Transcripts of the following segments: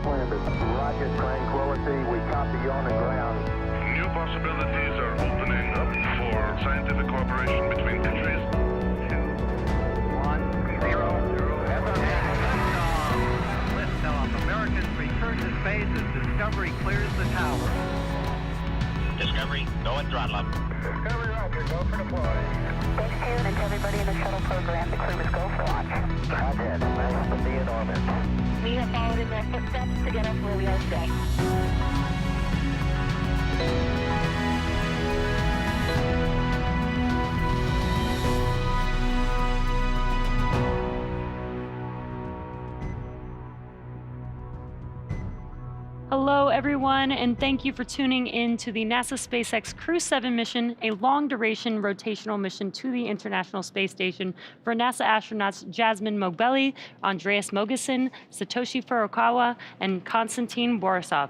Tranquility. Roger, Tranquility. We copy you on the ground. New possibilities are opening up for scientific cooperation between countries. 2, 1, 0. Liftoff. Americans return to space as Discovery clears the tower. Discovery, go and throttle up. Discovery, Roger. Go for deploy. Thanks, David, and to everybody in the shuttle program. The crew is go for launch. Roger. Nice to be in orbit. We have followed in their footsteps to get us where we are today. Hello, everyone, and thank you for tuning in to the NASA SpaceX Crew-7 mission, a long-duration rotational mission to the International Space Station for NASA astronauts Jasmine Mogbelli, Andreas Mogensen, Satoshi Furukawa, and Konstantin Borisov.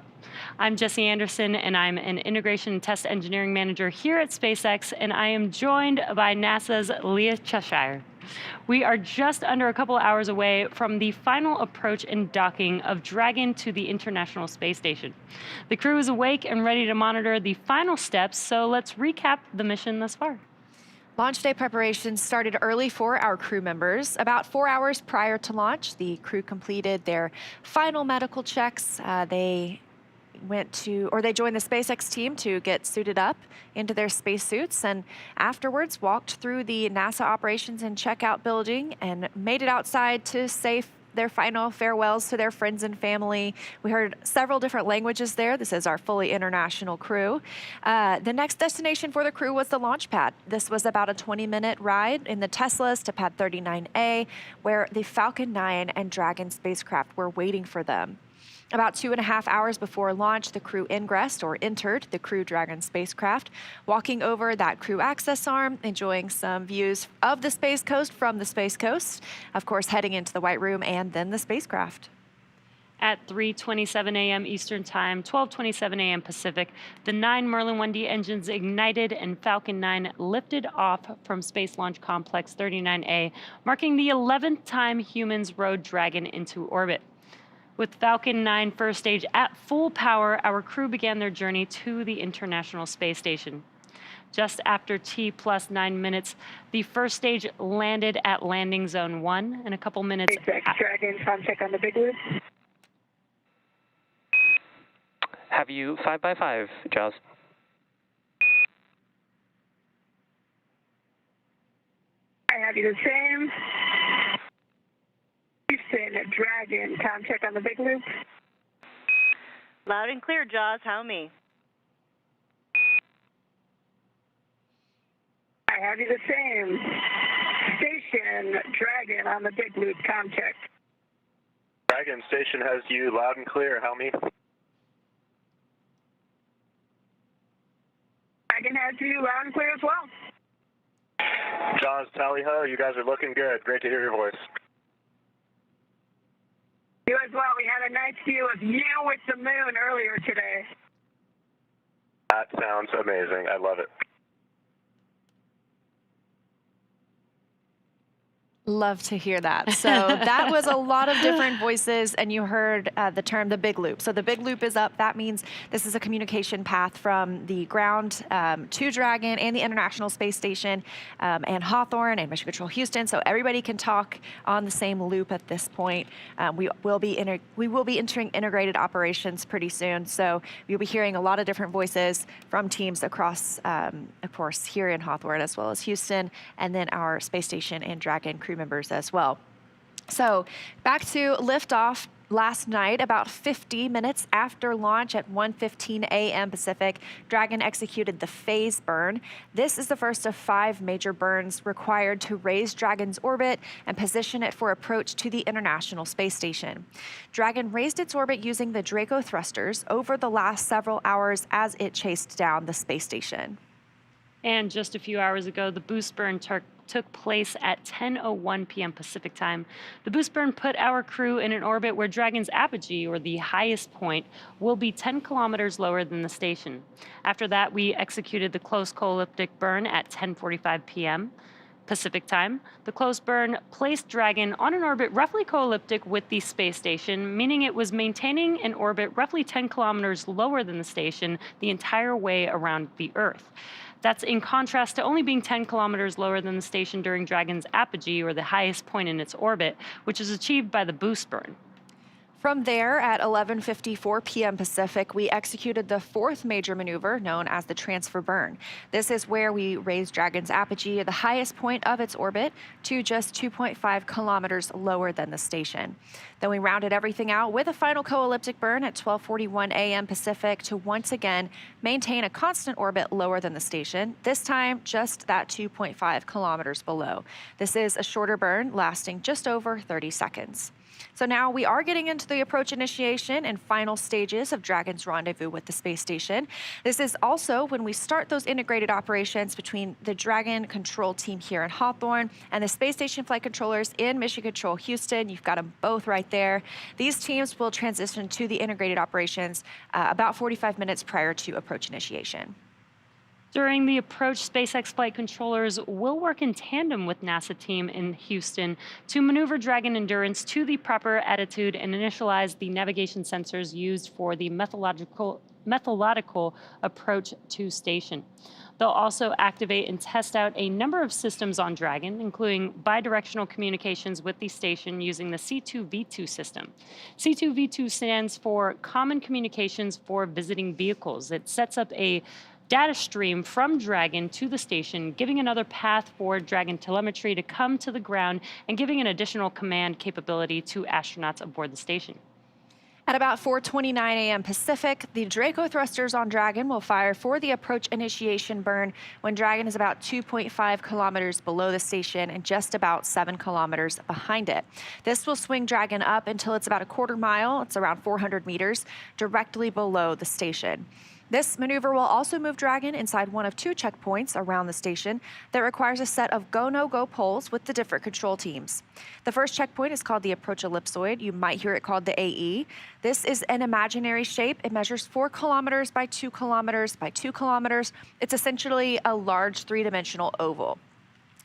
I'm Jesse Anderson, and I'm an Integration and Test Engineering Manager here at SpaceX, and I am joined by NASA's Leah Cheshire. We are just under a couple hours away from the final approach and docking of Dragon to the International Space Station. The crew is awake and ready to monitor the final steps, so let's recap the mission thus far. Launch day preparations started early for our crew members. About 4 hours prior to launch, the crew completed their final medical checks. They joined the SpaceX team to get suited up into their spacesuits, and afterwards walked through the NASA operations and checkout building and made it outside to say their final farewells to their friends and family. We heard several different languages there. This is our fully international crew. The next destination for the crew was the launch pad. This was about a 20-minute ride in the Teslas to pad 39A, where the Falcon 9 and Dragon spacecraft were waiting for them. About 2.5 hours before launch, the crew ingressed or entered the Crew Dragon spacecraft, walking over that crew access arm, enjoying some views of the Space Coast from the Space Coast, of course heading into the White Room and then the spacecraft. At 3:27 a.m. Eastern Time, 12:27 a.m. Pacific, the 9 Merlin 1D engines ignited and Falcon 9 lifted off from Space Launch Complex 39A, marking the 11th time humans rode Dragon into orbit. With Falcon 9 first stage at full power, our crew began their journey to the International Space Station. Just after T+9 minutes, the first stage landed at landing zone 1, and a couple minutes. Dragon, check on the big loop. Have you 5x5, Jaws? I have you the same. Houston, Dragon, check on the big loop. Loud and clear, Jaws. How me? I have you the same. Station, Dragon on the big loop, check. Dragon, station has you loud and clear. How me? Dragon has you loud and clear as well. Jaws, tally ho, you guys are looking good. Great to hear your voice. You as well. We had a nice view of you with the moon earlier today. That sounds amazing. I love it. Love to hear that. So that was a lot of different voices, and you heard the term the big loop. So the big loop is up. That means this is a communication path from the ground to Dragon and the International Space Station and Hawthorne and Mission Control Houston. So everybody can talk on the same loop at this point. We will be entering integrated operations pretty soon. So you'll be hearing a lot of different voices from teams across, of course, here in Hawthorne as well as Houston, and then our space station and Dragon crew members as well. So back to liftoff last night, about 50 minutes after launch at 1:15 a.m. Pacific, Dragon executed the phase burn. This is the first of 5 major burns required to raise Dragon's orbit and position it for approach to the International Space Station. Dragon raised its orbit using the Draco thrusters over the last several hours as it chased down the space station. And just a few hours ago, the boost burn took place at 10:01 p.m. Pacific time. The boost burn put our crew in an orbit where Dragon's apogee, or the highest point, will be 10 kilometers lower than the station. After that, we executed the close co-elliptic burn at 10:45 p.m. Pacific time, the closed burn placed Dragon on an orbit roughly co-elliptic with the space station, meaning it was maintaining an orbit roughly 10 kilometers lower than the station the entire way around the Earth. That's in contrast to only being 10 kilometers lower than the station during Dragon's apogee, or the highest point in its orbit, which is achieved by the boost burn. From there, at 11:54 p.m. Pacific, we executed the fourth major maneuver known as the transfer burn. This is where we raised Dragon's apogee, the highest point of its orbit, to just 2.5 kilometers lower than the station. Then we rounded everything out with a final co-elliptic burn at 12:41 a.m. Pacific to once again maintain a constant orbit lower than the station, this time just that 2.5 kilometers below. This is a shorter burn lasting just over 30 seconds. So now we are getting into the approach initiation and final stages of Dragon's rendezvous with the space station. This is also when we start those integrated operations between the Dragon control team here in Hawthorne and the space station flight controllers in Mission Control Houston. You've got them both right there. These teams will transition to the integrated operations about 45 minutes prior to approach initiation. During the approach, SpaceX flight controllers will work in tandem with NASA team in Houston to maneuver Dragon Endurance to the proper attitude and initialize the navigation sensors used for the methodological approach to station. They'll also activate and test out a number of systems on Dragon, including bidirectional communications with the station using the C2V2 system. C2V2 stands for Common Communications for Visiting Vehicles. It sets up a data stream from Dragon to the station, giving another path for Dragon telemetry to come to the ground and giving an additional command capability to astronauts aboard the station. At about 4:29 a.m. Pacific, the Draco thrusters on Dragon will fire for the approach initiation burn when Dragon is about 2.5 kilometers below the station and just about 7 kilometers behind it. This will swing Dragon up until it's about a quarter mile, it's around 400 meters, directly below the station. This maneuver will also move Dragon inside one of two checkpoints around the station that requires a set of go-no-go poles with the different control teams. The first checkpoint is called the approach ellipsoid. You might hear it called the AE. This is an imaginary shape. It measures 4 kilometers by 2 kilometers by 2 kilometers. It's essentially a large three-dimensional oval.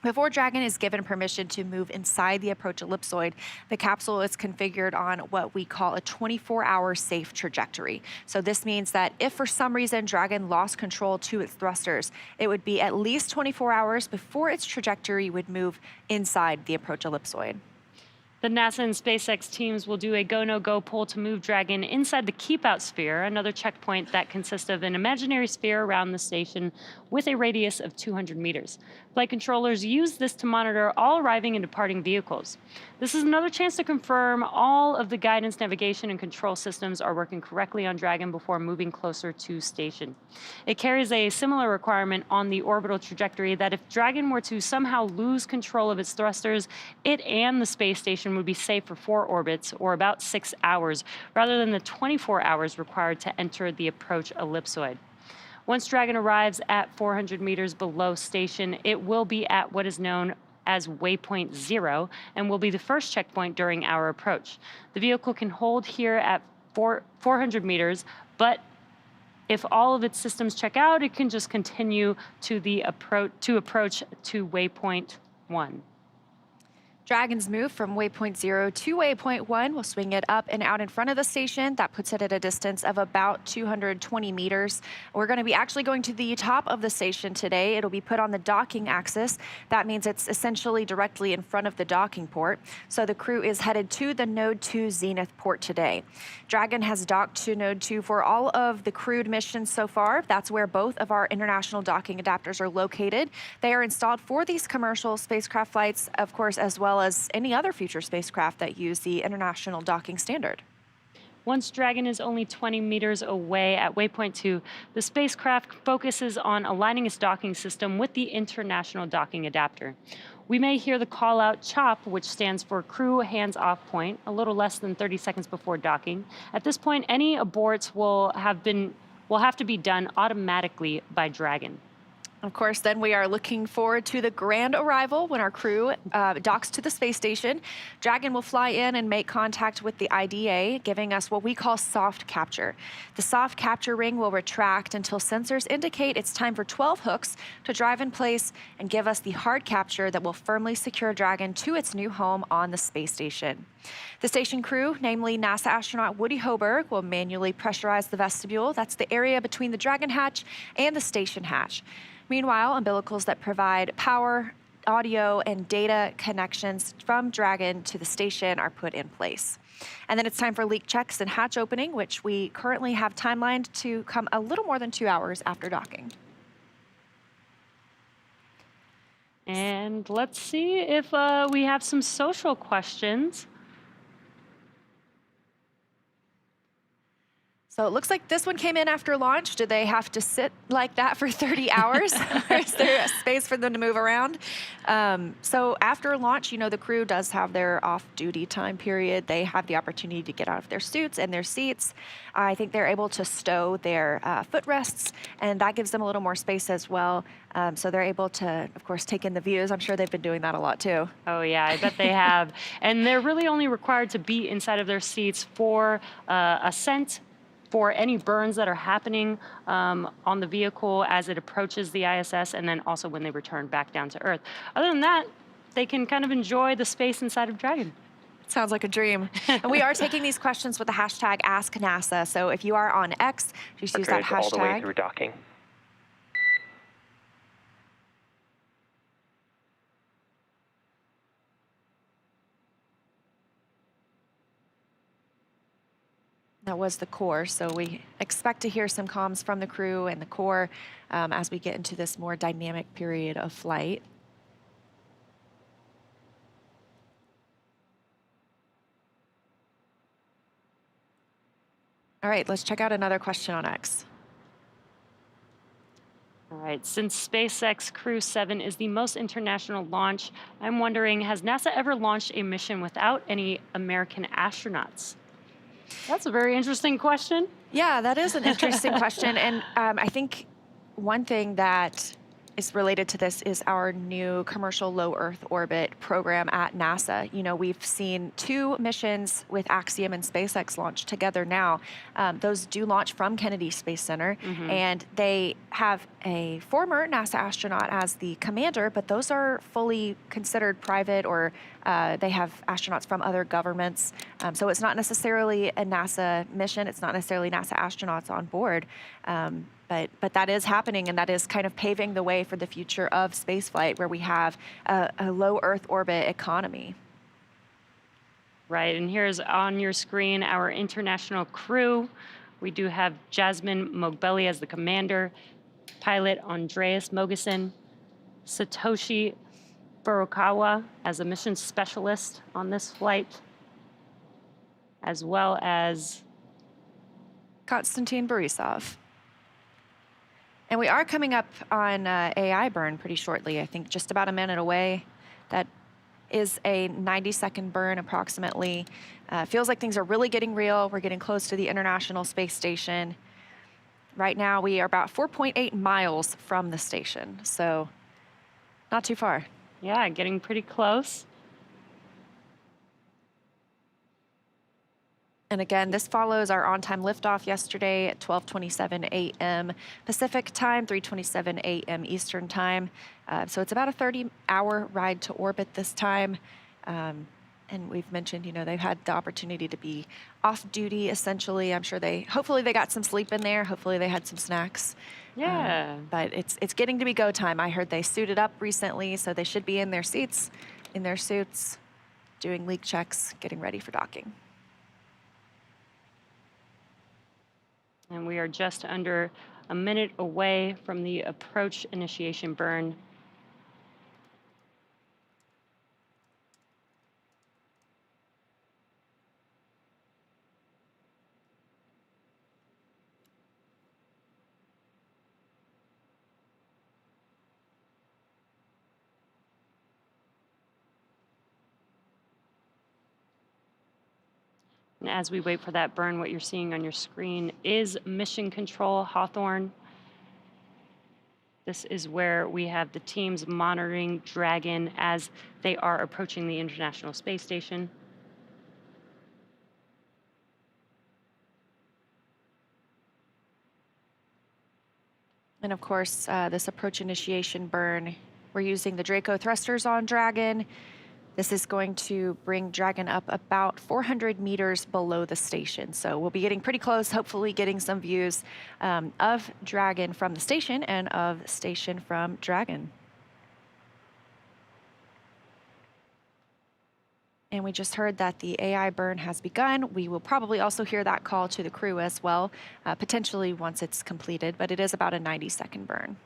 Before Dragon is given permission to move inside the approach ellipsoid, the capsule is configured on what we call a 24-hour safe trajectory. So this means that if for some reason Dragon lost control to its thrusters, it would be at least 24 hours before its trajectory would move inside the approach ellipsoid. The NASA and SpaceX teams will do a go-no-go poll to move Dragon inside the keep-out sphere, another checkpoint that consists of an imaginary sphere around the station with a radius of 200 meters. Flight controllers use this to monitor all arriving and departing vehicles. This is another chance to confirm all of the guidance, navigation, and control systems are working correctly on Dragon before moving closer to station. It carries a similar requirement on the orbital trajectory that if Dragon were to somehow lose control of its thrusters, it and the space station would be safe for 4 orbits, or about 6 hours, rather than the 24 hours required to enter the approach ellipsoid. Once Dragon arrives at 400 meters below station, it will be at what is known as waypoint 0 and will be the first checkpoint during our approach. The vehicle can hold here at 400 meters, but if all of its systems check out, it can just continue to approach to waypoint 1. Dragon's move from waypoint 0 to waypoint 1 will swing it up and out in front of the station. That puts it at a distance of about 220 meters. We're going to be actually going to the top of the station today. It'll be put on the docking axis. That means it's essentially directly in front of the docking port. So the crew is headed to the Node 2 Zenith port today. Dragon has docked to Node 2 for all of the crewed missions so far. That's where both of our international docking adapters are located. They are installed for these commercial spacecraft flights, of course, as well as any other future spacecraft that use the international docking standard. Once Dragon is only 20 meters away at waypoint 2, the spacecraft focuses on aligning its docking system with the international docking adapter. We may hear the call-out CHOP, which stands for Crew Hands-Off Point, a little less than 30 seconds before docking. At this point, any aborts will have to be done automatically by Dragon. Of course, then we are looking forward to the grand arrival when our crew docks to the space station. Dragon will fly in and make contact with the IDA, giving us what we call soft capture. The soft capture ring will retract until sensors indicate it's time for 12 hooks to drive in place and give us the hard capture that will firmly secure Dragon to its new home on the space station. The station crew, namely NASA astronaut Woody Hoberg, will manually pressurize the vestibule. That's the area between the Dragon hatch and the station hatch. Meanwhile, umbilicals that provide power, audio, and data connections from Dragon to the station are put in place. And then it's time for leak checks and hatch opening, which we currently have timelined to come a little more than 2 hours after docking. And let's see if we have some social questions. So it looks like this one came in after launch. Do they have to sit like that for 30 hours? Or is there a space for them to move around? So after launch, you know, the crew does have their off-duty time period. They have the opportunity to get out of their suits and their seats. I think they're able to stow their footrests, and that gives them a little more space as well. So they're able to, of course, take in the views. I'm sure they've been doing that a lot too. Oh yeah, I bet they have. And they're really only required to be inside of their seats for ascent, for any burns that are happening on the vehicle as it approaches the ISS, and then also when they return back down to Earth. Other than that, they can kind of enjoy the space inside of Dragon. Sounds like a dream. And we are taking these questions with the hashtag #AskNASA. So if you are on X, just use that hashtag. All the way through docking. That was the core, so we expect to hear some comms from the crew and the core as we get into this more dynamic period of flight. All right, let's check out another question on X. All right, since SpaceX Crew-7 is the most international launch, I'm wondering, has NASA ever launched a mission without any American astronauts? That's a very interesting question. Yeah, that is an interesting question. And I think one thing that is related to this is our new commercial low Earth orbit program at NASA. You know, we've seen 2 missions with Axiom and SpaceX launch together now. Those do launch from Kennedy Space Center, and they have a former NASA astronaut as the commander, but those are fully considered private, or they have astronauts from other governments. So it's not necessarily a NASA mission. It's not necessarily NASA astronauts on board. But that is happening, and that is kind of paving the way for the future of spaceflight, where we have a low Earth orbit economy. Right, and here's on your screen our international crew. We do have Jasmine Mogbelli as the commander, pilot Andreas Mogeson, Satoshi Furukawa as a mission specialist on this flight, as well as Konstantin Borisov. And we are coming up on AI burn pretty shortly, I think just about a minute away. That is a 90-second burn approximately. Feels like things are really getting real. We're getting close to the International Space Station. Right now we are about 4.8 miles from the station, so not too far. Yeah, getting pretty close. And again, this follows our on-time liftoff yesterday at 12:27 a.m. Pacific time, 3:27 a.m. Eastern time. So it's about a 30-hour ride to orbit this time. And we've mentioned, you know, they've had the opportunity to be off-duty, essentially. I'm sure hopefully they got some sleep in there. Hopefully they had some snacks. Yeah. But it's getting to be go time. I heard they suited up recently, so they should be in their seats, in their suits, doing leak checks, getting ready for docking. And we are just under a minute away from the approach initiation burn. And as we wait for that burn, what you're seeing on your screen is Mission Control Hawthorne. This is where we have the teams monitoring Dragon as they are approaching the International Space Station. And of course, this approach initiation burn, we're using the Draco thrusters on Dragon. This is going to bring Dragon up about 400 meters below the station. So we'll be getting pretty close, hopefully getting some views of Dragon from the station and of station from Dragon. And we just heard that the AI burn has begun. We will probably also hear that call to the crew as well, potentially once it's completed, but it is about a 90-second burn.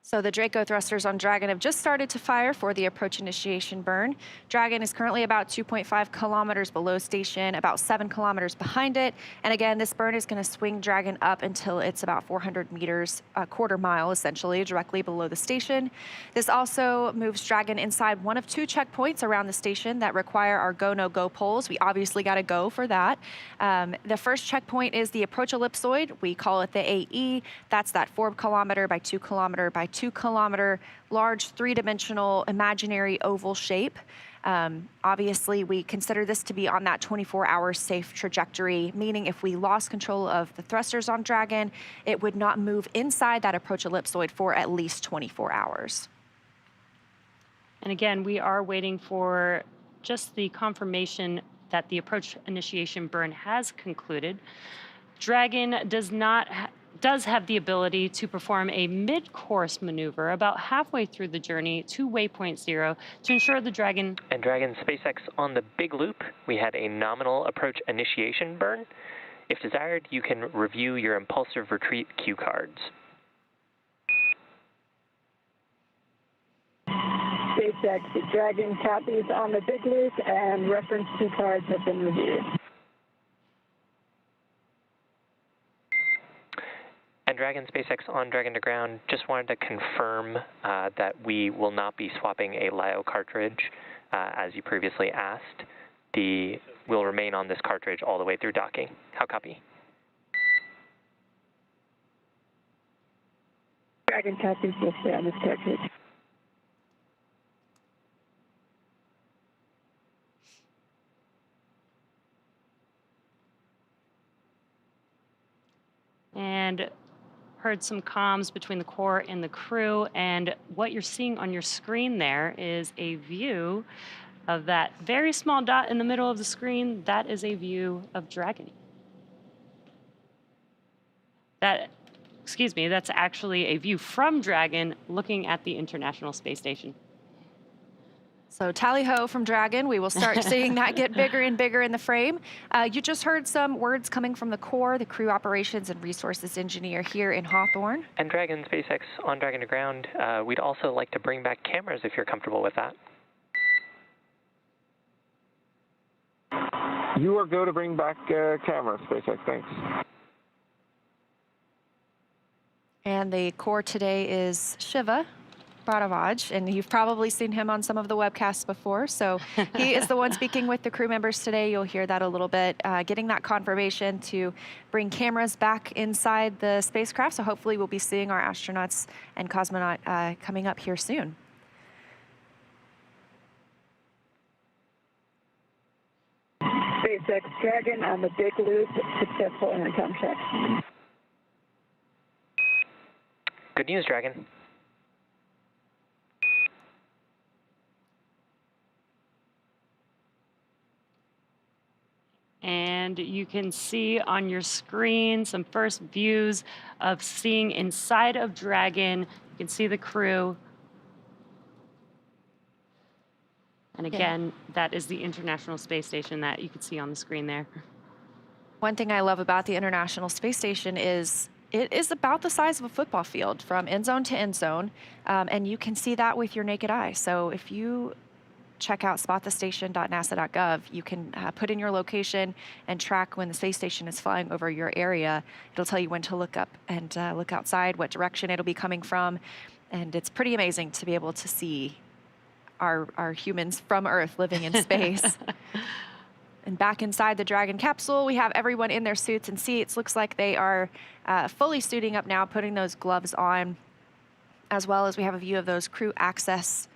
So the Draco thrusters on Dragon have just started to fire for the approach initiation burn. Dragon is currently about 2.5 kilometers below station, about 7 kilometers behind it. And again, this burn is going to swing Dragon up until it's about 400 meters, a quarter mile essentially, directly below the station. This also moves Dragon inside one of 2 checkpoints around the station that require our go, no go poles. We obviously got to go for that. The first checkpoint is the approach ellipsoid. We call it the AE. That's that 4 kilometer by 2 kilometer by 2 kilometer large 3-dimensional imaginary oval shape. Obviously, we consider this to be on that 24-hour safe trajectory, meaning if we lost control of the thrusters on Dragon, it would not move inside that approach ellipsoid for at least 24 hours. And again, we are waiting for just the confirmation that the approach initiation burn has concluded. Dragon does have the ability to perform a mid-course maneuver about halfway through the journey to waypoint 0 to ensure the Dragon... And Dragon SpaceX on the big loop, we had a nominal approach initiation burn. If desired, you can review your impulsive retreat cue cards. SpaceX Dragon copies on the big loop and reference cue cards have been reviewed. And Dragon SpaceX on Dragon to ground, just wanted to confirm that we will not be swapping a LiO cartridge as you previously asked. We'll remain on this cartridge all the way through docking. How copy? Dragon copies will stay on this cartridge. And heard some comms between the core and the crew, and what you're seeing on your screen there is a view of that very small dot in the middle of the screen. That is a view of Dragon. That's actually a view from Dragon looking at the International Space Station. So tally-ho from Dragon. We will start seeing that get bigger and bigger in the frame. You just heard some words coming from the core, the crew operations and resources engineer here in Hawthorne. And Dragon SpaceX on Dragon to ground, we'd also like to bring back cameras if you're comfortable with that. You are go to bring back cameras, SpaceX, thanks. And the core today is Shiva Bharavaj, and you've probably seen him on some of the webcasts before. So he is the one speaking with the crew members today. You'll hear that a little bit, getting that confirmation to bring cameras back inside the spacecraft. So hopefully we'll be seeing our astronauts and cosmonaut coming up here soon. SpaceX Dragon on the big loop, successful intercom check. Good news, Dragon. And you can see on your screen some first views of seeing inside of Dragon. You can see the crew. And again, that is the International Space Station that you can see on the screen there. One thing I love about the International Space Station is it is about the size of a football field from end zone to end zone, and you can see that with your naked eye. So if you check out spotthestation.nasa.gov, you can put in your location and track when the space station is flying over your area. It'll tell you when to look up and look outside, what direction it'll be coming from. And it's pretty amazing to be able to see our humans from Earth living in space. And back inside the Dragon capsule, we have everyone in their suits and seats. Looks like they are fully suiting up now, putting those gloves on, as well as we have a view of those crew access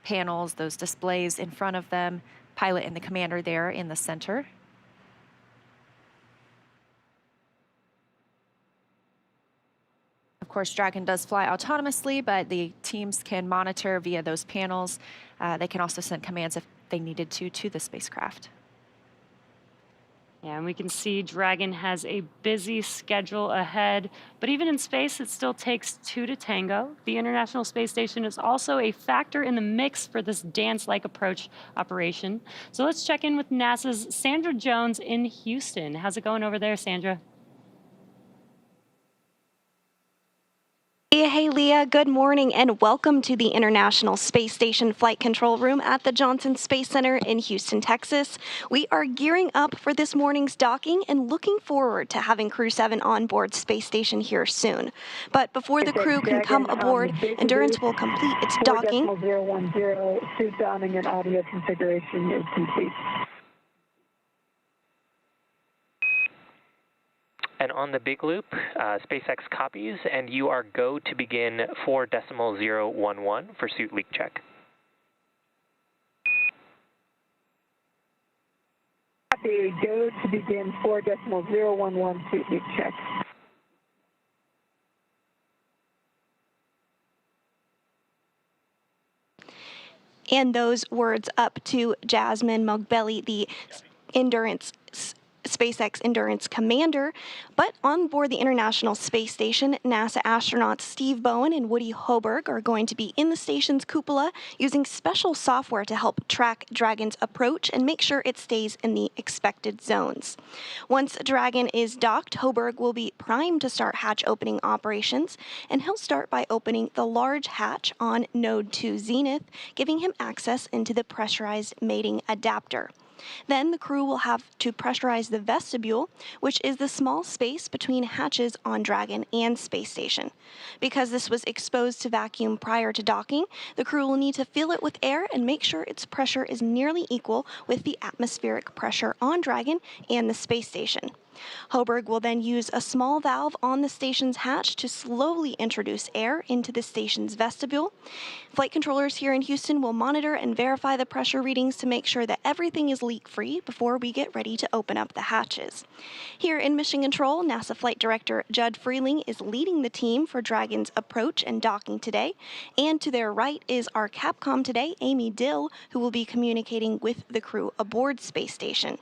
panels, those displays in front of them, pilot and the commander there in the center. Of course, Dragon does fly autonomously, but the teams can monitor via those panels. They can also send commands if they needed to the spacecraft. Yeah, and we can see Dragon has a busy schedule ahead, but even in space, it still takes two to tango. The International Space Station is also a factor in the mix for this dance-like approach operation. So let's check in with NASA's Sandra Jones in Houston. How's it going over there, Sandra? Hey, Leah, good morning and welcome to the International Space Station Flight Control Room at the Johnson Space Center in Houston, Texas. We are gearing up for this morning's docking and looking forward to having Crew-7 on board Space Station here soon. But before the crew can come aboard, Endurance will complete its docking. 4.010, suit donning and audio configuration is complete. And on the big loop, SpaceX copies, and you are go to begin 4.011 for suit leak check. Copy, go to begin 4.011 suit leak check. And those words up to Jasmine Mogbelli, the SpaceX Endurance commander. But on board the International Space Station, NASA astronauts Steve Bowen and Woody Hoberg are going to be in the station's cupola using special software to help track Dragon's approach and make sure it stays in the expected zones. Once Dragon is docked, Hoberg will be primed to start hatch opening operations, and he'll start by opening the large hatch on Node 2 Zenith, giving him access into the pressurized mating adapter. Then the crew will have to pressurize the vestibule, which is the small space between hatches on Dragon and Space Station. Because this was exposed to vacuum prior to docking, the crew will need to fill it with air and make sure its pressure is nearly equal with the atmospheric pressure on Dragon and the Space Station. Hoberg will then use a small valve on the station's hatch to slowly introduce air into the station's vestibule. Flight controllers here in Houston will monitor and verify the pressure readings to make sure that everything is leak-free before we get ready to open up the hatches. Here in Mission Control, NASA Flight Director Judd Freeling is leading the team for Dragon's approach and docking today. And to their right is our Capcom today, Amy Dill, who will be communicating with the crew aboard Space Station.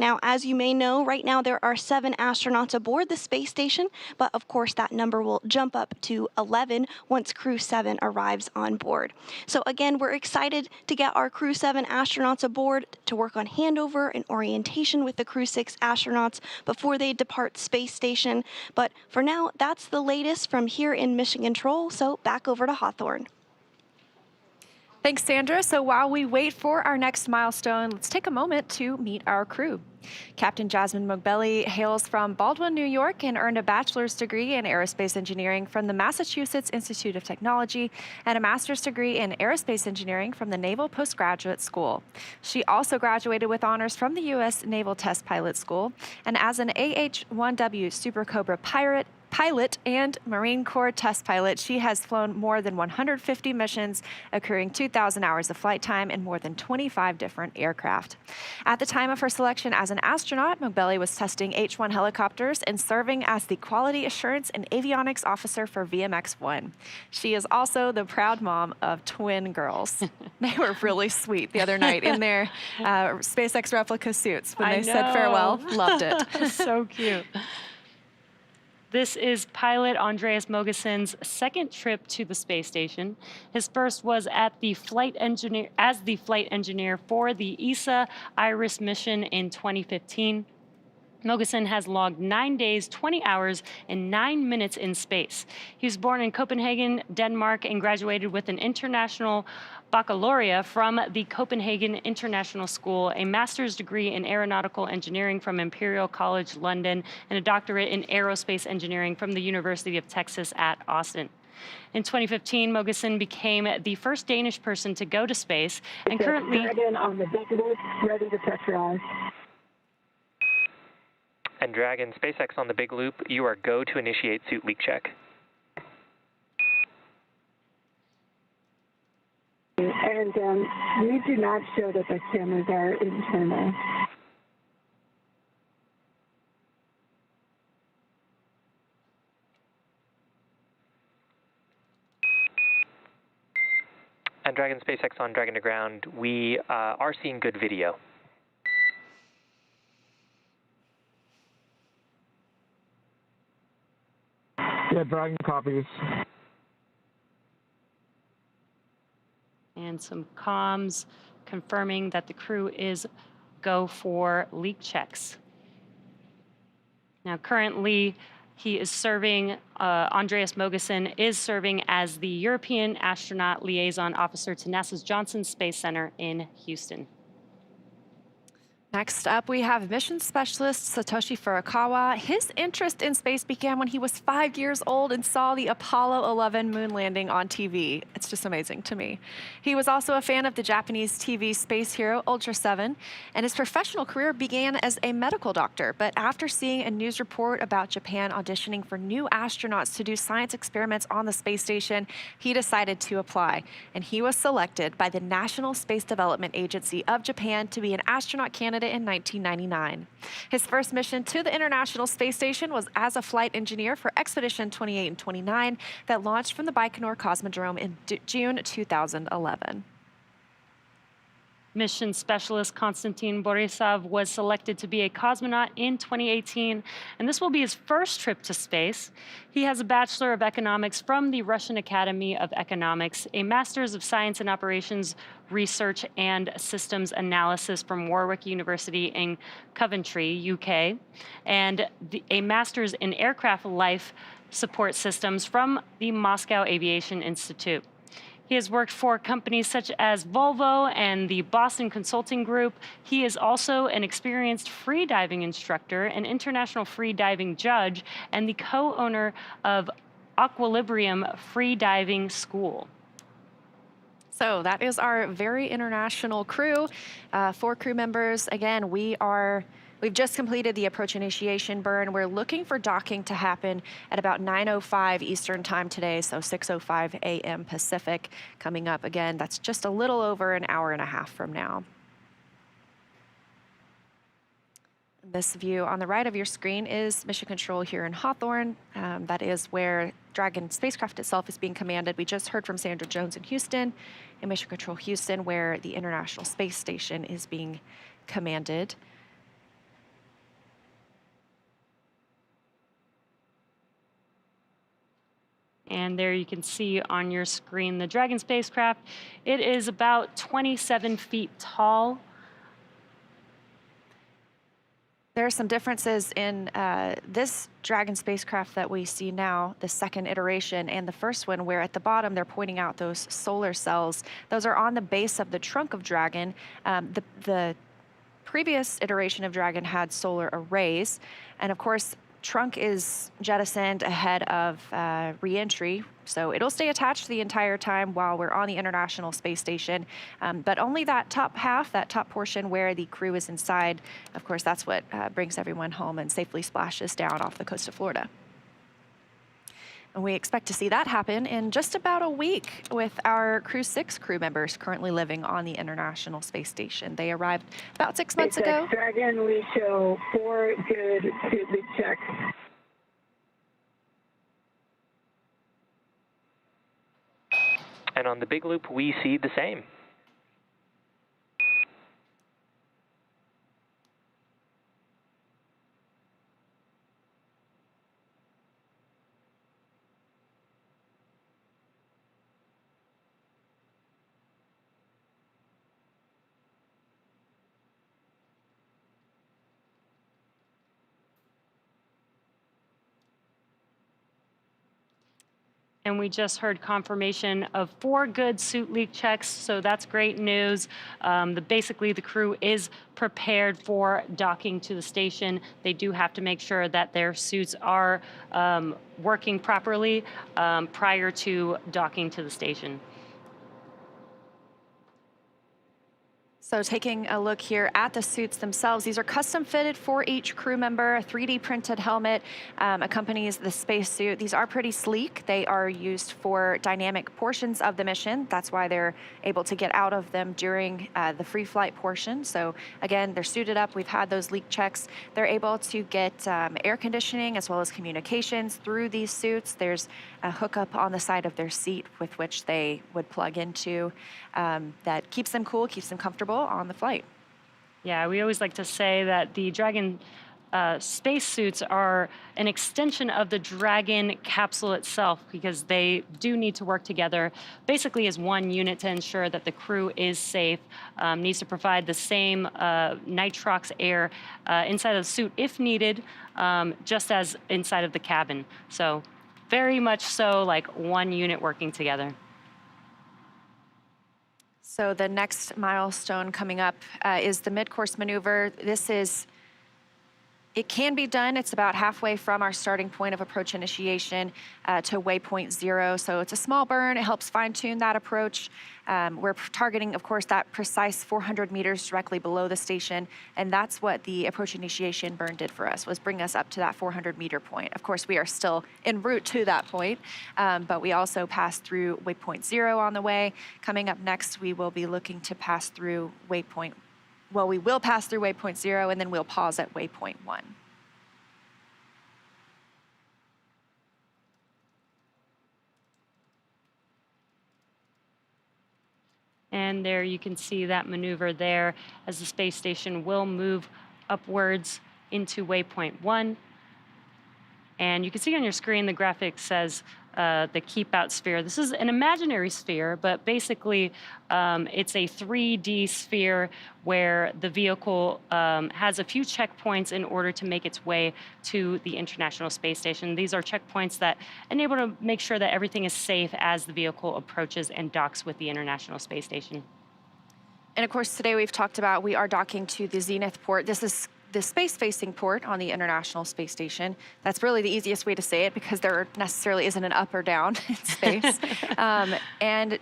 Now, as you may know, right now there are 7 astronauts aboard the space station, but of course that number will jump up to 11 once Crew-7 arrives on board. So again, we're excited to get our Crew-7 astronauts aboard to work on handover and orientation with the Crew-6 astronauts before they depart Space Station. But for now, that's the latest from here in Mission Control, so back over to Hawthorne. Thanks, Sandra. So while we wait for our next milestone, let's take a moment to meet our crew. Captain Jasmine Mogbelli hails from Baldwin, New York, and earned a bachelor's degree in aerospace engineering from the Massachusetts Institute of Technology and a master's degree in aerospace engineering from the Naval Postgraduate School. She also graduated with honors from the U.S. Naval Test Pilot School, and as an AH-1W Super Cobra pilot and Marine Corps test pilot, she has flown more than 150 missions, accruing 2,000 hours of flight time in more than 25 different aircraft. At the time of her selection as an astronaut, Mogbelli was testing H-1 helicopters and serving as the Quality Assurance and Avionics Officer for VMX-1. She is also the proud mom of twin girls. They were really sweet the other night in their SpaceX replica suits when they said farewell. Loved it. So cute. This is pilot Andreas Mogeson's second trip to the space station. His first was as the flight engineer for the ESA IRIS mission in 2015. Mogeson has logged 9 days, 20 hours, and 9 minutes in space. He was born in Copenhagen, Denmark, and graduated with an international baccalaureate from the Copenhagen International School, a master's degree in aeronautical engineering from Imperial College London, and a doctorate in aerospace engineering from the University of Texas at Austin. In 2015, Mogensen became the first Danish person to go to space, and currently... Dragon on the big loop, ready to pressurize. And Dragon, SpaceX on the big loop, you are go to initiate suit leak check. And we do not show that the cameras are internal. And Dragon, SpaceX on Dragon to ground, we are seeing good video. Yeah, Dragon copies. And some comms confirming that the crew is go for leak checks. Now, currently, he is serving, Andreas Mogensen is serving as the European Astronaut Liaison Officer to NASA's Johnson Space Center in Houston. Next up, we have mission specialist Satoshi Furukawa. His interest in space began when he was 5 years old and saw the Apollo 11 moon landing on TV. It's just amazing to me. He was also a fan of the Japanese TV space hero Ultra 7, and his professional career began as a medical doctor. But after seeing a news report about Japan auditioning for new astronauts to do science experiments on the space station, he decided to apply. And he was selected by the National Space Development Agency of Japan to be an astronaut candidate in 1999. His first mission to the International Space Station was as a flight engineer for Expedition 28 and 29 that launched from the Baikonur Cosmodrome in June 2011. Mission specialist Konstantin Borisov was selected to be a cosmonaut in 2018, and this will be his first trip to space. He has a Bachelor of Economics from the Russian Academy of Economics, a Master's of Science and Operations Research and Systems Analysis from Warwick University in Coventry, UK, and a Master's in Aircraft Life Support Systems from the Moscow Aviation Institute. He has worked for companies such as Volvo and the Boston Consulting Group. He is also an experienced free diving instructor, an international free diving judge, and the co-owner of Aquilibrium Free Diving School. So that is our very international crew. 4 crew members. Again, we've just completed the approach initiation burn. We're looking for docking to happen at about 9:05 Eastern time today, so 6:05 a.m. Pacific coming up. Again, that's just a little over an hour and a half from now. This view on the right of your screen is Mission Control here in Hawthorne. That is where Dragon spacecraft itself is being commanded. We just heard from Sandra Jones in Houston, in Mission Control Houston, where the International Space Station is being commanded. And there you can see on your screen the Dragon spacecraft. It is about 27 feet tall. There are some differences in this Dragon spacecraft that we see now, the second iteration, and the first one, where at the bottom they're pointing out those solar cells. Those are on the base of the trunk of Dragon. The previous iteration of Dragon had solar arrays, and of course, trunk is jettisoned ahead of re-entry, so it'll stay attached the entire time while we're on the International Space Station, but only that top half, that top portion where the crew is inside, of course, that's what brings everyone home and safely splashes down off the coast of Florida. And we expect to see that happen in just about a week with our Crew-6 crew members currently living on the International Space Station. They arrived about 6 months ago. Dragon, we show 4 good suit leak checks. And on the big loop, we see the same. And we just heard confirmation of 4 good suit leak checks, so that's great news. Basically, the crew is prepared for docking to the station. They do have to make sure that their suits are working properly prior to docking to the station. So taking a look here at the suits themselves, these are custom fitted for each crew member. A 3D printed helmet accompanies the spacesuit. These are pretty sleek. They are used for dynamic portions of the mission. That's why they're able to get out of them during the free flight portion. So again, they're suited up. We've had those leak checks. They're able to get air conditioning as well as communications through these suits. There's a hookup on the side of their seat with which they would plug into that keeps them cool, keeps them comfortable on the flight. Yeah, we always like to say that the Dragon spacesuits are an extension of the Dragon capsule itself because they do need to work together basically as one unit to ensure that the crew is safe, needs to provide the same nitrox air inside of the suit if needed, just as inside of the cabin. So very much so like one unit working together. So the next milestone coming up is the mid-course maneuver. It can be done. It's about halfway from our starting point of approach initiation to waypoint 0. So it's a small burn. It helps fine-tune that approach. We're targeting, of course, that precise 400 meters directly below the station. And that's what the approach initiation burn did for us, was bring us up to that 400-meter point. Of course, we are still en route to that point, but we also passed through waypoint 0 on the way. Coming up next, we will be looking to pass through waypoint. Well, we will pass through waypoint 0, and then we'll pause at waypoint 1. And there you can see that maneuver there as the space station will move upwards into waypoint 1. And you can see on your screen the graphic says the keep out sphere. This is an imaginary sphere, but basically it's a 3D sphere where the vehicle has a few checkpoints in order to make its way to the International Space Station. These are checkpoints that enable to make sure that everything is safe as the vehicle approaches and docks with the International Space Station. And of course, today we've talked about we are docking to the Zenith port. This is the space-facing port on the International Space Station. That's really the easiest way to say it because there necessarily isn't an up or down in space. And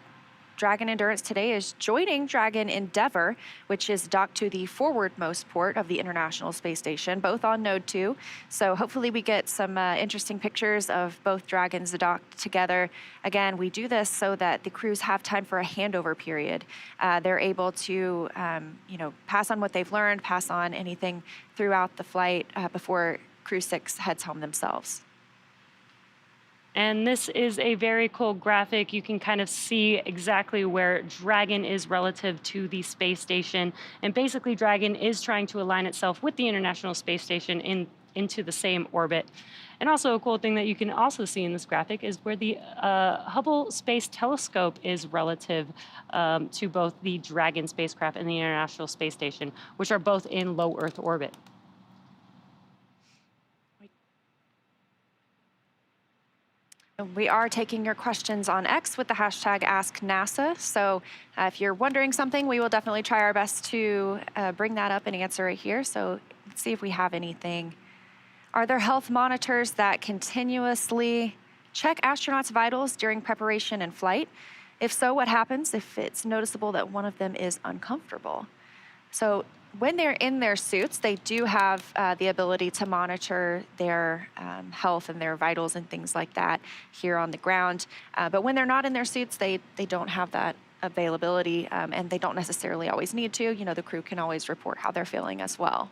Dragon Endurance today is joining Dragon Endeavour, which is docked to the forwardmost port of the International Space Station, both on Node 2. So hopefully we get some interesting pictures of both Dragons docked together. Again, we do this so that the crews have time for a handover period. They're able to, pass on what they've learned, pass on anything throughout the flight before Crew 6 heads home themselves. And this is a very cool graphic. You can kind of see exactly where Dragon is relative to the space station. And basically, Dragon is trying to align itself with the International Space Station into the same orbit. And also a cool thing that you can also see in this graphic is where the Hubble Space Telescope is relative to both the Dragon spacecraft and the International Space Station, which are both in low Earth orbit. We are taking your questions on X with the hashtag AskNASA. So if you're wondering something, we will definitely try our best to bring that up and answer it here. So let's see if we have anything. Are there health monitors that continuously check astronauts' vitals during preparation and flight? If so, what happens if it's noticeable that one of them is uncomfortable? So when they're in their suits, they do have the ability to monitor their health and their vitals and things like that here on the ground. But when they're not in their suits, they don't have that availability, and they don't necessarily always need to. The crew can always report how they're feeling as well.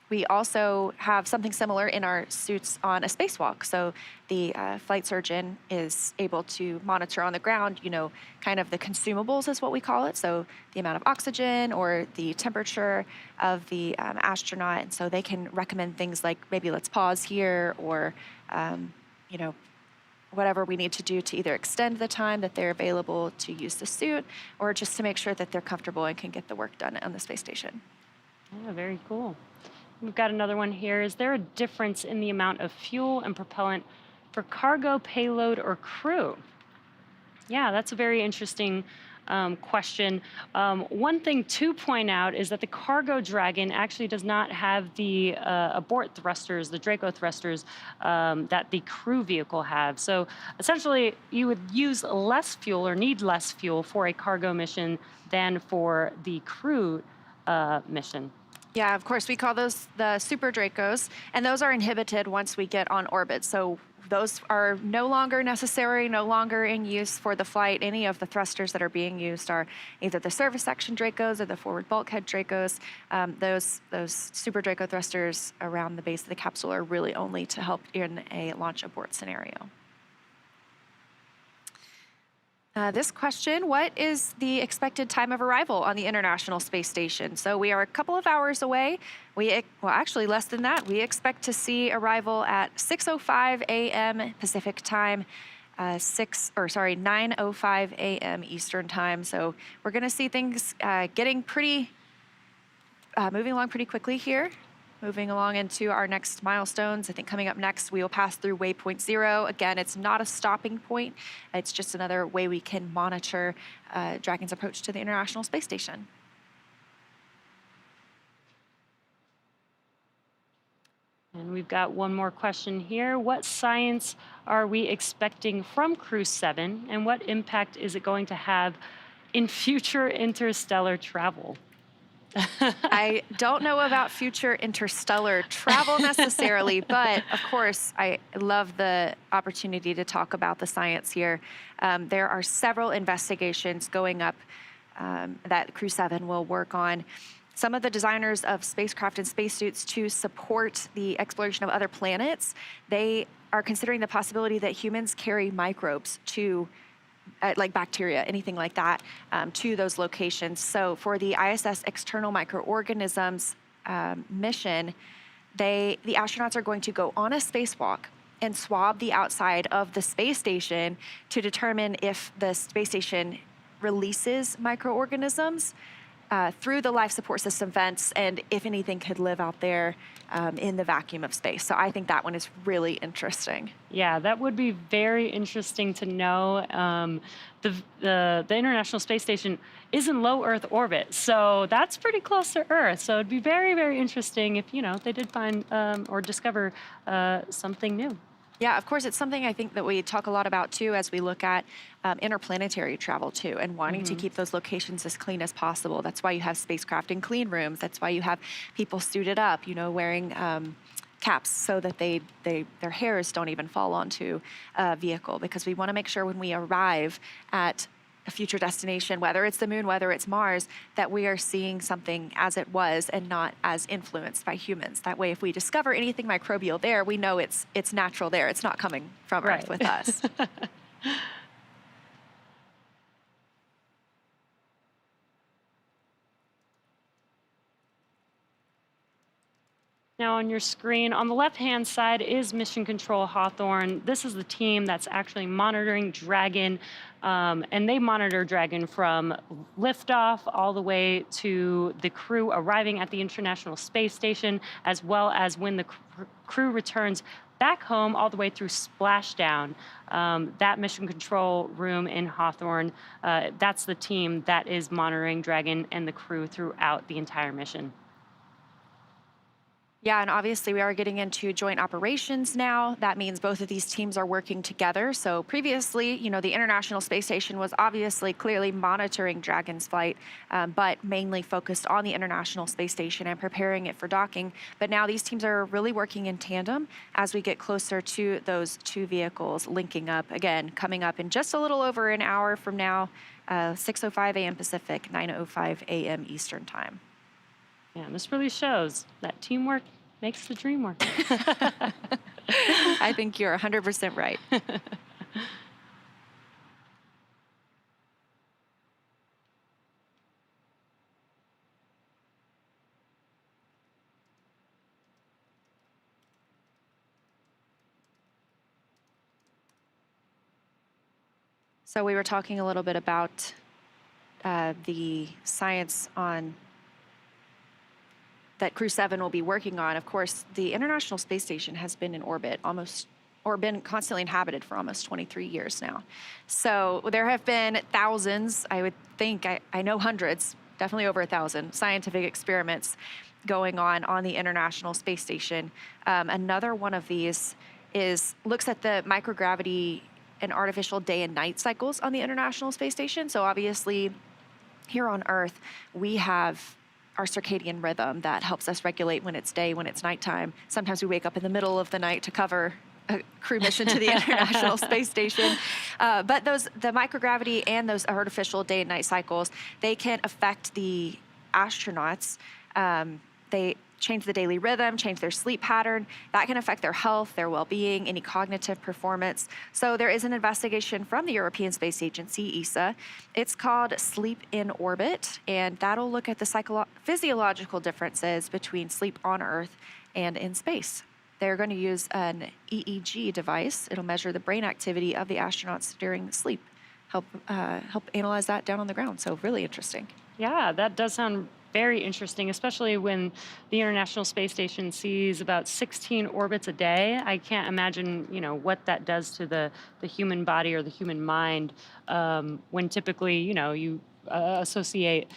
We also have something similar in our suits on a spacewalk. So the flight surgeon is able to monitor on the ground, kind of the consumables is what we call it. So the amount of oxygen or the temperature of the astronaut. And so they can recommend things like maybe let's pause here or, whatever we need to do to either extend the time that they're available to use the suit or just to make sure that they're comfortable and can get the work done on the space station. Yeah, very cool. We've got another one here. Is there a difference in the amount of fuel and propellant for cargo, payload, or crew? Yeah, that's a very interesting question. One thing to point out is that the cargo Dragon actually does not have the abort thrusters, the Draco thrusters, that the crew vehicle have. So essentially, you would use less fuel or need less fuel for a cargo mission than for the crew mission. Yeah, of course, we call those the Super Dracos, and those are inhibited once we get on orbit. So those are no longer necessary, no longer in use for the flight. Any of the thrusters that are being used are either the service section Dracos or the forward bulkhead Dracos. Those Super Draco thrusters around the base of the capsule are really only to help in a launch abort scenario. This question, what is the expected time of arrival on the International Space Station? So we are a couple of hours away. Well, actually less than that. We expect to see arrival at 6:05 a.m. Pacific time, 9:05 a.m. Eastern time. So we're going to see things moving along pretty quickly here. Moving along into our next milestones. I think coming up next, we will pass through waypoint 0. Again, it's not a stopping point. It's just another way we can monitor Dragon's approach to the International Space Station. And we've got one more question here. What science are we expecting from Crew-7, and what impact is it going to have in future interstellar travel? I don't know about future interstellar travel necessarily, but of course, I love the opportunity to talk about the science here. There are several investigations going up that Crew-7 will work on. Some of the designers of spacecraft and spacesuits to support the exploration of other planets, they are considering the possibility that humans carry microbes to like bacteria, anything like that, to those locations. So for the ISS external microorganisms mission, the astronauts are going to go on a spacewalk and swab the outside of the space station to determine if the space station releases microorganisms through the life support system vents, and if anything could live out there in the vacuum of space. So I think that one is really interesting. Yeah, that would be very interesting to know. The International Space Station is in low Earth orbit, so that's pretty close to Earth. So it'd be very, very interesting if, they did find or discover something new. Yeah, of course, it's something I think that we talk a lot about too as we look at interplanetary travel too, and wanting to keep those locations as clean as possible. That's why you have spacecraft in clean rooms. That's why you have people suited up, wearing caps so that their hairs don't even fall onto a vehicle, because we want to make sure when we arrive at a future destination, whether it's the moon, whether it's Mars, that we are seeing something as it was and not as influenced by humans. That way, if we discover anything microbial there, we know it's natural there. It's not coming from Earth with us. Now on your screen, on the left-hand side is Mission Control Hawthorne. This is the team that's actually monitoring Dragon, and they monitor Dragon from liftoff all the way to the crew arriving at the International Space Station, as well as when the crew returns back home all the way through splashdown. That mission control room in Hawthorne, that's the team that is monitoring Dragon and the crew throughout the entire mission. Yeah, and obviously we are getting into joint operations now. That means both of these teams are working together. So previously, the International Space Station was obviously clearly monitoring Dragon's flight, but mainly focused on the International Space Station and preparing it for docking. But now these teams are really working in tandem as we get closer to those two vehicles linking up. Again, coming up in just a little over an hour from now, 6:05 a.m. Pacific, 9:05 a.m. Eastern time. Yeah, and this really shows that teamwork makes the dream work. I think you're 100% right. So we were talking a little bit about the science that Crew-7 will be working on. Of course, the International Space Station has been in orbit almost or been constantly inhabited for almost 23 years now. So there have been thousands, I would think, I know hundreds, definitely over 1,000 scientific experiments going on the International Space Station. Another one of these looks at the microgravity and artificial day and night cycles on the International Space Station. So obviously, here on Earth, we have our circadian rhythm that helps us regulate when it's day, when it's nighttime. Sometimes we wake up in the middle of the night to cover a crew mission to the International Space Station. But the microgravity and those artificial day and night cycles, they can affect the astronauts. They change the daily rhythm, change their sleep pattern. That can affect their health, their well-being, any cognitive performance. So there is an investigation from the European Space Agency, ESA. It's called Sleep in Orbit, and that'll look at the physiological differences between sleep on Earth and in space. They're going to use an EEG device. It'll measure the brain activity of the astronauts during sleep, help analyze that down on the ground. So really interesting. Yeah, that does sound very interesting, especially when the International Space Station sees about 16 orbits a day. I can't imagine, what that does to the human body or the human mind when typically, you associate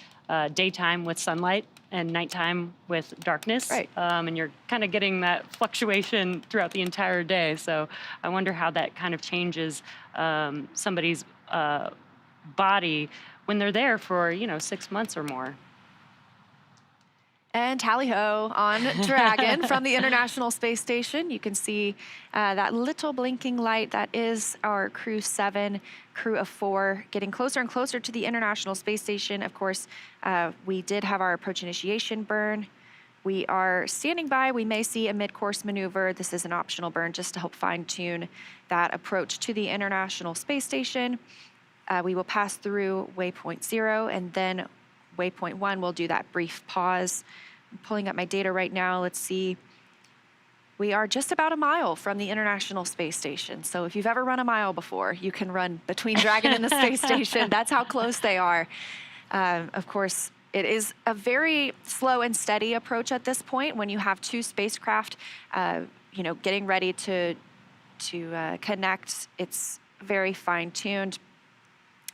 daytime with sunlight and nighttime with darkness. Right. And you're kind of getting that fluctuation throughout the entire day. So I wonder how that kind of changes somebody's body when they're there for, 6 months or more. And tally-ho on Dragon from the International Space Station. You can see that little blinking light. That is our Crew-7, crew of 4, getting closer and closer to the International Space Station. Of course, we did have our approach initiation burn. We are standing by. We may see a mid-course maneuver. This is an optional burn just to help fine-tune that approach to the International Space Station. We will pass through waypoint 0, and then waypoint 1, we'll do that brief pause. I'm pulling up my data right now. Let's see. We are just about a mile from the International Space Station. So if you've ever run a mile before, you can run between Dragon and the space station. That's how close they are. Of course, it is a very slow and steady approach at this point when you have 2 spacecraft, getting ready to connect. It's very fine-tuned.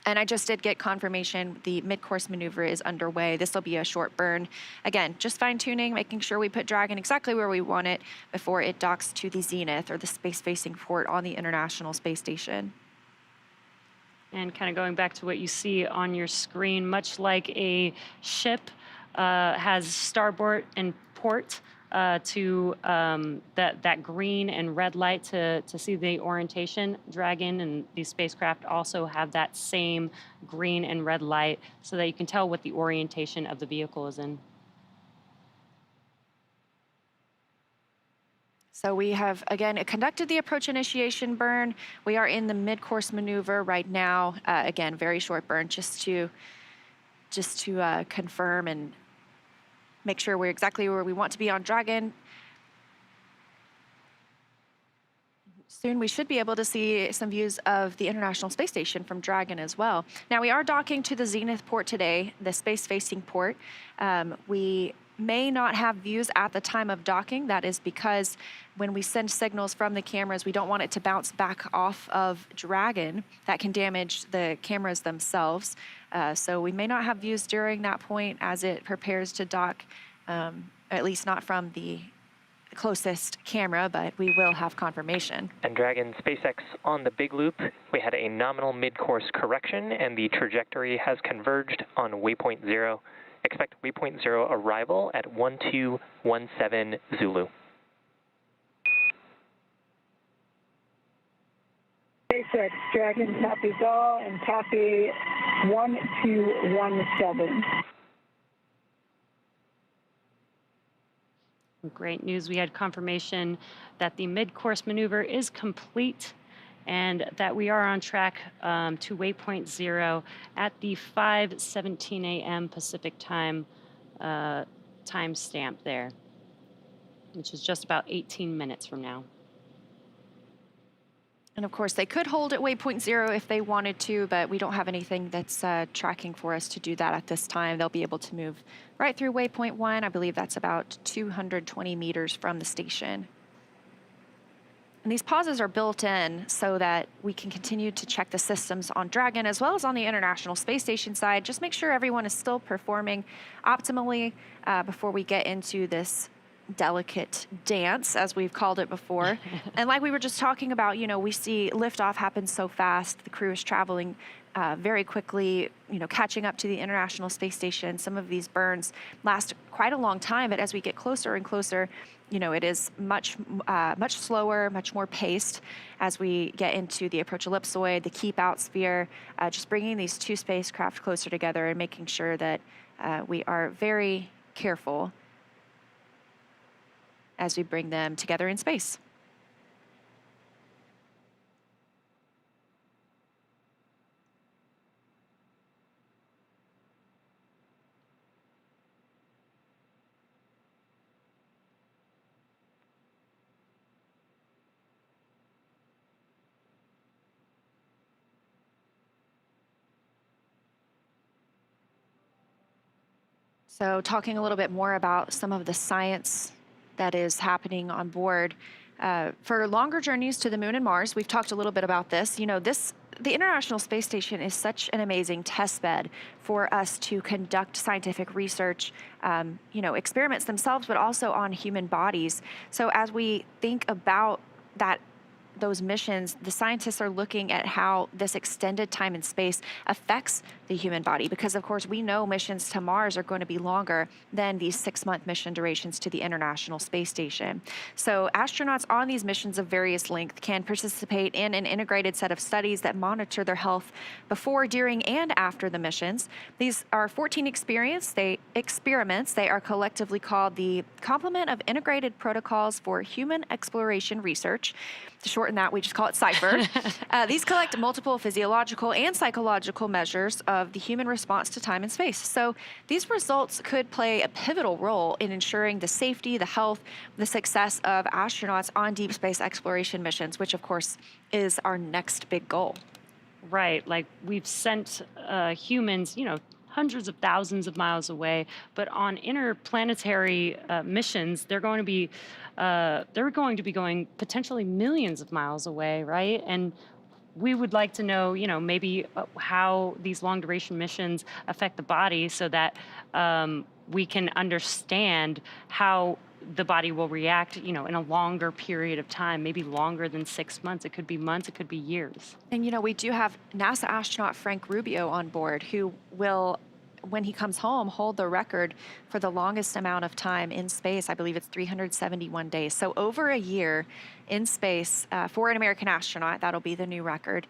And I just did get confirmation the mid-course maneuver is underway. This will be a short burn. Again, just fine-tuning, making sure we put Dragon exactly where we want it before it docks to the zenith or the space-facing port on the International Space Station. And kind of going back to what you see on your screen, much like a ship has starboard and port to that green and red light to see the orientation. Dragon and these spacecraft also have that same green and red light so that you can tell what the orientation of the vehicle is in. So we have, again, conducted the approach initiation burn. We are in the mid-course maneuver right now. Again, very short burn just to confirm and make sure we're exactly where we want to be on Dragon. Soon we should be able to see some views of the International Space Station from Dragon as well. Now we are docking to the zenith port today, the space-facing port. We may not have views at the time of docking. That is because when we send signals from the cameras, we don't want it to bounce back off of Dragon. That can damage the cameras themselves. So we may not have views during that point as it prepares to dock, at least not from the closest camera, but we will have confirmation. And Dragon SpaceX on the big loop, we had a nominal mid-course correction and the trajectory has converged on waypoint 0. Expect waypoint 0 arrival at 1217 Zulu. SpaceX, Dragon copies all, and copy 1217. Great news. We had confirmation that the mid-course maneuver is complete and that we are on track to waypoint 0 at the 5:17 a.m. Pacific time timestamp there, which is just about 18 minutes from now. And of course, they could hold at waypoint 0 if they wanted to, but we don't have anything that's tracking for us to do that at this time. They'll be able to move right through waypoint 1. I believe that's about 220 meters from the station. And these pauses are built in so that we can continue to check the systems on Dragon as well as on the International Space Station side. Just make sure everyone is still performing optimally before we get into this delicate dance, as we've called it before. And like we were just talking about, you know, we see liftoff happen so fast. The crew is traveling very quickly, you know, catching up to the International Space Station. Some of these burns last quite a long time, but as we get closer and closer, you know, it is much slower, much more paced as we get into the approach ellipsoid, the keep out sphere, just bringing these two spacecraft closer together and making sure that we are very careful as we bring them together in space. So talking a little bit more about some of the science that is happening on board. For longer journeys to the moon and Mars, we've talked a little bit about this. You know, the International Space Station is such an amazing test bed for us to conduct scientific research, you know, experiments themselves, but also on human bodies. So as we think about those missions, the scientists are looking at how this extended time in space affects the human body, because of course we know missions to Mars are going to be longer than these 6-month mission durations to the International Space Station. So astronauts on these missions of various length can participate in an integrated set of studies that monitor their health before, during, and after the missions. These are 14 experiments. They are collectively called the Complement of Integrated Protocols for Human Exploration Research. To shorten that, we just call it CIPHER. These collect multiple physiological and psychological measures of the human response to time and space. So these results could play a pivotal role in ensuring the safety, the health, the success of astronauts on deep space exploration missions, which of course is our next big goal. Right, like we've sent humans, you know, hundreds of thousands of miles away, but on interplanetary missions, they're going to be going potentially millions of miles away, right? And we would like to know, you know, maybe how these long duration missions affect the body, so that we can understand how the body will react, you know, in a longer period of time, maybe longer than 6 months. It could be months, it could be years. And, you know, we do have NASA astronaut Frank Rubio on board, who will, when he comes home, hold the record for the longest amount of time in space. I believe it's 371 days. So over a year in space for an American astronaut. That'll be the new record.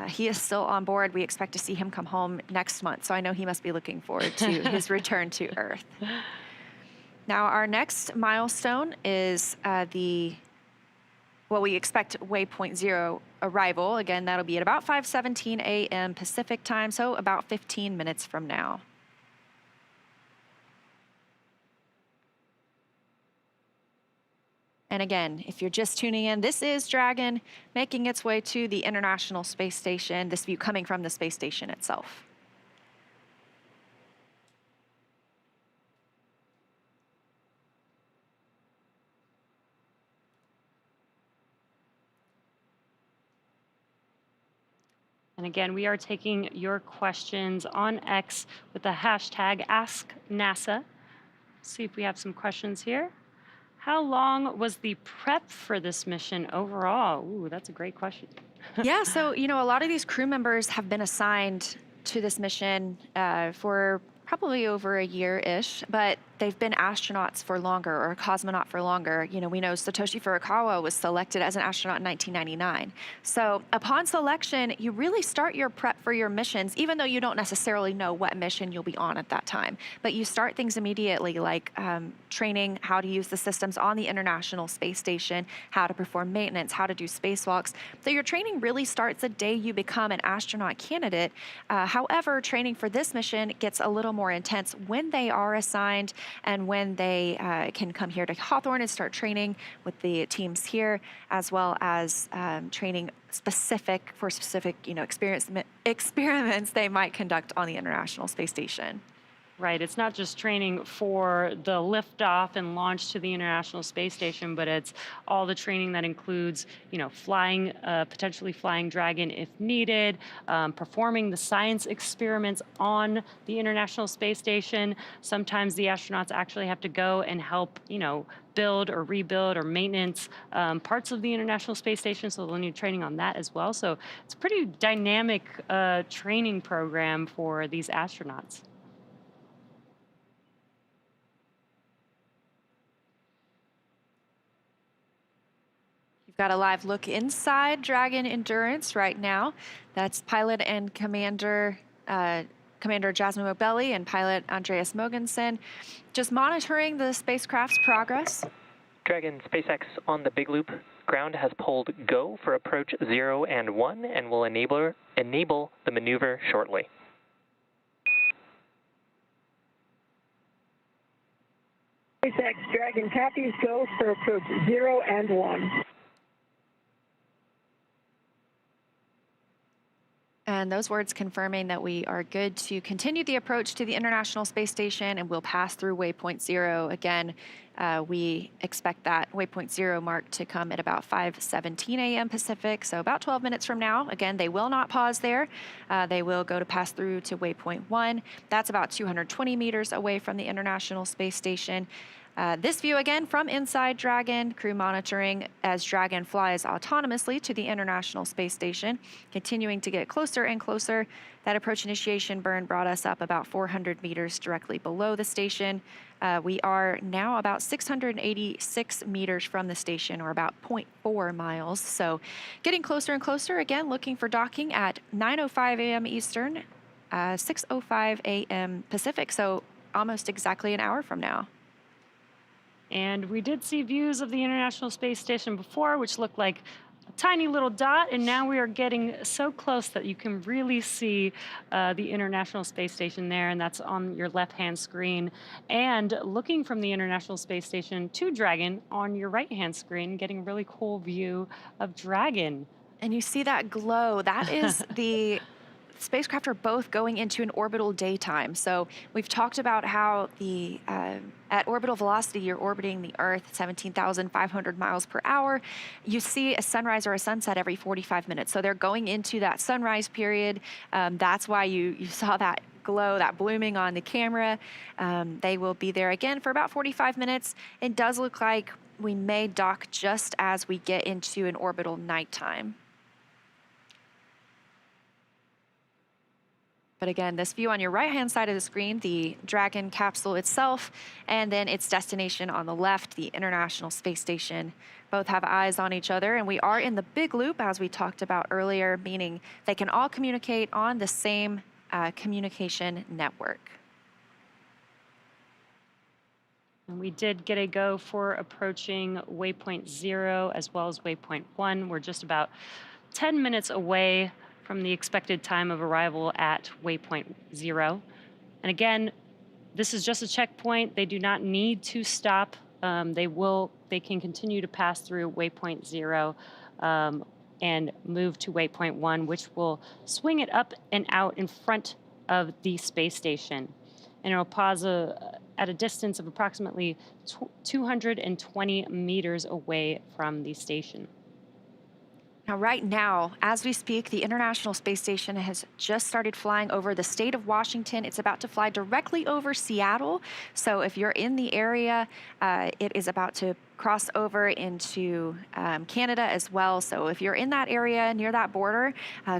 He is still on board. We expect to see him come home next month. So I know he must be looking forward to his return to Earth. Now, our next milestone is we expect waypoint 0 arrival. Again, that'll be at about 5:17 a.m. Pacific time, so about 15 minutes from now. And again, if you're just tuning in, this is Dragon making its way to the International Space Station, this view coming from the space station itself. And again, we are taking your questions on X with the hashtag AskNASA. See if we have some questions here. How long was the prep for this mission overall? Ooh, that's a great question. Yeah, so, you know, a lot of these crew members have been assigned to this mission for probably over a year-ish, but they've been astronauts for longer, or a cosmonaut for longer. You know, we know Satoshi Furukawa was selected as an astronaut in 1999. So upon selection, you really start your prep for your missions, even though you don't necessarily know what mission you'll be on at that time. But you start things immediately, like training how to use the systems on the International Space Station, how to perform maintenance, how to do spacewalks. So your training really starts the day you become an astronaut candidate. However, training for this mission gets a little more intense when they are assigned, and when they can come here to Hawthorne and start training with the teams here, as well as training specific, you know, experiments they might conduct on the International Space Station. Right. It's not just training for the liftoff and launch to the International Space Station, but it's all the training that includes, flying, potentially flying Dragon if needed, performing the science experiments on the International Space Station. Sometimes the astronauts actually have to go and help, build or rebuild or maintenance parts of the International Space Station, so they'll need training on that as well. So it's a pretty dynamic training program for these astronauts. You've got a live look inside Dragon Endurance right now. That's pilot and Commander Jasmine Mobelli and pilot Andreas Mogensen, just monitoring the spacecraft's progress. Dragon SpaceX on the big loop. Ground has pulled go for approach 0 and 1 and will enable the maneuver shortly. SpaceX Dragon copies, go for approach 0 and 1. And those words confirming that we are good to continue the approach to the International Space Station, and we'll pass through waypoint 0. Again, we expect that waypoint 0 mark to come at about 5:17 a.m. Pacific, so about 12 minutes from now. Again, they will not pause there. They will go to pass through to waypoint 1. That's about 220 meters away from the International Space Station. This view again from inside Dragon, crew monitoring as Dragon flies autonomously to the International Space Station, continuing to get closer and closer. That approach initiation burn brought us up about 400 meters directly below the station. We are now about 686 meters from the station, or about 0.4 miles. So getting closer and closer, again, looking for docking at 9:05 a.m. Eastern, 6:05 a.m. Pacific, so almost exactly an hour from now. And we did see views of the International Space Station before, which looked like a tiny little dot, and now we are getting so close that you can really see the International Space Station there, and that's on your left-hand screen. And looking from the International Space Station to Dragon on your right-hand screen, getting a really cool view of Dragon. And you see that glow. That is the spacecraft are both going into an orbital daytime. So we've talked about how the at orbital velocity, you're orbiting the Earth at 17,500 miles per hour. You see a sunrise or a sunset every 45 minutes. So they're going into that sunrise period. That's why you saw that glow, that blooming on the camera. They will be there again for about 45 minutes. It does look like we may dock just as we get into an orbital nighttime. But again, this view on your right-hand side of the screen, the Dragon capsule itself, and then its destination on the left, the International Space Station. Both have eyes on each other, and we are in the big loop, as we talked about earlier, meaning they can all communicate on the same communication network. And we did get a go for approaching waypoint 0 as well as waypoint 1. We're just about 10 minutes away from the expected time of arrival at waypoint 0. And again, this is just a checkpoint. They do not need to stop. They can continue to pass through waypoint 0 and move to waypoint 1, which will swing it up and out in front of the space station. And it'll pause at a distance of approximately 220 meters away from the station. Now, right now, as we speak, the International Space Station has just started flying over the state of Washington. It's about to fly directly over Seattle. So if you're in the area, it is about to cross over into Canada as well. So if you're in that area near that border,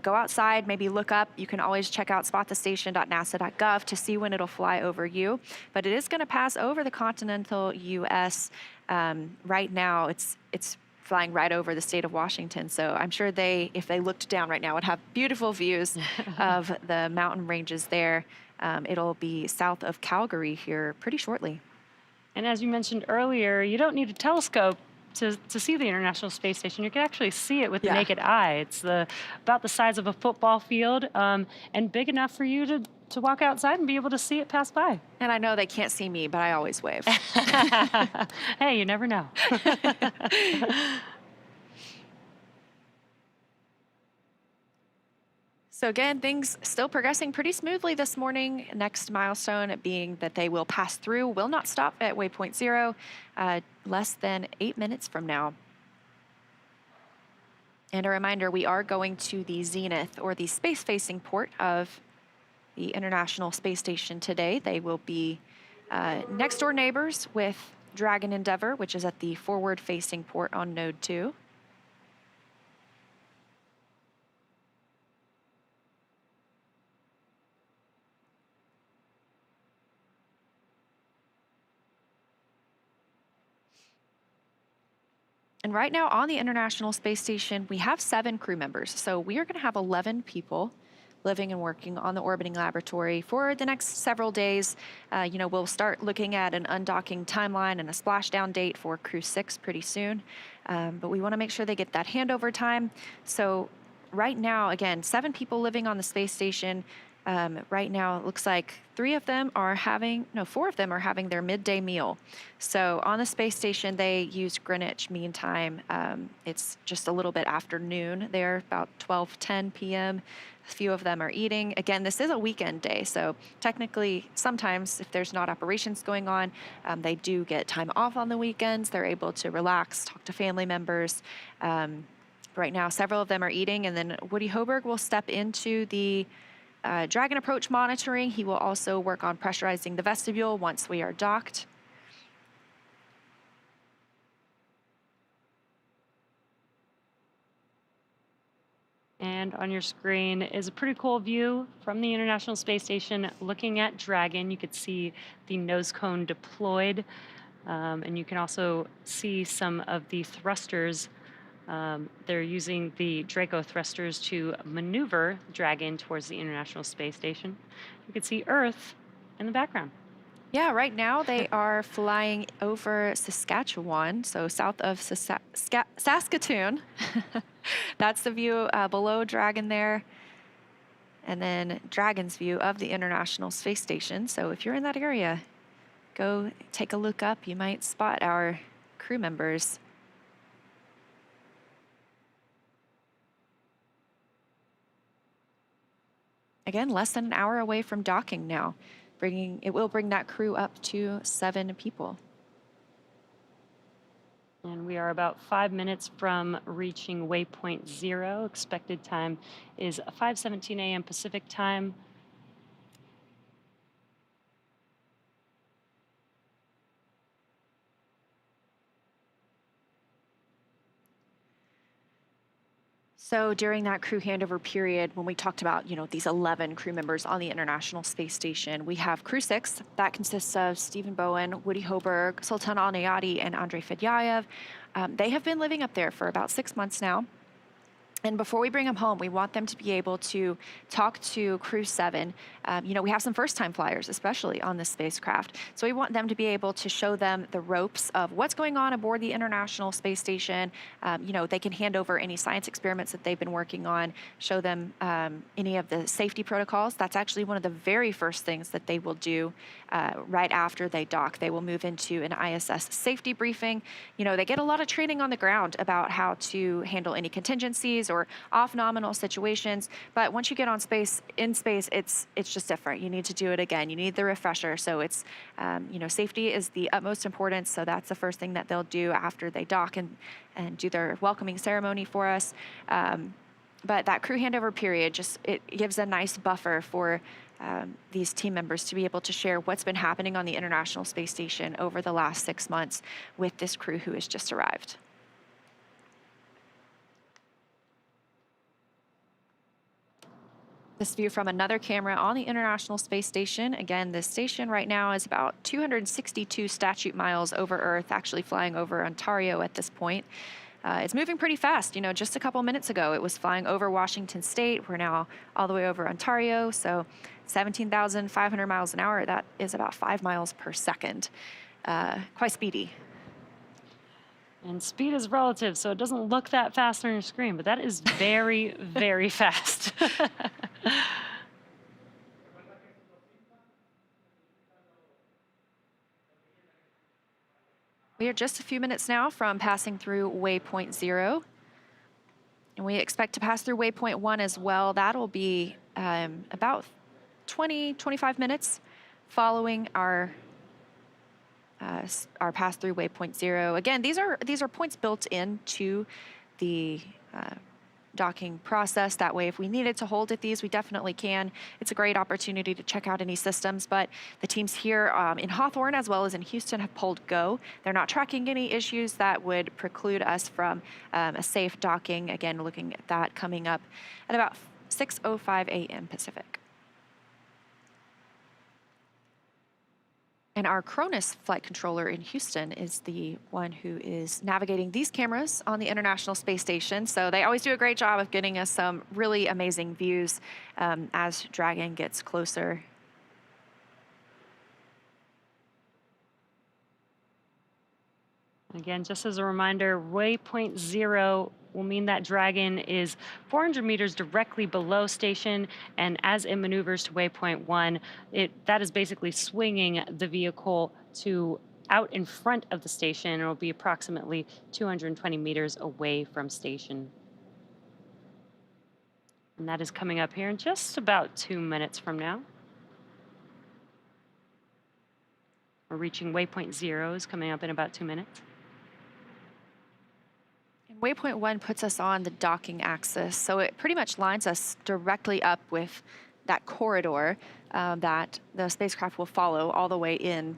go outside, maybe look up. You can always check out spotthestation.nasa.gov to see when it'll fly over you. But it is going to pass over the continental U.S. Right now. It's flying right over the state of Washington. So I'm sure if they looked down right now, would have beautiful views of the mountain ranges there. It'll be south of Calgary here pretty shortly. And as you mentioned earlier, you don't need a telescope to see the International Space Station. You can actually see it with the naked eye. It's about the size of a football field and big enough for you to walk outside and be able to see it pass by. And I know they can't see me, but I always wave. Hey, you never know. So again, things still progressing pretty smoothly this morning. Next milestone being that they will pass through, will not stop at waypoint 0, less than 8 minutes from now. And a reminder, we are going to the zenith, or the space-facing port of the International Space Station today. They will be next-door neighbors with Dragon Endeavour, which is at the forward-facing port on Node 2. And right now on the International Space Station, we have 7 crew members. So we are going to have 11 people living and working on the orbiting laboratory for the next several days. We'll start looking at an undocking timeline and a splashdown date for Crew-6 pretty soon. But we want to make sure they get that handover time. So right now, again, 7 people living on the space station. Right now, it looks like 4 of them are having their midday meal. So on the space station, they use Greenwich Mean Time. It's just a little bit after noon there, about 12:10 p.m. A few of them are eating. Again, this is a weekend day, so technically, sometimes if there's not operations going on, they do get time off on the weekends. They're able to relax, talk to family members. Right now, several of them are eating, and then Woody Hoberg will step into the Dragon approach monitoring. He will also work on pressurizing the vestibule once we are docked. And on your screen is a pretty cool view from the International Space Station looking at Dragon. You could see the nose cone deployed, and you can also see some of the thrusters. They're using the Draco thrusters to maneuver Dragon towards the International Space Station. You can see Earth in the background. Yeah, right now they are flying over Saskatchewan, so south of Saskatoon. That's the view below Dragon there. And then Dragon's view of the International Space Station. So if you're in that area, go take a look up. You might spot our crew members. Again, less than an hour away from docking now. It will bring that crew up to 7 people. And we are about 5 minutes from reaching waypoint 0. Expected time is 5:17 a.m. Pacific time. So during that crew handover period, when we talked about, these 11 crew members on the International Space Station, we have Crew-6. That consists of Stephen Bowen, Woody Hoberg, Sultan Al-Nayati, and Andrei Fedyayev. They have been living up there for about 6 months now. And before we bring them home, we want them to be able to talk to Crew-7. We have some first-time flyers, especially on this spacecraft. So we want them to be able to show them the ropes of what's going on aboard the International Space Station. They can hand over any science experiments that they've been working on, show them any of the safety protocols. That's actually one of the very first things that they will do right after they dock. They will move into an ISS safety briefing. They get a lot of training on the ground about how to handle any contingencies or off-nominal situations, but once you get in space, it's just different. You need to do it again. You need the refresher. So it's, safety is the utmost importance. So that's the first thing that they'll do after they dock and do their welcoming ceremony for us. But that crew handover period, it gives a nice buffer for these team members to be able to share what's been happening on the International Space Station over the last 6 months with this crew who has just arrived. This view from another camera on the International Space Station. Again, this station right now is about 262 statute miles over Earth, actually flying over Ontario at this point. It's moving pretty fast. Just a couple minutes ago, it was flying over Washington State. We're now all the way over Ontario, so 17,500 miles an hour. That is about 5 miles per second. Quite speedy. And speed is relative, so it doesn't look that fast on your screen, but that is very, very fast. We are just a few minutes now from passing through waypoint 0. And we expect to pass through waypoint 1 as well. That'll be about 20-25 minutes following our pass through waypoint 0. Again, these are points built into the docking process. That way, if we needed to hold at these, we definitely can. It's a great opportunity to check out any systems, but the teams here in Hawthorne as well as in Houston have pulled go. They're not tracking any issues that would preclude us from a safe docking. Again, looking at that coming up at about 6:05 a.m. Pacific. And our Cronus flight controller in Houston is the one who is navigating these cameras on the International Space Station. So they always do a great job of getting us some really amazing views as Dragon gets closer. Again, just as a reminder, waypoint 0 will mean that Dragon is 400 meters directly below station, and as it maneuvers to waypoint 1, that is basically swinging the vehicle to out in front of the station. It will be approximately 220 meters away from station. And that is coming up here in just about 2 minutes from now. We're reaching waypoint 0 is coming up in about 2 minutes. Waypoint 1 puts us on the docking axis, so it pretty much lines us directly up with that corridor that the spacecraft will follow all the way in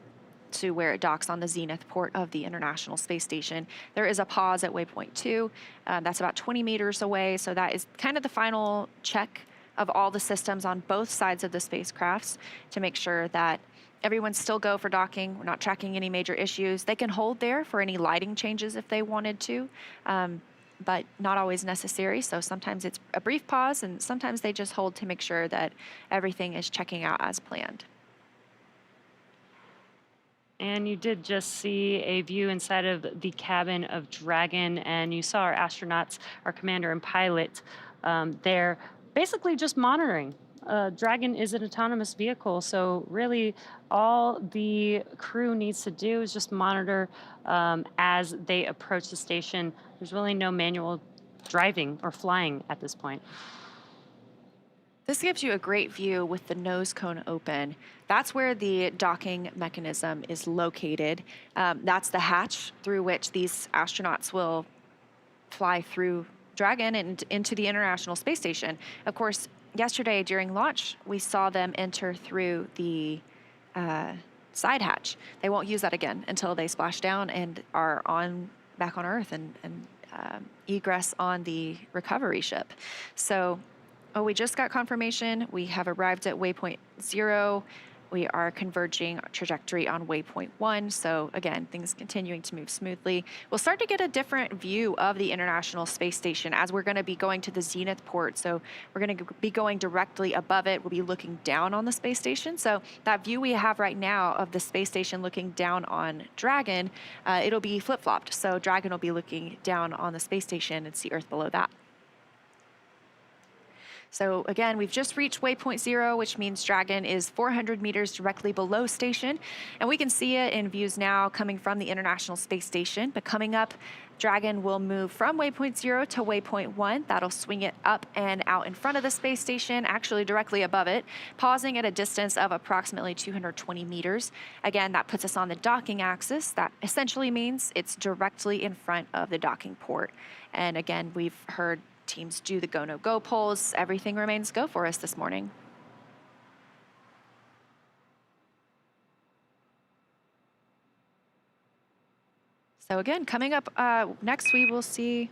to where it docks on the zenith port of the International Space Station. There is a pause at waypoint 2. That's about 20 meters away, so that is kind of the final check of all the systems on both sides of the spacecrafts to make sure that everyone's still go for docking. We're not tracking any major issues. They can hold there for any lighting changes if they wanted to, but not always necessary. So sometimes it's a brief pause, and sometimes they just hold to make sure that everything is checking out as planned. And you did just see a view inside of the cabin of Dragon, and you saw our astronauts, our commander and pilot there, basically just monitoring. Dragon is an autonomous vehicle, so really all the crew needs to do is just monitor as they approach the station. There's really no manual driving or flying at this point. This gives you a great view with the nose cone open. That's where the docking mechanism is located. That's the hatch through which these astronauts will fly through Dragon and into the International Space Station. Of course, yesterday during launch, we saw them enter through the side hatch. They won't use that again until they splash down and are back on Earth and egress on the recovery ship. So, we just got confirmation. We have arrived at waypoint 0. We are converging trajectory on waypoint 1. So again, things continuing to move smoothly. We'll start to get a different view of the International Space Station as we're going to be going to the zenith port. So we're going to be going directly above it. We'll be looking down on the space station. So that view we have right now of the space station looking down on Dragon, it'll be flip-flopped. So Dragon will be looking down on the space station and see Earth below that. So again, we've just reached waypoint 0, which means Dragon is 400 meters directly below station. And we can see it in views now coming from the International Space Station. But coming up, Dragon will move from waypoint 0 to waypoint 1. That'll swing it up and out in front of the space station, actually directly above it, pausing at a distance of approximately 220 meters. Again, that puts us on the docking axis. That essentially means it's directly in front of the docking port. And again, we've heard teams do the go, no go polls. Everything remains go for us this morning. So again, coming up next, we will see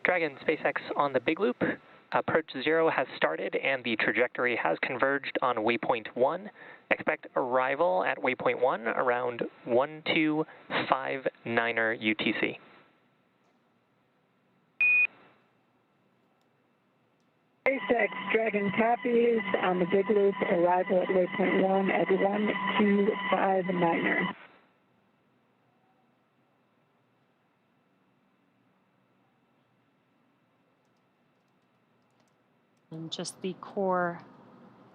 Dragon SpaceX on the Big Loop. Approach 0 has started and the trajectory has converged on waypoint 1. Expect arrival at waypoint 1 around 1259er UTC. SpaceX Dragon copies on the Big Loop, arrival at waypoint 1 at 1259er. And just the core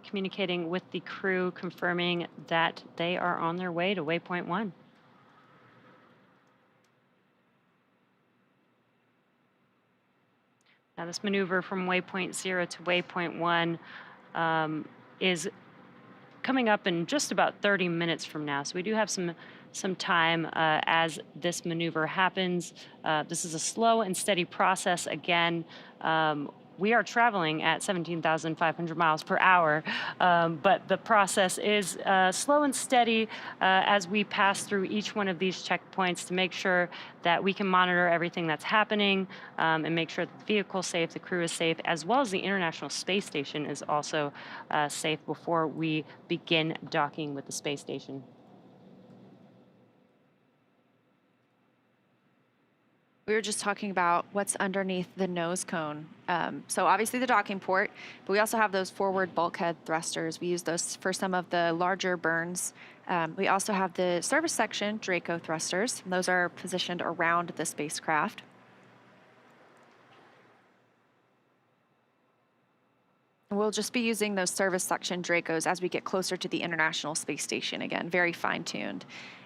communicating with the crew, confirming that they are on their way to waypoint 1. Now, this maneuver from waypoint 0 to waypoint 1 is coming up in just about 30 minutes from now. So we do have some time as this maneuver happens. This is a slow and steady process. Again, we are traveling at 17,500 miles per hour, but the process is slow and steady as we pass through each one of these checkpoints to make sure that we can monitor everything that's happening and make sure that the vehicle's safe, the crew is safe, as well as the International Space Station is also safe before we begin docking with the space station. We were just talking about what's underneath the nose cone. So obviously the docking port, but we also have those forward bulkhead thrusters. We use those for some of the larger burns. We also have the service section Draco thrusters. Those are positioned around the spacecraft. We'll just be using those service section Dracos as we get closer to the International Space Station. Again, very fine-tuned.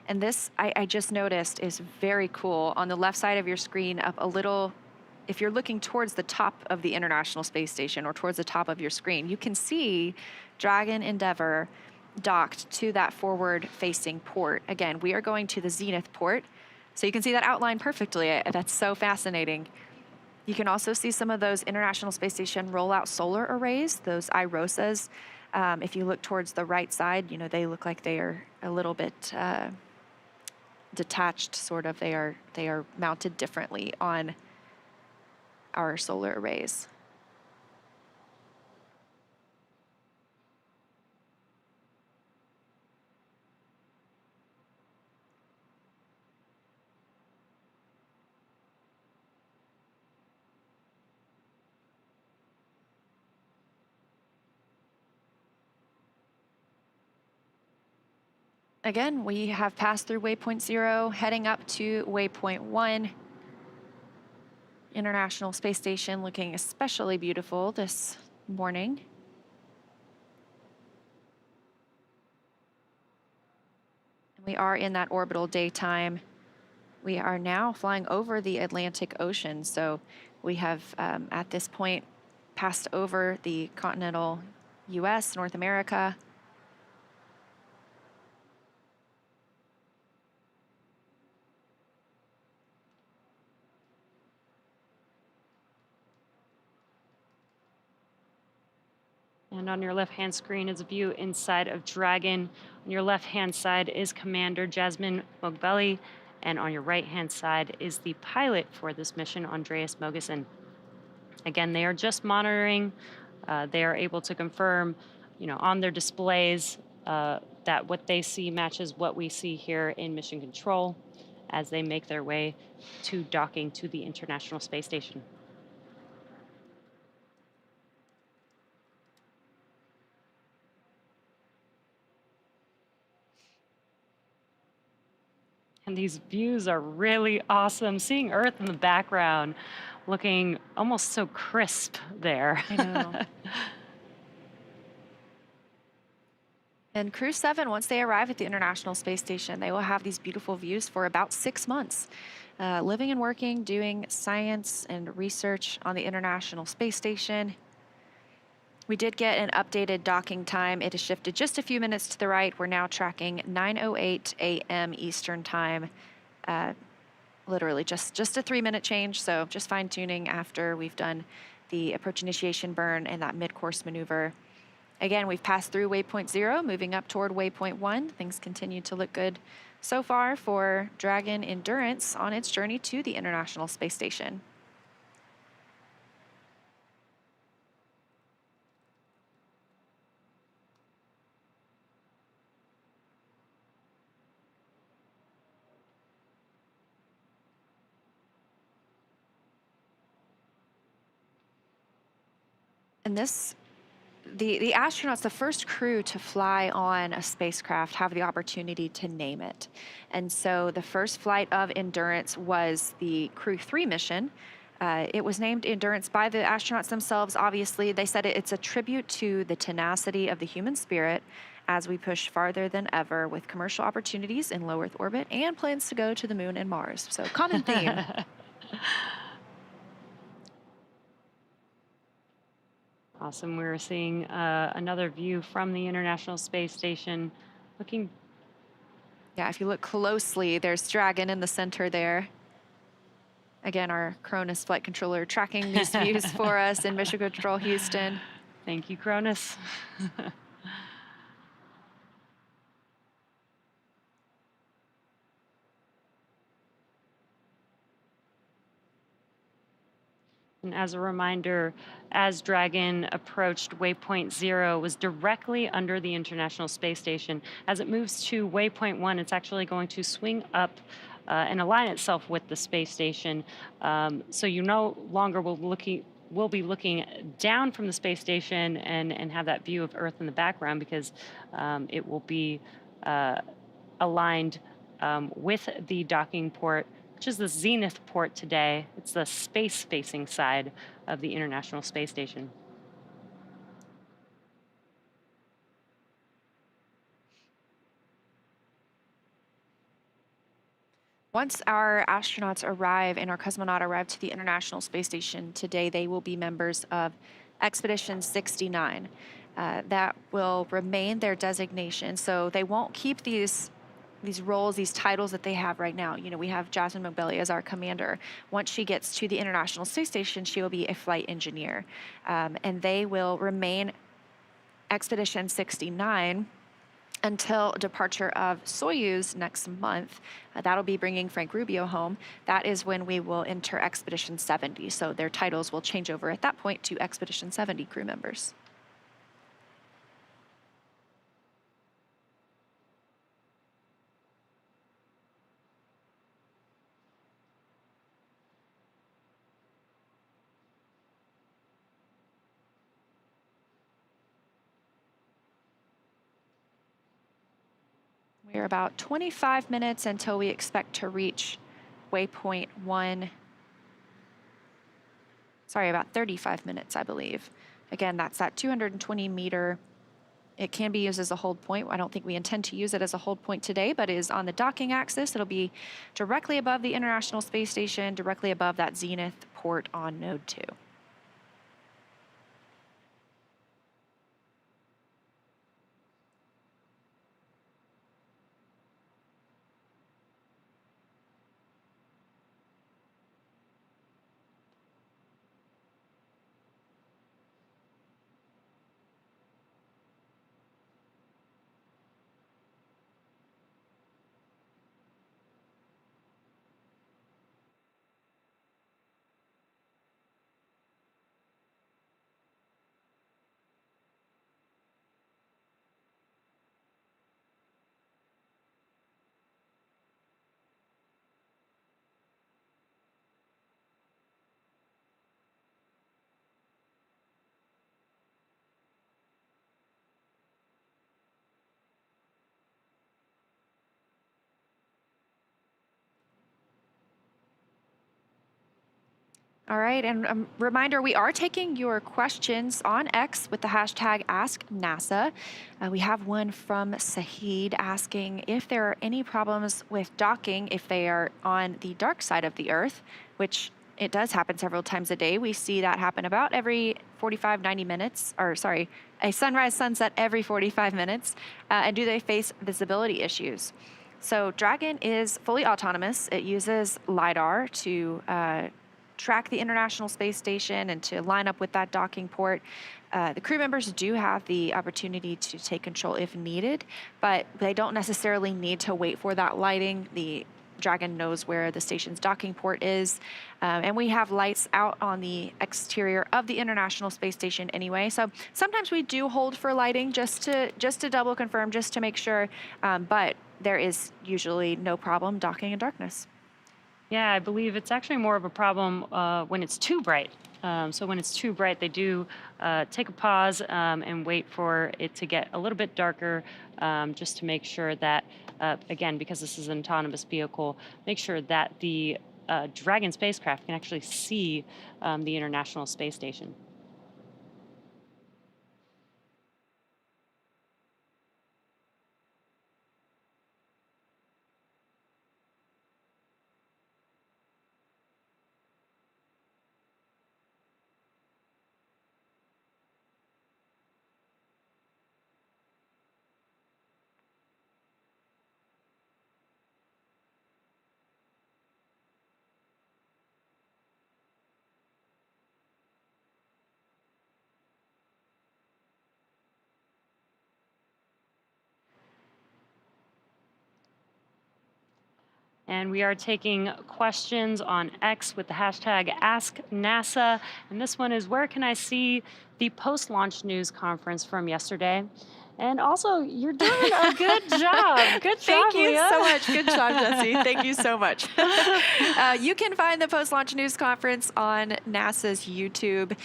And this, I just noticed, is very cool. On the left side of your screen, up a little, if you're looking towards the top of the International Space Station or towards the top of your screen, you can see Dragon Endeavour docked to that forward-facing port. Again, we are going to the Zenith port, so you can see that outline perfectly. That's so fascinating. You can also see some of those International Space Station rollout solar arrays, those IROSAs. If you look towards the right side, you know, they look like they are a little bit detached, sort of. They are mounted differently on our solar arrays. Again, we have passed through waypoint 0, heading up to waypoint 1. International Space Station looking especially beautiful this morning. We are in that orbital daytime. We are now flying over the Atlantic Ocean, so we have at this point passed over the continental US, North America. And on your left-hand screen is a view inside of Dragon. On your left-hand side is Commander Jasmine Mogbelli, and on your right-hand side is the pilot for this mission, Andreas Mogensen. Again, they are just monitoring. They are able to confirm, you know, on their displays that what they see matches what we see here in Mission Control as they make their way to docking to the International Space Station. And these views are really awesome. Seeing Earth in the background, looking almost so crisp there. I know. And Crew-7, once they arrive at the International Space Station, they will have these beautiful views for about 6 months, living and working, doing science and research on the International Space Station. We did get an updated docking time. It has shifted just a few minutes to the right. We're now tracking 9:08 a.m. Eastern Time. Literally just a 3-minute change, so just fine-tuning after we've done the approach initiation burn and that mid-course maneuver. Again, we've passed through waypoint 0, moving up toward waypoint 1. Things continue to look good so far for Dragon Endurance on its journey to the International Space Station. And the astronauts, the first crew to fly on a spacecraft, have the opportunity to name it. And so the first flight of Endurance was the Crew-3 mission. It was named Endurance by the astronauts themselves. Obviously, they said it's a tribute to the tenacity of the human spirit as we push farther than ever with commercial opportunities in low Earth orbit and plans to go to the moon and Mars. So common theme. Awesome. We're seeing another view from the International Space Station. Looking. Yeah, if you look closely, there's Dragon in the center there. Again, our Cronus flight controller tracking these views for us in Mission Control Houston. Thank you, Cronus. And as a reminder, as Dragon approached waypoint 0, it was directly under the International Space Station. As it moves to waypoint 1, it's actually going to swing up and align itself with the space station. So you no longer will be looking down from the space station and have that view of Earth in the background, because it will be aligned with the docking port, which is the zenith port today. It's the space-facing side of the International Space Station. Once our astronauts arrive and our cosmonaut arrive to the International Space Station today, they will be members of Expedition 69. That will remain their designation, so they won't keep these roles, these titles that they have right now. You know, we have Jasmine Mobilli as our commander. Once she gets to the International Space Station, she will be a flight engineer. And they will remain Expedition 69 until departure of Soyuz next month. That'll be bringing Frank Rubio home. That is when we will enter Expedition 70. So their titles will change over at that point to Expedition 70 crew members. We're about 25 minutes until we expect to reach waypoint 1. Sorry, about 35 minutes, I believe. Again, that's that 220 meter. It can be used as a hold point. I don't think we intend to use it as a hold point today, but it is on the docking axis. It'll be directly above the International Space Station, directly above that zenith port on node 2. All right, and a reminder, we are taking your questions on X with the hashtag AskNASA. We have one from Sahid asking if there are any problems with docking if they are on the dark side of the Earth, which it does happen several times a day. We see that happen about every 45, 90 minutes, or sorry, a sunrise, sunset every 45 minutes. And do they face visibility issues? So Dragon is fully autonomous. It uses LiDAR to track the International Space Station and to line up with that docking port. The crew members do have the opportunity to take control if needed, but they don't necessarily need to wait for that lighting. The Dragon knows where the station's docking port is, and we have lights out on the exterior of the International Space Station anyway. So sometimes we do hold for lighting just to double confirm, just to make sure, but there is usually no problem docking in darkness. Yeah, I believe it's actually more of a problem when it's too bright. So when it's too bright, they do take a pause and wait for it to get a little bit darker, just to make sure that, again, because this is an autonomous vehicle, make sure that the Dragon spacecraft can actually see the International Space Station. And we are taking questions on X with the hashtag AskNASA. And this one is, where can I see the post-launch news conference from yesterday? And also, you're doing a good job. Good job, Thank you Leah. so much. Good job, Jesse. Thank you so much. You can find the post-launch news conference on NASA's YouTube.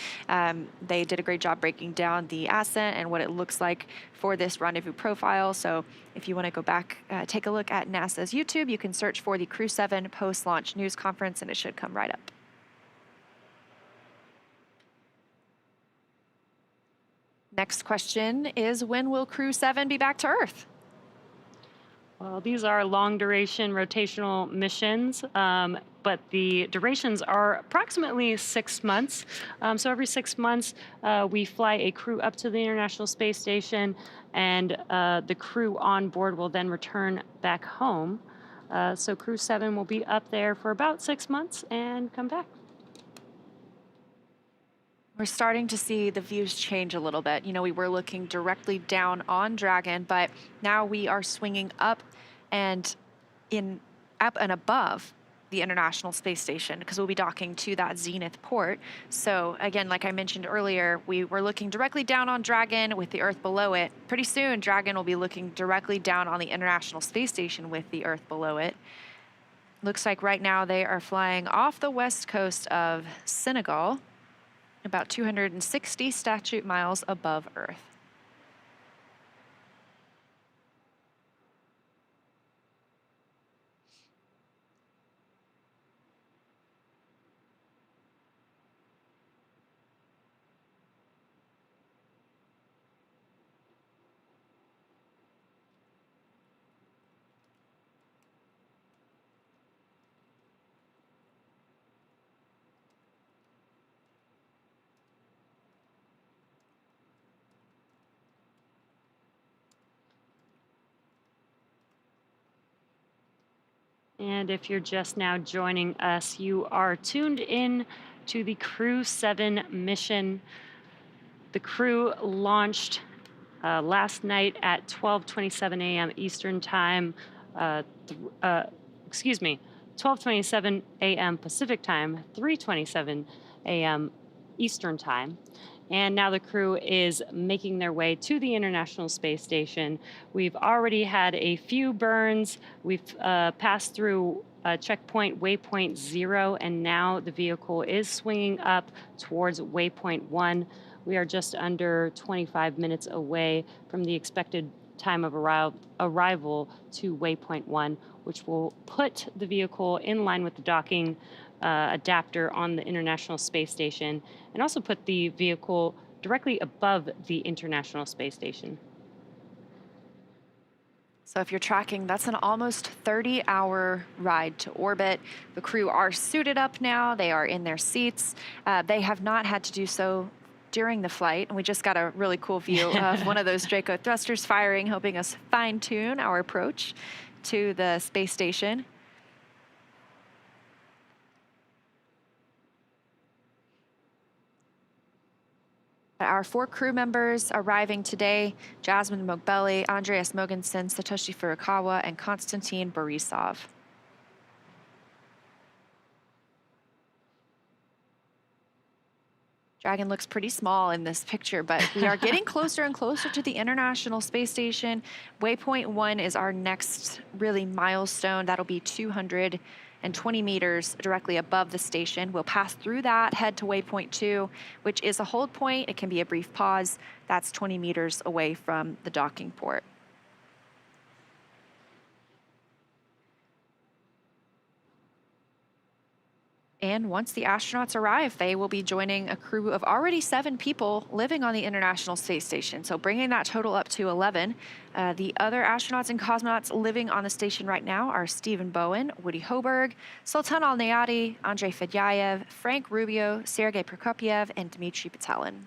They did a great job breaking down the ascent and what it looks like for this rendezvous profile. So if you want to go back, take a look at NASA's YouTube, you can search for the Crew-7 post-launch news conference, and it should come right up. Next question is, when will Crew-7 be back to Earth? Well, these are long-duration rotational missions, but the durations are approximately 6 months. So every 6 months, we fly a crew up to the International Space Station, and the crew on board will then return back home. So Crew-7 will be up there for about 6 months and come back. We're starting to see the views change a little bit. You know, we were looking directly down on Dragon, but now we are swinging up and above the International Space Station, because we'll be docking to that zenith port. So again, like I mentioned earlier, we were looking directly down on Dragon with the Earth below it. Pretty soon, Dragon will be looking directly down on the International Space Station with the Earth below it. Looks like right now they are flying off the west coast of Senegal, about 260 statute miles above Earth. And if you're just now joining us, you are tuned in to the Crew-7 mission. The crew launched last night at 12:27 a.m. Eastern Time. 12:27 a.m. Pacific Time, 3:27 a.m. Eastern Time. And now the crew is making their way to the International Space Station. We've already had a few burns. We've passed through checkpoint waypoint 0, and now the vehicle is swinging up towards waypoint 1. We are just under 25 minutes away from the expected time of arrival to waypoint 1, which will put the vehicle in line with the docking adapter on the International Space Station, and also put the vehicle directly above the International Space Station. So if you're tracking, that's an almost 30-hour ride to orbit. The crew are suited up now. They are in their seats. They have not had to do so during the flight, and we just got a really cool view of one of those Draco thrusters firing, helping us fine-tune our approach to the space station. Our 4 crew members arriving today: Jasmine Mogbelli, Andreas Mogensen, Satoshi Furukawa, and Konstantin Borisov. Dragon looks pretty small in this picture, but we are getting closer and closer to the International Space Station. Waypoint 1 is our next really milestone. That'll be 220 meters directly above the station. We'll pass through that, head to waypoint 2, which is a hold point. It can be a brief pause. That's 20 meters away from the docking port. And once the astronauts arrive, they will be joining a crew of already 7 people living on the International Space Station, so bringing that total up to 11. The other astronauts and cosmonauts living on the station right now are Stephen Bowen, Woody Hoberg, Sultan Al-Nayati, Andrei Fedyaev, Frank Rubio, Sergei Prokopyev, and Dmitry Petelin.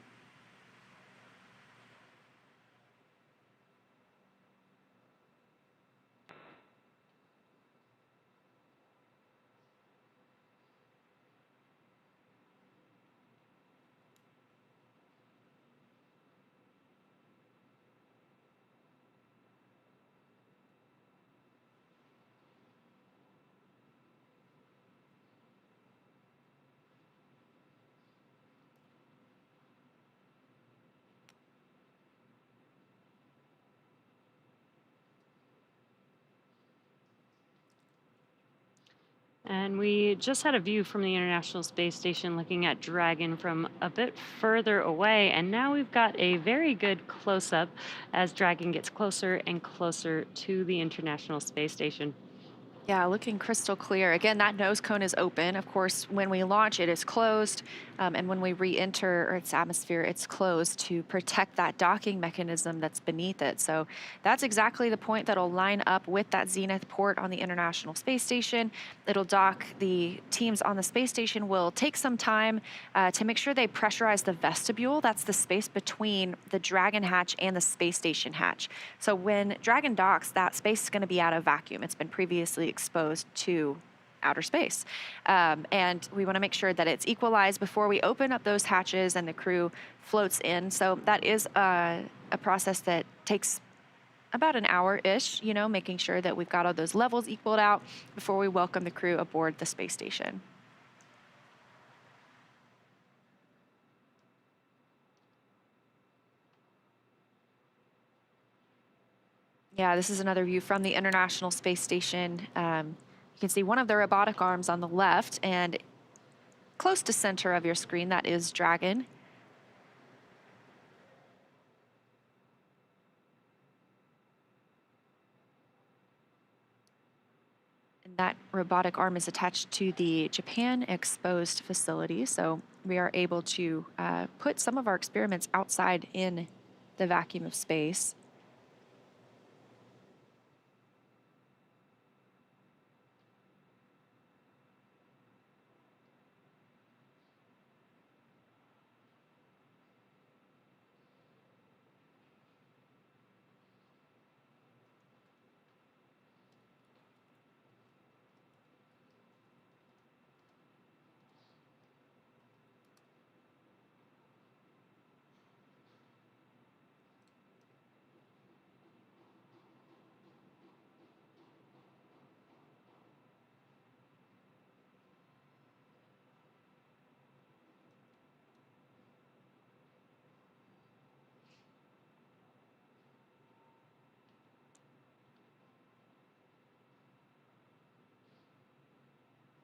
And we just had a view from the International Space Station looking at Dragon from a bit further away, and now we've got a very good close-up as Dragon gets closer and closer to the International Space Station. Yeah, looking crystal clear. Again, that nose cone is open. Of course, when we launch, it is closed. And when we re-enter its atmosphere, it's closed to protect that docking mechanism that's beneath it. So that's exactly the point that'll line up with that zenith port on the International Space Station. It'll dock. The teams on the space station will take some time to make sure they pressurize the vestibule. That's the space between the Dragon hatch and the space station hatch. So when Dragon docks, that space is going to be out of vacuum. It's been previously exposed to outer space. And we want to make sure that it's equalized before we open up those hatches and the crew floats in. So that is a process that takes about an hour-ish, you know, making sure that we've got all those levels equaled out before we welcome the crew aboard the space station. Yeah, this is another view from the International Space Station. You can see one of the robotic arms on the left, and close to center of your screen, that is Dragon. And that robotic arm is attached to the Japan exposed facility, so we are able to put some of our experiments outside in the vacuum of space.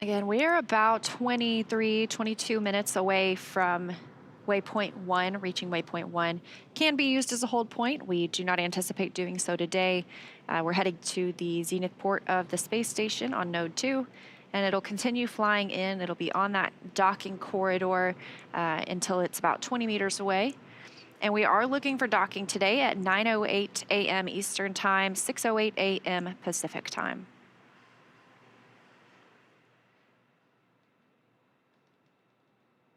Again, we are about 23, 22 minutes away from waypoint 1, reaching waypoint 1. Can be used as a hold point. We do not anticipate doing so today. We're heading to the zenith port of the space station on node 2, and it'll continue flying in. It'll be on that docking corridor until it's about 20 meters away. And we are looking for docking today at 9:08 a.m. Eastern Time, 6:08 a.m. Pacific Time.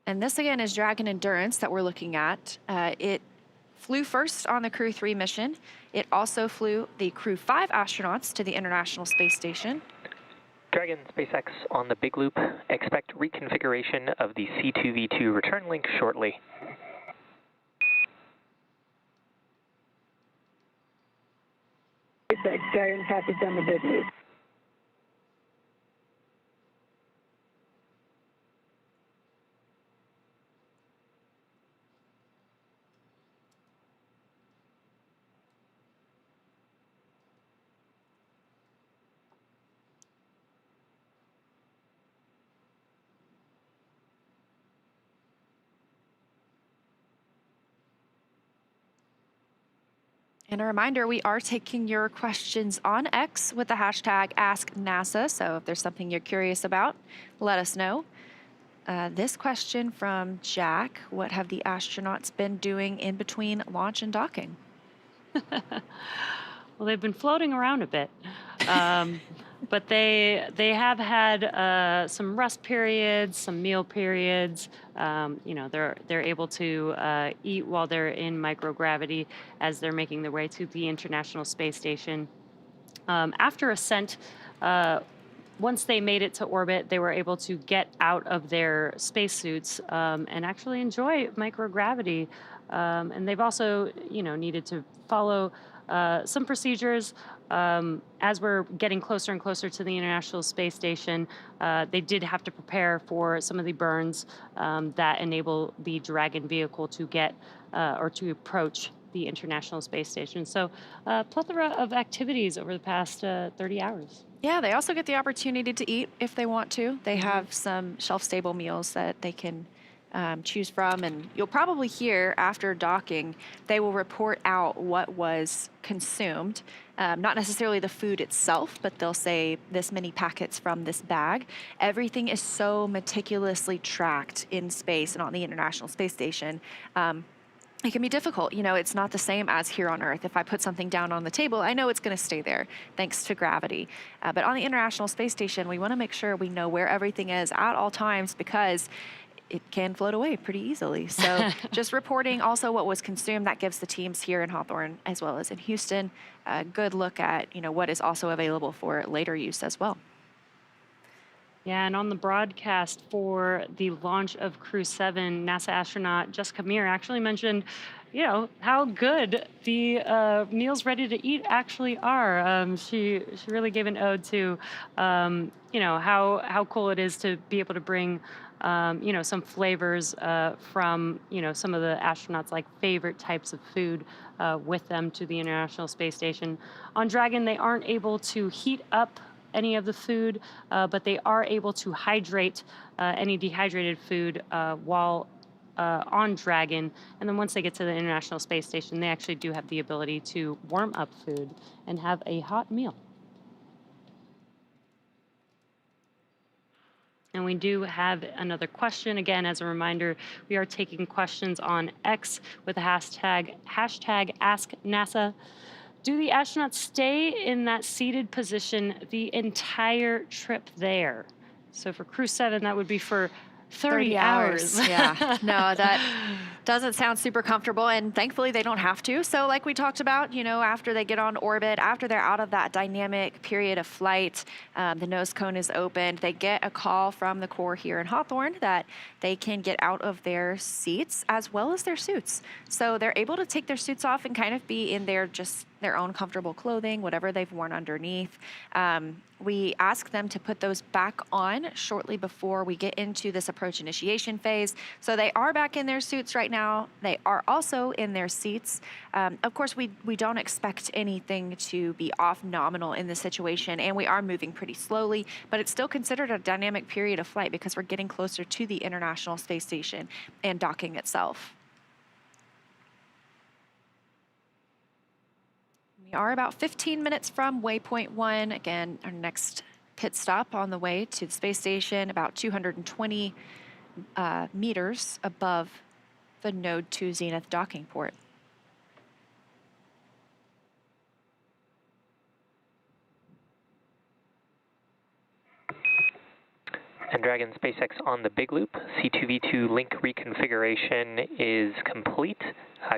And this again is Dragon Endurance that we're looking at. It flew first on the Crew-3 mission. It also flew the Crew-5 astronauts to the International Space Station. Dragon SpaceX on the big loop. Expect reconfiguration of the C2V2 return link shortly. SpaceX Dragon copies on the big loop. And a reminder, we are taking your questions on X with the hashtag AskNASA. So if there's something you're curious about, let us know. This question from Jack: what have the astronauts been doing in between launch and docking? Well, they've been floating around a bit, but they have had some rest periods, some meal periods. You know, they're able to eat while they're in microgravity as they're making their way to the International Space Station. After ascent, once they made it to orbit, they were able to get out of their spacesuits and actually enjoy microgravity. And they've also, you know, needed to follow some procedures. As we're getting closer and closer to the International Space Station, they did have to prepare for some of the burns that enable the Dragon vehicle to get or to approach the International Space Station. So a plethora of activities over the past 30 hours. Yeah, they also get the opportunity to eat if they want to. They have some shelf-stable meals that they can choose from, and you'll probably hear after docking, they will report out what was consumed. Not necessarily the food itself, but they'll say this many packets from this bag. Everything is so meticulously tracked in space and on the International Space Station. It can be difficult. You know, it's not the same as here on Earth. If I put something down on the table, I know it's going to stay there thanks to gravity. But on the International Space Station, we want to make sure we know where everything is at all times because it can float away pretty easily. So just reporting also what was consumed, that gives the teams here in Hawthorne as well as in Houston a good look at, you know, what is also available for later use as well. Yeah, and on the broadcast for the launch of Crew-7, NASA astronaut Jessica Meir actually mentioned, you know, how good the meals ready to eat actually are. She really gave an ode to, you know, how cool it is to be able to bring, you know, some flavors from, you know, some of the astronauts' like favorite types of food with them to the International Space Station. On Dragon, they aren't able to heat up any of the food, but they are able to hydrate any dehydrated food while on Dragon. And then once they get to the International Space Station, they actually do have the ability to warm up food and have a hot meal. And we do have another question. Again, as a reminder, we are taking questions on X with the hashtag AskNASA. Do the astronauts stay in that seated position the entire trip there? So for Crew-7, that would be for 30 hours. Yeah, no, that doesn't sound super comfortable, and thankfully they don't have to. So like we talked about, you know, after they get on orbit, after they're out of that dynamic period of flight, the nose cone is opened, they get a call from the Corps here in Hawthorne that they can get out of their seats as well as their suits. So they're able to take their suits off and kind of be in their own comfortable clothing, whatever they've worn underneath. We ask them to put those back on shortly before we get into this approach initiation phase. So they are back in their suits right now. They are also in their seats. Of course, we don't expect anything to be off nominal in this situation, and we are moving pretty slowly, but it's still considered a dynamic period of flight because we're getting closer to the International Space Station and docking itself. We are about 15 minutes from waypoint 1. Again, our next pit stop on the way to the space station, about 220 meters above the Node 2 Zenith docking port. And Dragon SpaceX on the big loop. C2V2 link reconfiguration is complete.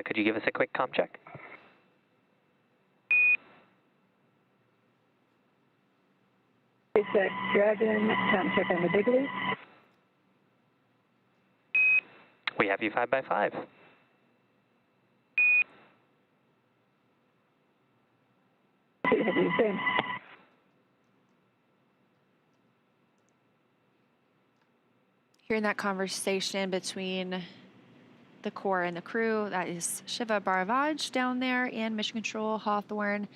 Could you give us a quick comm check? SpaceX Dragon, time check on the big loop. We have you 5x5. Hearing that conversation between the Corps and the crew, that is Shiva Bharavaj down there in Mission Control, Hawthorne.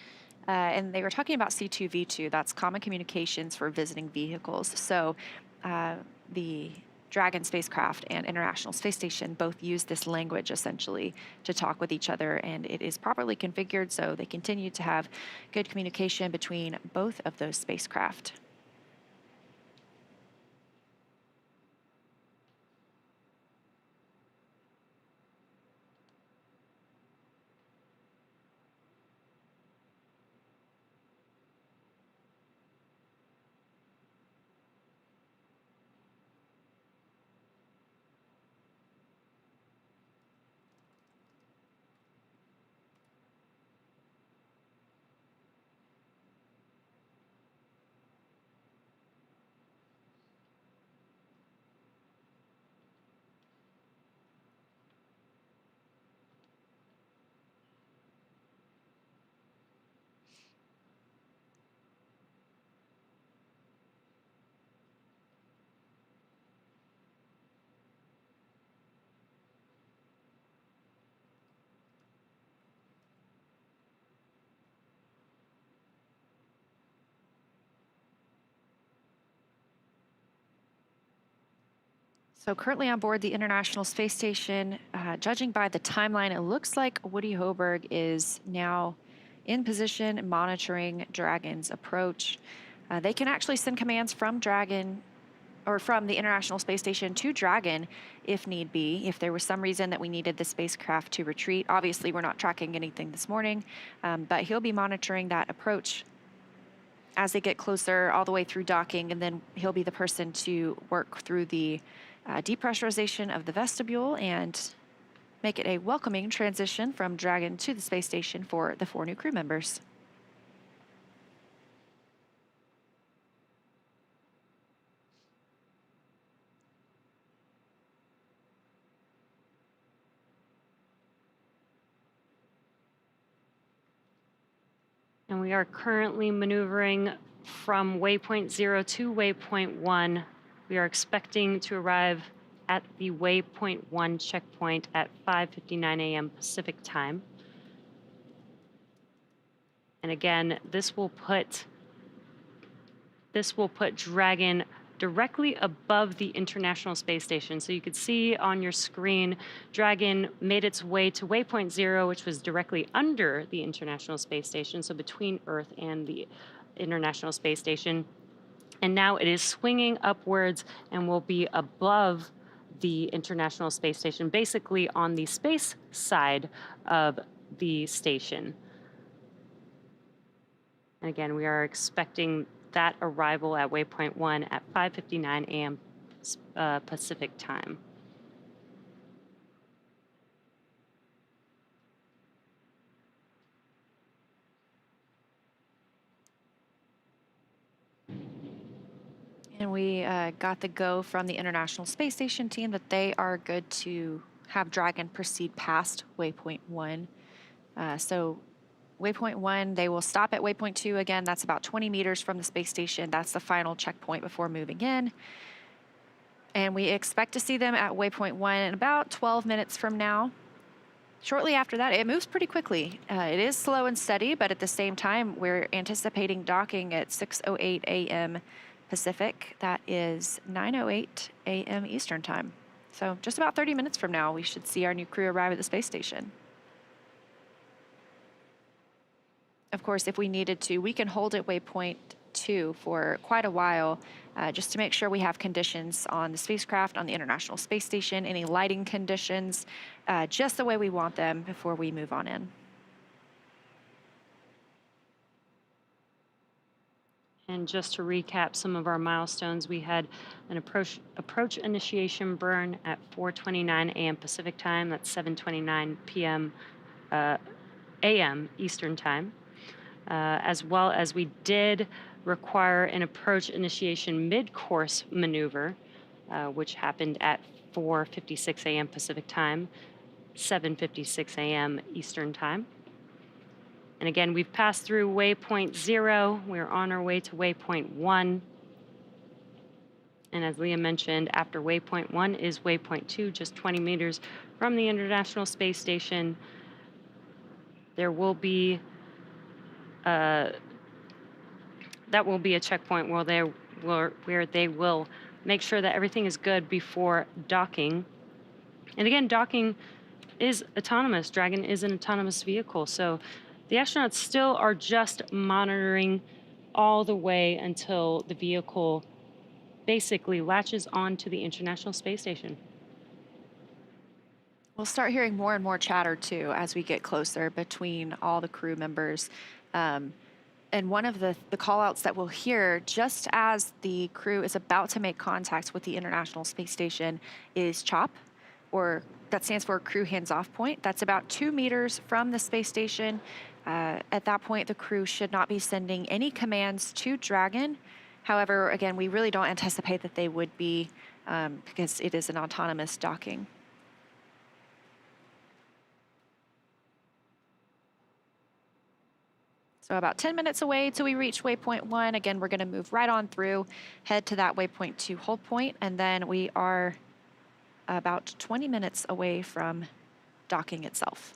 And they were talking about C2V2, that's common communications for visiting vehicles. So the Dragon spacecraft and International Space Station both use this language essentially to talk with each other, and it is properly configured so they continue to have good communication between both of those spacecraft. So currently on board the International Space Station, judging by the timeline, it looks like Woody Hoberg is now in position monitoring Dragon's approach. They can actually send commands from Dragon or from the International Space Station to Dragon if need be, if there was some reason that we needed the spacecraft to retreat. Obviously, we're not tracking anything this morning, but he'll be monitoring that approach as they get closer all the way through docking, and then he'll be the person to work through the depressurization of the vestibule and make it a welcoming transition from Dragon to the space station for the 4 new crew members. And we are currently maneuvering from waypoint 0 to waypoint 1. We are expecting to arrive at the waypoint 1 checkpoint at 5:59 a.m. Pacific time. And again, this will put Dragon directly above the International Space Station. So you could see on your screen, Dragon made its way to waypoint 0, which was directly under the International Space Station, so between Earth and the International Space Station. And now it is swinging upwards and will be above the International Space Station, basically on the space side of the station. And again, we are expecting that arrival at waypoint 1 at 5:59 a.m. Pacific time. And we got the go from the International Space Station team that they are good to have Dragon proceed past waypoint 1. So waypoint 1, they will stop at waypoint 2 again. That's about 20 meters from the space station. That's the final checkpoint before moving in. And we expect to see them at waypoint 1 in about 12 minutes from now. Shortly after that, it moves pretty quickly. It is slow and steady, but at the same time, we're anticipating docking at 6:08 a.m. Pacific. That is 9:08 a.m. Eastern time. So just about 30 minutes from now, we should see our new crew arrive at the space station. Of course, if we needed to, we can hold at waypoint 2 for quite a while, just to make sure we have conditions on the spacecraft, on the International Space Station, any lighting conditions, just the way we want them before we move on in. And just to recap some of our milestones, we had an approach initiation burn at 4:29 a.m. Pacific time. That's 7:29 p.m. a.m. Eastern time. As well as we did require an approach initiation mid-course maneuver, which happened at 4:56 a.m. Pacific time, 7:56 a.m. Eastern time. And again, we've passed through waypoint 0. We're on our way to waypoint 1. And as Leah mentioned, after waypoint 1 is waypoint 2, just 20 meters from the International Space Station. There will be that will be a checkpoint where they will make sure that everything is good before docking. And again, docking is autonomous. Dragon is an autonomous vehicle. So the astronauts still are just monitoring all the way until the vehicle basically latches onto the International Space Station. We'll start hearing more and more chatter too as we get closer between all the crew members. And one of the call-outs that we'll hear just as the crew is about to make contact with the International Space Station is CHOP, or that stands for Crew Hands-Off Point. That's about 2 meters from the space station. At that point, the crew should not be sending any commands to Dragon. However, again, we really don't anticipate that they would be because it is an autonomous docking. So about 10 minutes away till we reach waypoint 1. Again, we're going to move right on through, head to that waypoint 2 hold point, and then we are about 20 minutes away from docking itself.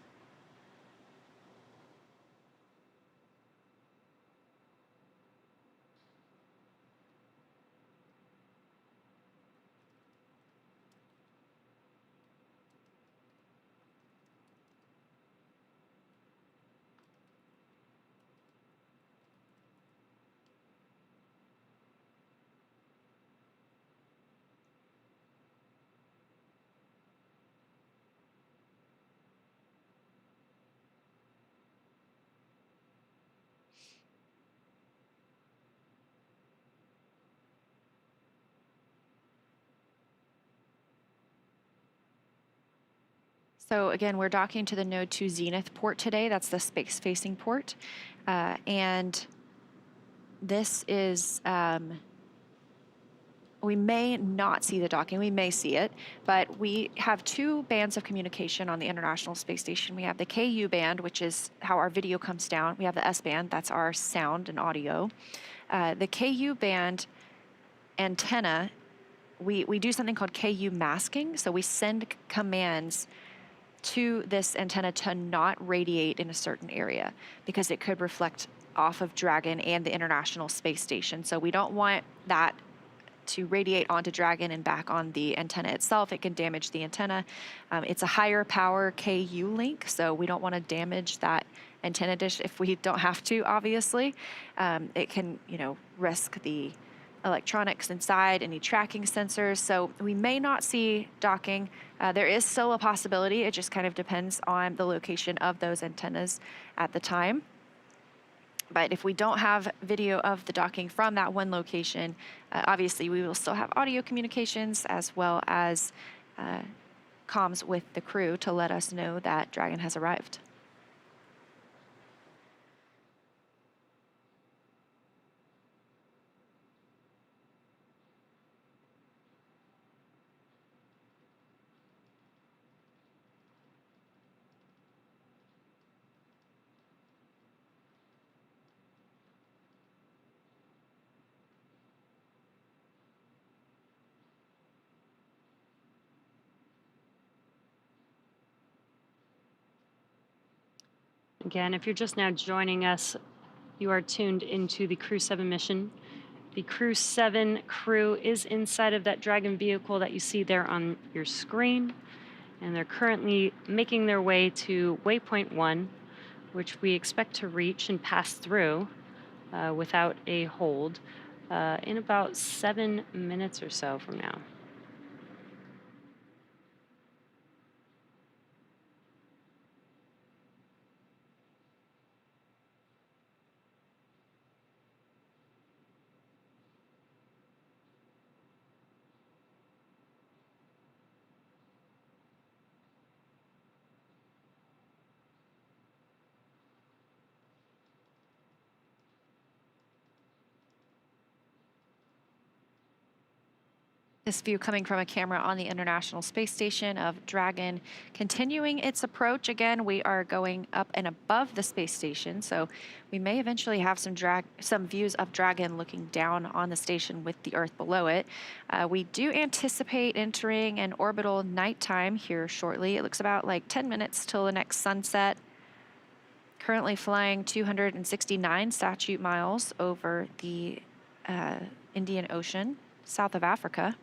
So again, we're docking to the Node 2 Zenith port today. That's the space-facing port. And this is, we may not see the docking. We may see it, but we have two bands of communication on the International Space Station. We have the KU band, which is how our video comes down. We have the S band, that's our sound and audio. The KU band antenna, we do something called KU masking. So we send commands to this antenna to not radiate in a certain area because it could reflect off of Dragon and the International Space Station. So we don't want that to radiate onto Dragon and back on the antenna itself. It can damage the antenna. It's a higher power KU link, so we don't want to damage that antenna dish if we don't have to, obviously. It can, risk the electronics inside, any tracking sensors. So we may not see docking. There is still a possibility. It just kind of depends on the location of those antennas at the time. But if we don't have video of the docking from that one location, obviously we will still have audio communications as well as comms with the crew to let us know that Dragon has arrived. Again, if you're just now joining us, you are tuned into the Crew-7 mission. The Crew-7 crew is inside of that Dragon vehicle that you see there on your screen, and they're currently making their way to waypoint 1, which we expect to reach and pass through without a hold in about 7 minutes or so from now. This view coming from a camera on the International Space Station of Dragon continuing its approach. Again, we are going up and above the space station, so we may eventually have some views of Dragon looking down on the station with the Earth below it. We do anticipate entering an orbital nighttime here shortly. It looks about like 10 minutes till the next sunset. Currently flying 269 statute miles over the Indian Ocean, south of Africa.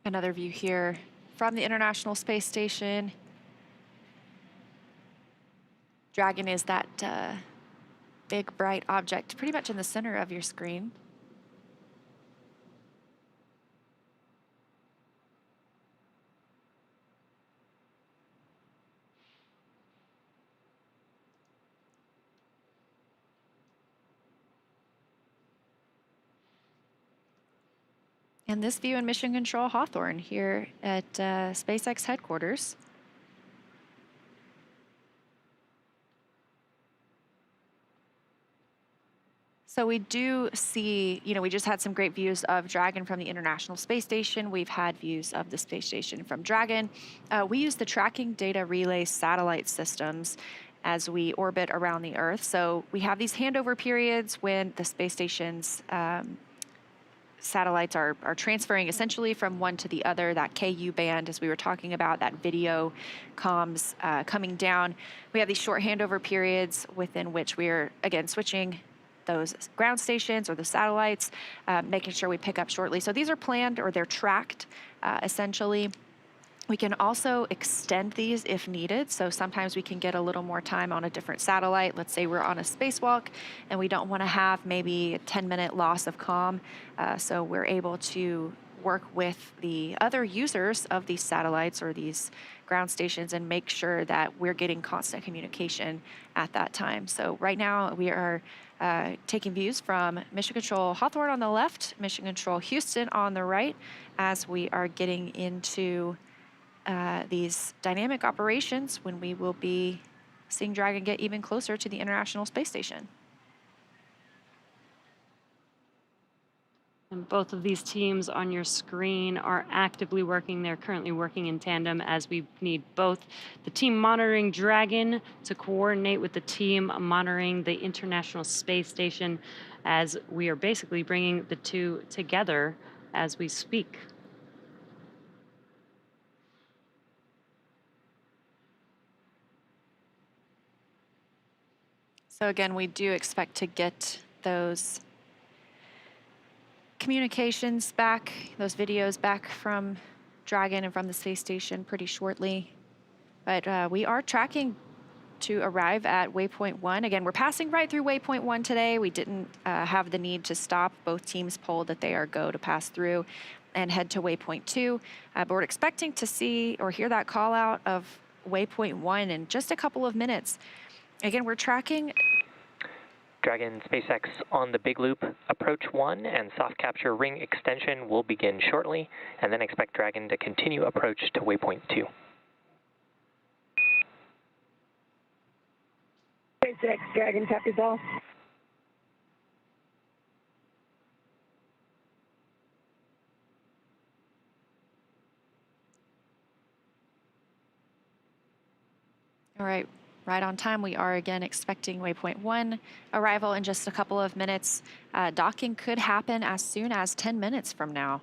Another view here from the International Space Station. Dragon is that big bright object pretty much in the center of your screen. And this view in Mission Control Hawthorne here at SpaceX headquarters. So we do see, we just had some great views of Dragon from the International Space Station. We've had views of the space station from Dragon. We use the tracking data relay satellite systems as we orbit around the Earth. So we have these handover periods when the space station's satellites are transferring essentially from one to the other, that KU band, as we were talking about, that video comms coming down. We have these short handover periods within which we're, again, switching those ground stations or the satellites, making sure we pick up shortly. So these are planned, or they're tracked, essentially. We can also extend these if needed. So sometimes we can get a little more time on a different satellite. Let's say we're on a spacewalk and we don't want to have maybe a 10-minute loss of comm. So we're able to work with the other users of these satellites or these ground stations and make sure that we're getting constant communication at that time. So right now we are taking views from Mission Control Hawthorne on the left, Mission Control Houston on the right, as we are getting into these dynamic operations when we will be seeing Dragon get even closer to the International Space Station. And both of these teams on your screen are actively working. They're currently working in tandem, as we need both the team monitoring Dragon to coordinate with the team monitoring the International Space Station, as we are basically bringing the two together as we speak. So again, we do expect to get those communications back, those videos back from Dragon and from the space station pretty shortly. But we are tracking to arrive at waypoint 1. Again, we're passing right through waypoint 1 today. We didn't have the need to stop. Both teams polled that they are go to pass through and head to waypoint 2. But we're expecting to see or hear that call out of waypoint 1 in just a couple of minutes. Again, we're tracking Dragon SpaceX on the Big Loop, approach 1 and soft capture ring extension will begin shortly, and then expect Dragon to continue approach to waypoint 2. SpaceX, Dragon, copies all. All right, right on time. We are again expecting waypoint 1 arrival in just a couple of minutes. Docking could happen as soon as 10 minutes from now.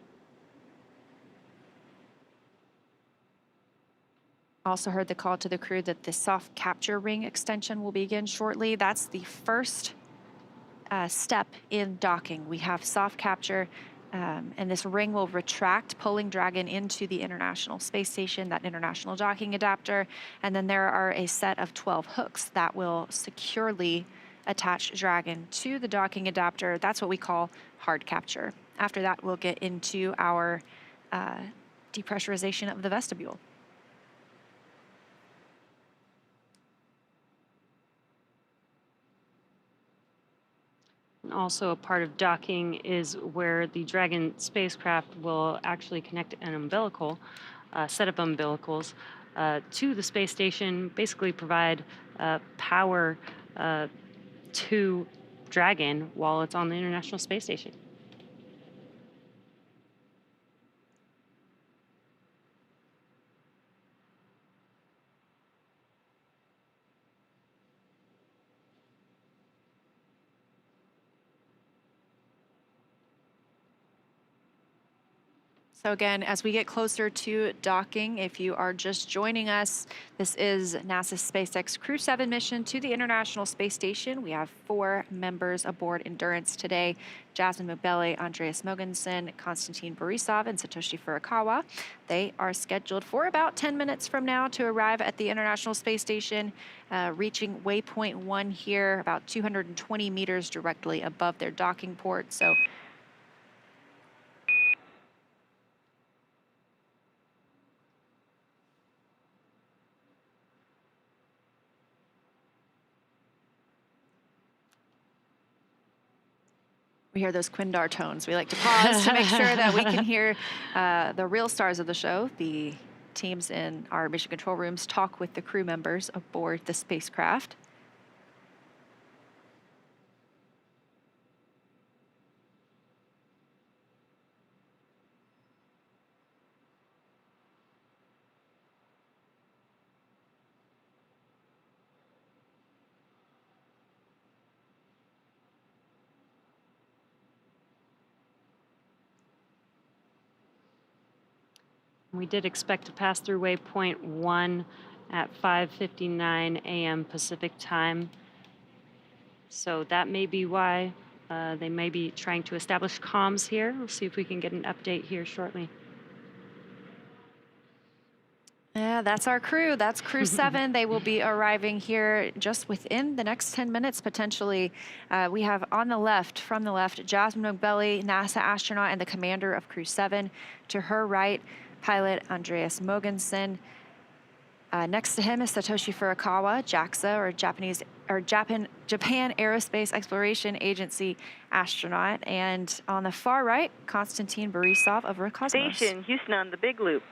Also heard the call to the crew that the soft capture ring extension will begin shortly. That's the first step in docking. We have soft capture, and this ring will retract, pulling Dragon into the International Space Station, that international docking adapter. And then there are a set of 12 hooks that will securely attach Dragon to the docking adapter. That's what we call hard capture. After that, we'll get into our depressurization of the vestibule. Also, a part of docking is where the Dragon spacecraft will actually connect an umbilical, set of umbilicals, to the space station, basically provide power to Dragon while it's on the International Space Station. So again, as we get closer to docking, if you are just joining us, this is NASA's SpaceX Crew-7 mission to the International Space Station. We have 4 members aboard Endurance today: Jasmine Mubele, Andreas Mogensen, Konstantin Borisov, and Satoshi Furukawa. They are scheduled for about 10 minutes from now to arrive at the International Space Station, reaching waypoint 1 here, about 220 meters directly above their docking port. So we hear those Quindar tones. We like to pause to make sure that we can hear the real stars of the show. The teams in our mission control rooms talk with the crew members aboard the spacecraft. We did expect to pass through waypoint 1 at 5:59 a.m. Pacific time. So that may be why they may be trying to establish comms here. We'll see if we can get an update here shortly. Yeah, that's our crew. That's Crew-7. They will be arriving here just within the next 10 minutes, potentially. We have on the left, from the left, Jasmine McBelly, NASA astronaut and the commander of Crew-7. To her right, pilot Andreas Mogensen. Next to him is Satoshi Furukawa, JAXA, Japan Aerospace Exploration Agency astronaut. And on the far right, Konstantin Borisov of Roscosmos. Station Houston on the Big Loop.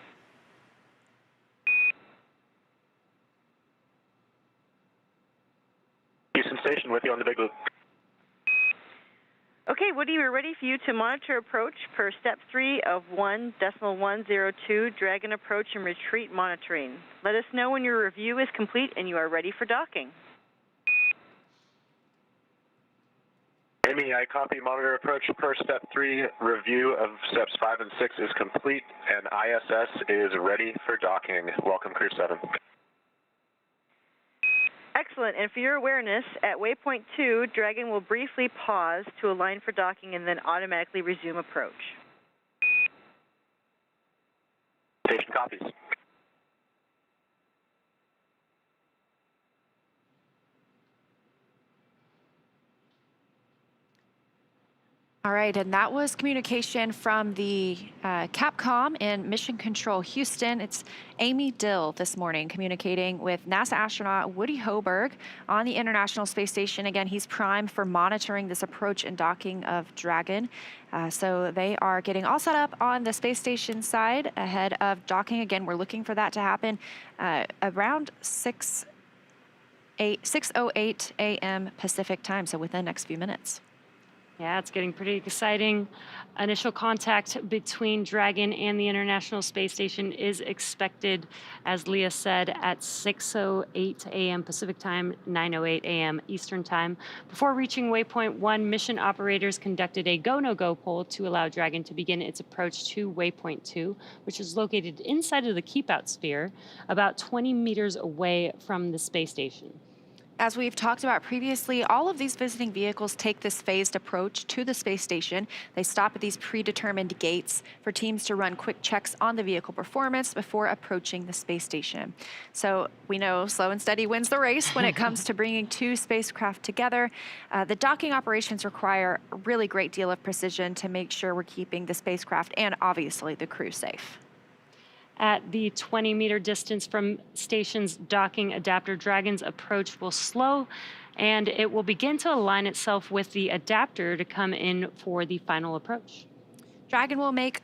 Houston Station with you on the Big Loop. Okay, Woody, we're ready for you to monitor approach per step 3 of 1.102 Dragon approach and retreat monitoring. Let us know when your review is complete and you are ready for docking. Amy, I copy monitor approach per step 3. Review of steps 5 and 6 is complete, and ISS is ready for docking. Welcome, Crew-7. Excellent. And for your awareness, at waypoint 2, Dragon will briefly pause to align for docking and then automatically resume approach. Station copies. All right, and that was communication from the Capcom in Mission Control Houston. It's Amy Dill this morning communicating with NASA astronaut Woody Hoberg on the International Space Station. Again, he's primed for monitoring this approach and docking of Dragon. So they are getting all set up on the space station side ahead of docking. Again, we're looking for that to happen around 6:08 a.m. Pacific time, so within the next few minutes. Yeah, it's getting pretty exciting. Initial contact between Dragon and the International Space Station is expected, as Leah said, at 6:08 a.m. Pacific time, 9:08 a.m. Eastern time. Before reaching waypoint 1, mission operators conducted a go-no-go poll to allow Dragon to begin its approach to waypoint 2, which is located inside of the keep-out sphere, about 20 meters away from the space station. As we've talked about previously, all of these visiting vehicles take this phased approach to the space station. They stop at these predetermined gates for teams to run quick checks on the vehicle performance before approaching the space station. So we know slow and steady wins the race when it comes to bringing two spacecraft together. The docking operations require a really great deal of precision to make sure we're keeping the spacecraft and obviously the crew safe. At the 20-meter distance from station's docking adapter, Dragon's approach will slow, and it will begin to align itself with the adapter to come in for the final approach. Dragon will make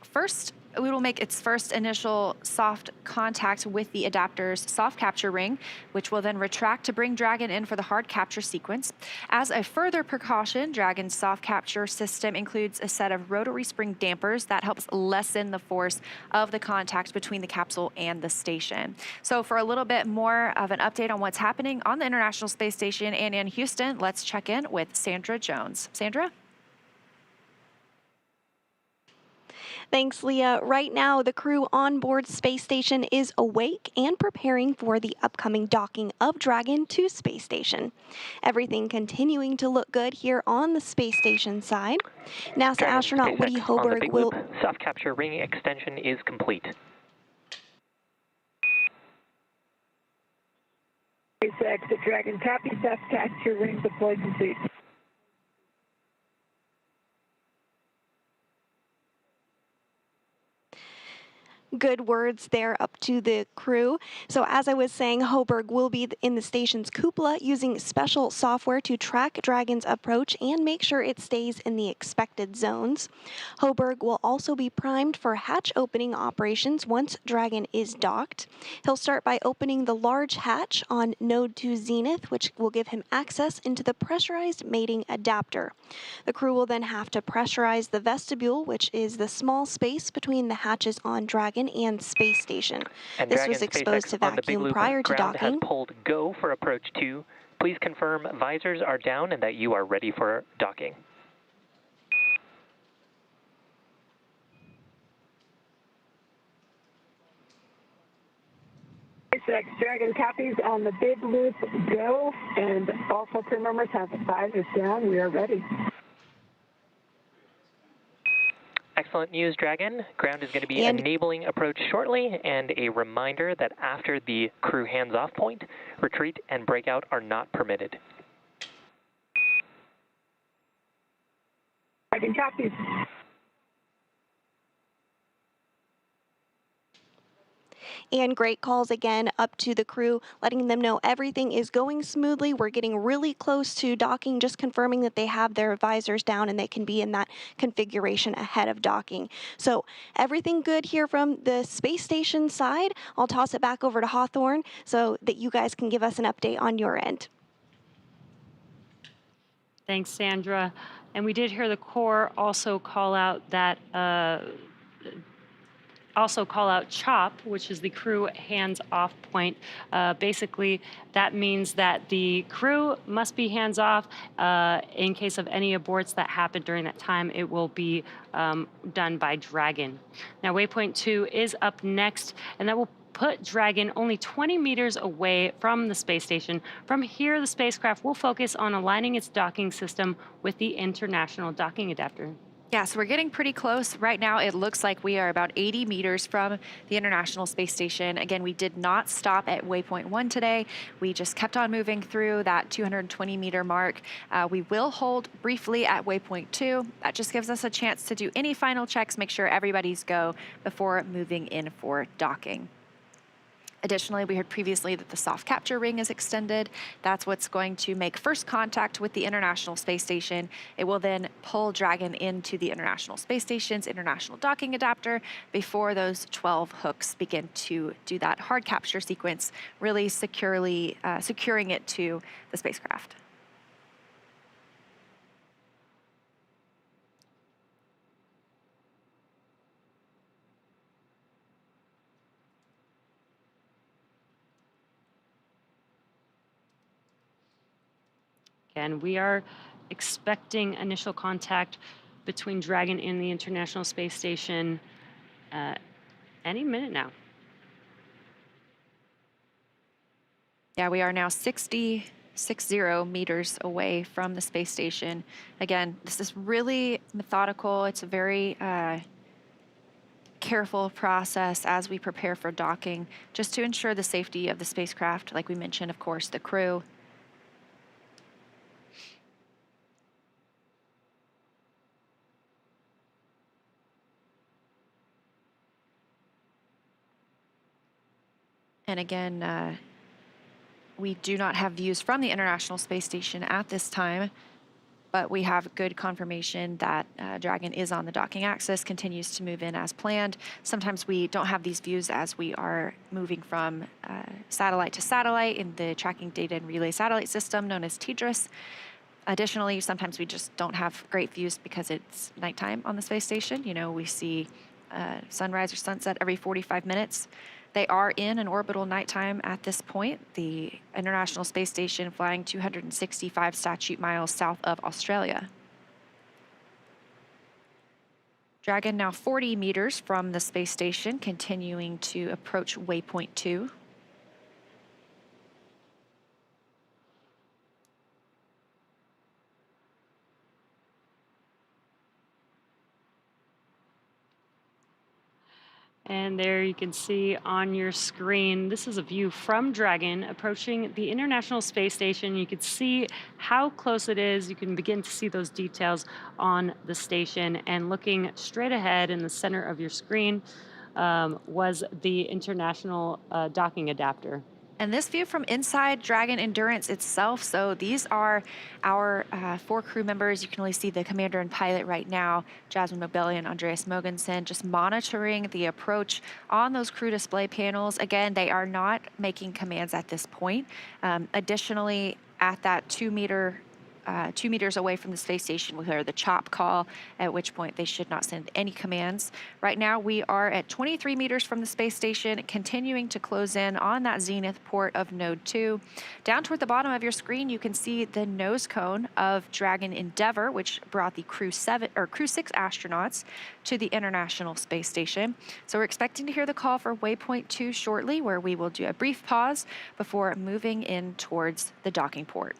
its first initial soft contact with the adapter's soft capture ring, which will then retract to bring Dragon in for the hard capture sequence. As a further precaution, Dragon's soft capture system includes a set of rotary spring dampers that helps lessen the force of the contact between the capsule and the station. So for a little bit more of an update on what's happening on the International Space Station and in Houston, let's check in with Sandra Jones. Sandra? Thanks, Leah. Right now, the crew on board Space Station is awake and preparing for the upcoming docking of Dragon to Space Station. Everything continuing to look good here on the Space Station side. NASA Dragon astronaut SpaceX Woody on the Hoberg Big will... Loop. Soft capture ring extension is complete. SpaceX, the Dragon copy, soft capture ring deployed complete. Good words there up to the crew. So as I was saying, Hoberg will be in the station's cupola using special software to track Dragon's approach and make sure it stays in the expected zones. Hoberg will also be primed for hatch opening operations once Dragon is docked. He'll start by opening the large hatch on node 2 Zenith, which will give him access into the pressurized mating adapter. The crew will then have to pressurize the vestibule, which is the small space between the hatches on Dragon and Space Station. And This Dragon was exposed SpaceX to on the Big vacuum Loop prior to ground docking. has pulled go for approach 2. Please confirm visors are down and that you are ready for docking. SpaceX Dragon copies on the big loop, go. And also crew members have visors down. We are ready. Excellent news, Dragon. Ground is going to be enabling approach shortly, and a reminder that after the crew hands-off point, retreat and breakout are not permitted. Dragon copies. And great calls again up to the crew, letting them know everything is going smoothly. We're getting really close to docking, just confirming that they have their visors down and they can be in that configuration ahead of docking. So everything good here from the space station side. I'll toss it back over to Hawthorne so that you guys can give us an update on your end. Thanks, Sandra. And we did hear the Corps also call out that CHOP, which is the crew hands-off point. Basically, that means that the crew must be hands-off. In case of any aborts that happen during that time, it will be done by Dragon. Now, waypoint 2 is up next, and that will put Dragon only 20 meters away from the space station. From here, the spacecraft will focus on aligning its docking system with the International Docking Adapter. Yeah, so we're getting pretty close. Right now, it looks like we are about 80 meters from the International Space Station. Again, we did not stop at waypoint 1 today. We just kept on moving through that 220-meter mark. We will hold briefly at waypoint 2. That just gives us a chance to do any final checks, make sure everybody's go before moving in for docking. Additionally, we heard previously that the soft capture ring is extended. That's what's going to make first contact with the International Space Station. It will then pull Dragon into the International Space Station's International Docking Adapter before those 12 hooks begin to do that hard capture sequence, really securely securing it to the spacecraft. And we are expecting initial contact between Dragon and the International Space Station any minute now. Yeah, we are now 60 meters away from the space station. Again, this is really methodical. It's a very careful process as we prepare for docking, just to ensure the safety of the spacecraft. Like we mentioned, of course, the crew. And again, we do not have views from the International Space Station at this time, but we have good confirmation that Dragon is on the docking axis, continues to move in as planned. Sometimes we don't have these views as we are moving from satellite to satellite in the Tracking Data and Relay Satellite System known as TDRS. Additionally, sometimes we just don't have great views because it's nighttime on the space station. You know, we see sunrise or sunset every 45 minutes. They are in an orbital nighttime at this point. The International Space Station flying 265 statute miles south of Australia. Dragon now 40 meters from the space station, continuing to approach waypoint 2. And there you can see on your screen, this is a view from Dragon approaching the International Space Station. You can see how close it is. You can begin to see those details on the station. And looking straight ahead in the center of your screen was the International Docking Adapter. And this view from inside Dragon Endurance itself, so these are our 4 crew members. You can only see the commander and pilot right now, Jasmine Mobelli and Andreas Mogensen, just monitoring the approach on those crew display panels. Again, they are not making commands at this point. Additionally, at that 2-meter 2 meters away from the space station, we'll hear the chop call, at which point they should not send any commands. Right now, we are at 23 meters from the space station, continuing to close in on that zenith port of Node 2. Down toward the bottom of your screen, you can see the nose cone of Dragon Endeavour, which brought the Crew-7 or Crew-6 astronauts to the International Space Station. So we're expecting to hear the call for waypoint 2 shortly, where we will do a brief pause before moving in towards the docking port.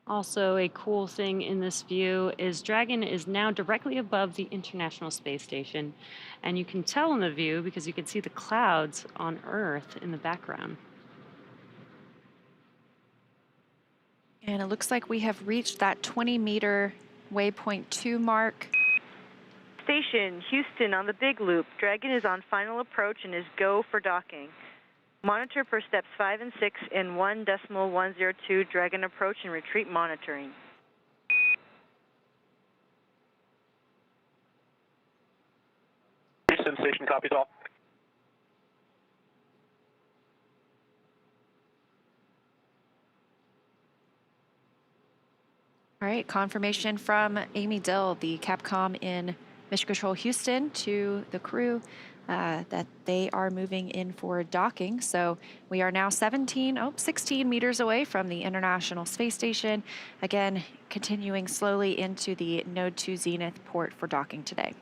Also, a cool thing in this view is Dragon is now directly above the International Space Station, and you can tell in the view because you can see the clouds on Earth in the background. And it looks like we have reached that 20-meter waypoint 2 mark. Station, Houston on the Big Loop. Dragon is on final approach and is go for docking. Monitor per steps 5 and 6 in 1.102 Dragon approach and retreat monitoring. Houston Station, copies all. All right, confirmation from Amy Dill, the Capcom in Mission Control Houston, to the crew that they are moving in for docking. So we are now 16 meters away from the International Space Station. Again, continuing slowly into the Node 2 Zenith port for docking today.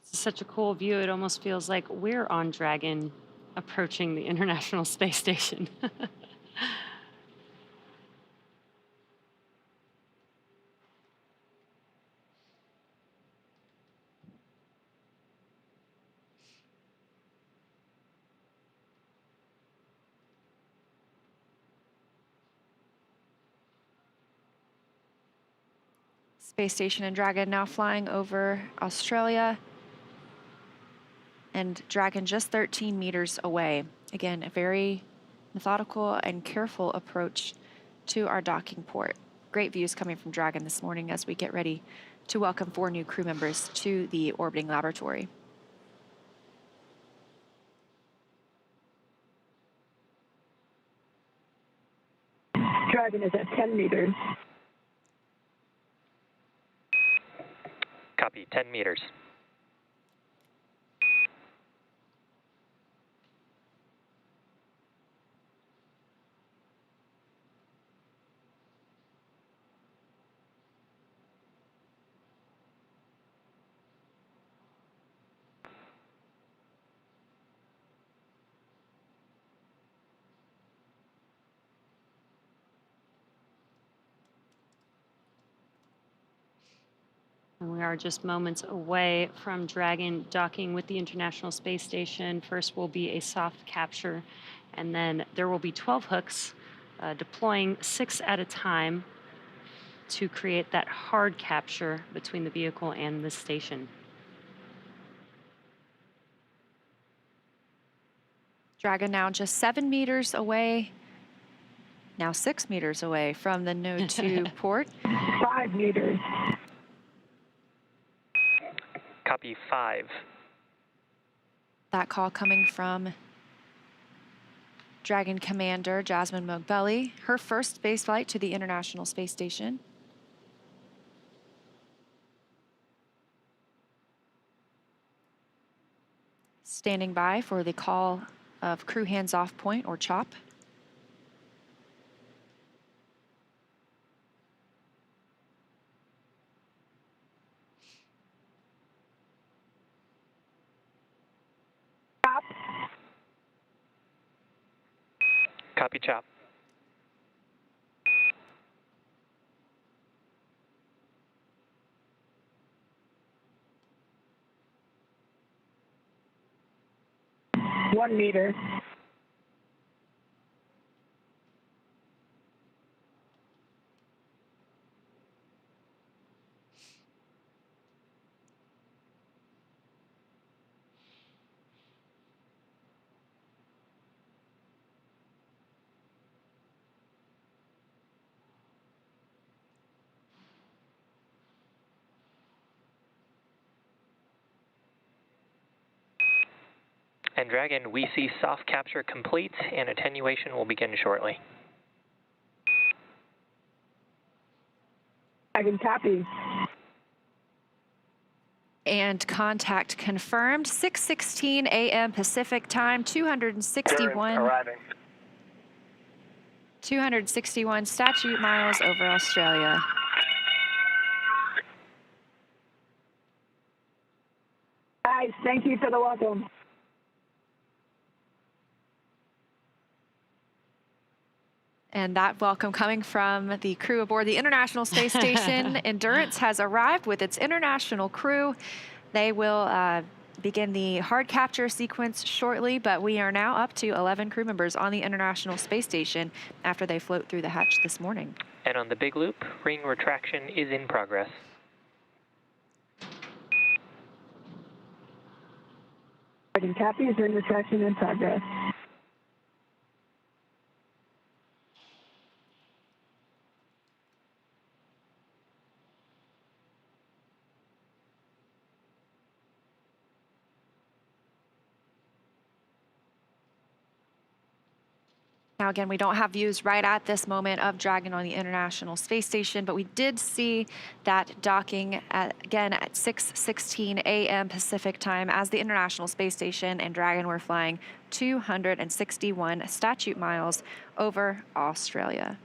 It's such a cool view. It almost feels like we're on Dragon approaching the International Space Station. Space Station and Dragon now flying over Australia. And Dragon just 13 meters away. Again, a very methodical and careful approach to our docking port. Great views coming from Dragon this morning as we get ready to welcome 4 new crew members to the orbiting laboratory. Dragon is at 10 meters. Copy, 10 meters. And we are just moments away from Dragon docking with the International Space Station. First will be a soft capture, and then there will be 12 hooks deploying 6 at a time to create that hard capture between the vehicle and the station. Dragon now just 7 meters away, now 6 meters away from the Node 2 port. 5 meters. Copy, 5. That call coming from Dragon Commander Jasmine Mogbelli, her first spaceflight to the International Space Station. Standing by for the call of crew hands-off point, or CHOP. Copy, chop. 1 meter. And Dragon, we see soft capture complete, and attenuation will begin shortly. Dragon copy. And contact confirmed. 6:16 a.m. Pacific time, 261 statute miles over Australia. Guys, thank you for the welcome. And that welcome coming from the crew aboard the International Space Station. Endurance has arrived with its international crew. They will begin the hard capture sequence shortly, but we are now up to 11 crew members on the International Space Station after they float through the hatch this morning. And on the big loop, ring retraction is in progress. Dragon copy, is ring retraction in progress. Now, again, we don't have views right at this moment of Dragon on the International Space Station, but we did see that docking again at 6:16 a.m. Pacific time as the International Space Station and Dragon were flying 261 statute miles over Australia.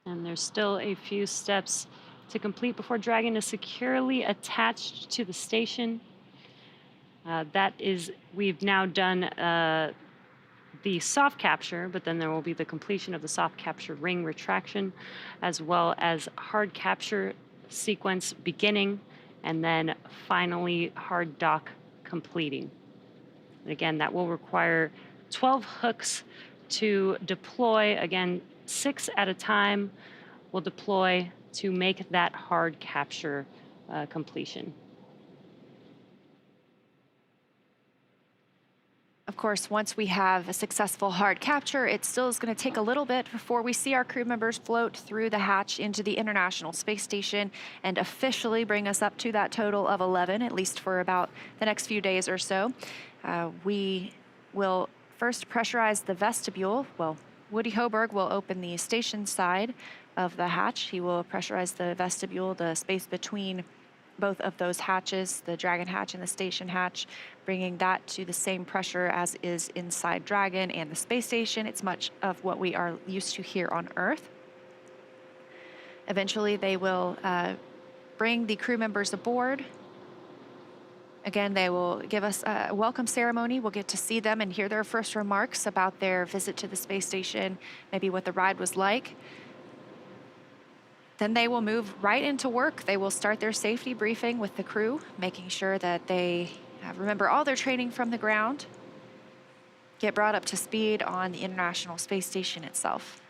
And there's still a few steps to complete before Dragon is securely attached to the station. We've now done the soft capture, but then there will be the completion of the soft capture ring retraction, as well as hard capture sequence beginning, and then finally hard dock completing. And again, that will require 12 hooks to deploy. Again, 6 at a time will deploy to make that hard capture completion. Of course, once we have a successful hard capture, it still is going to take a little bit before we see our crew members float through the hatch into the International Space Station and officially bring us up to that total of 11, at least for about the next few days or so. We will first pressurize the vestibule. Well, Woody Hoberg will open the station side of the hatch. He will pressurize the vestibule, the space between both of those hatches, the Dragon hatch and the station hatch, bringing that to the same pressure as is inside Dragon and the space station. It's much of what we are used to here on Earth. Eventually, they will bring the crew members aboard. Again, they will give us a welcome ceremony. We'll get to see them and hear their first remarks about their visit to the space station, maybe what the ride was like. Then they will move right into work. They will start their safety briefing with the crew, making sure that they remember all their training from the ground, get brought up to speed on the International Space Station itself.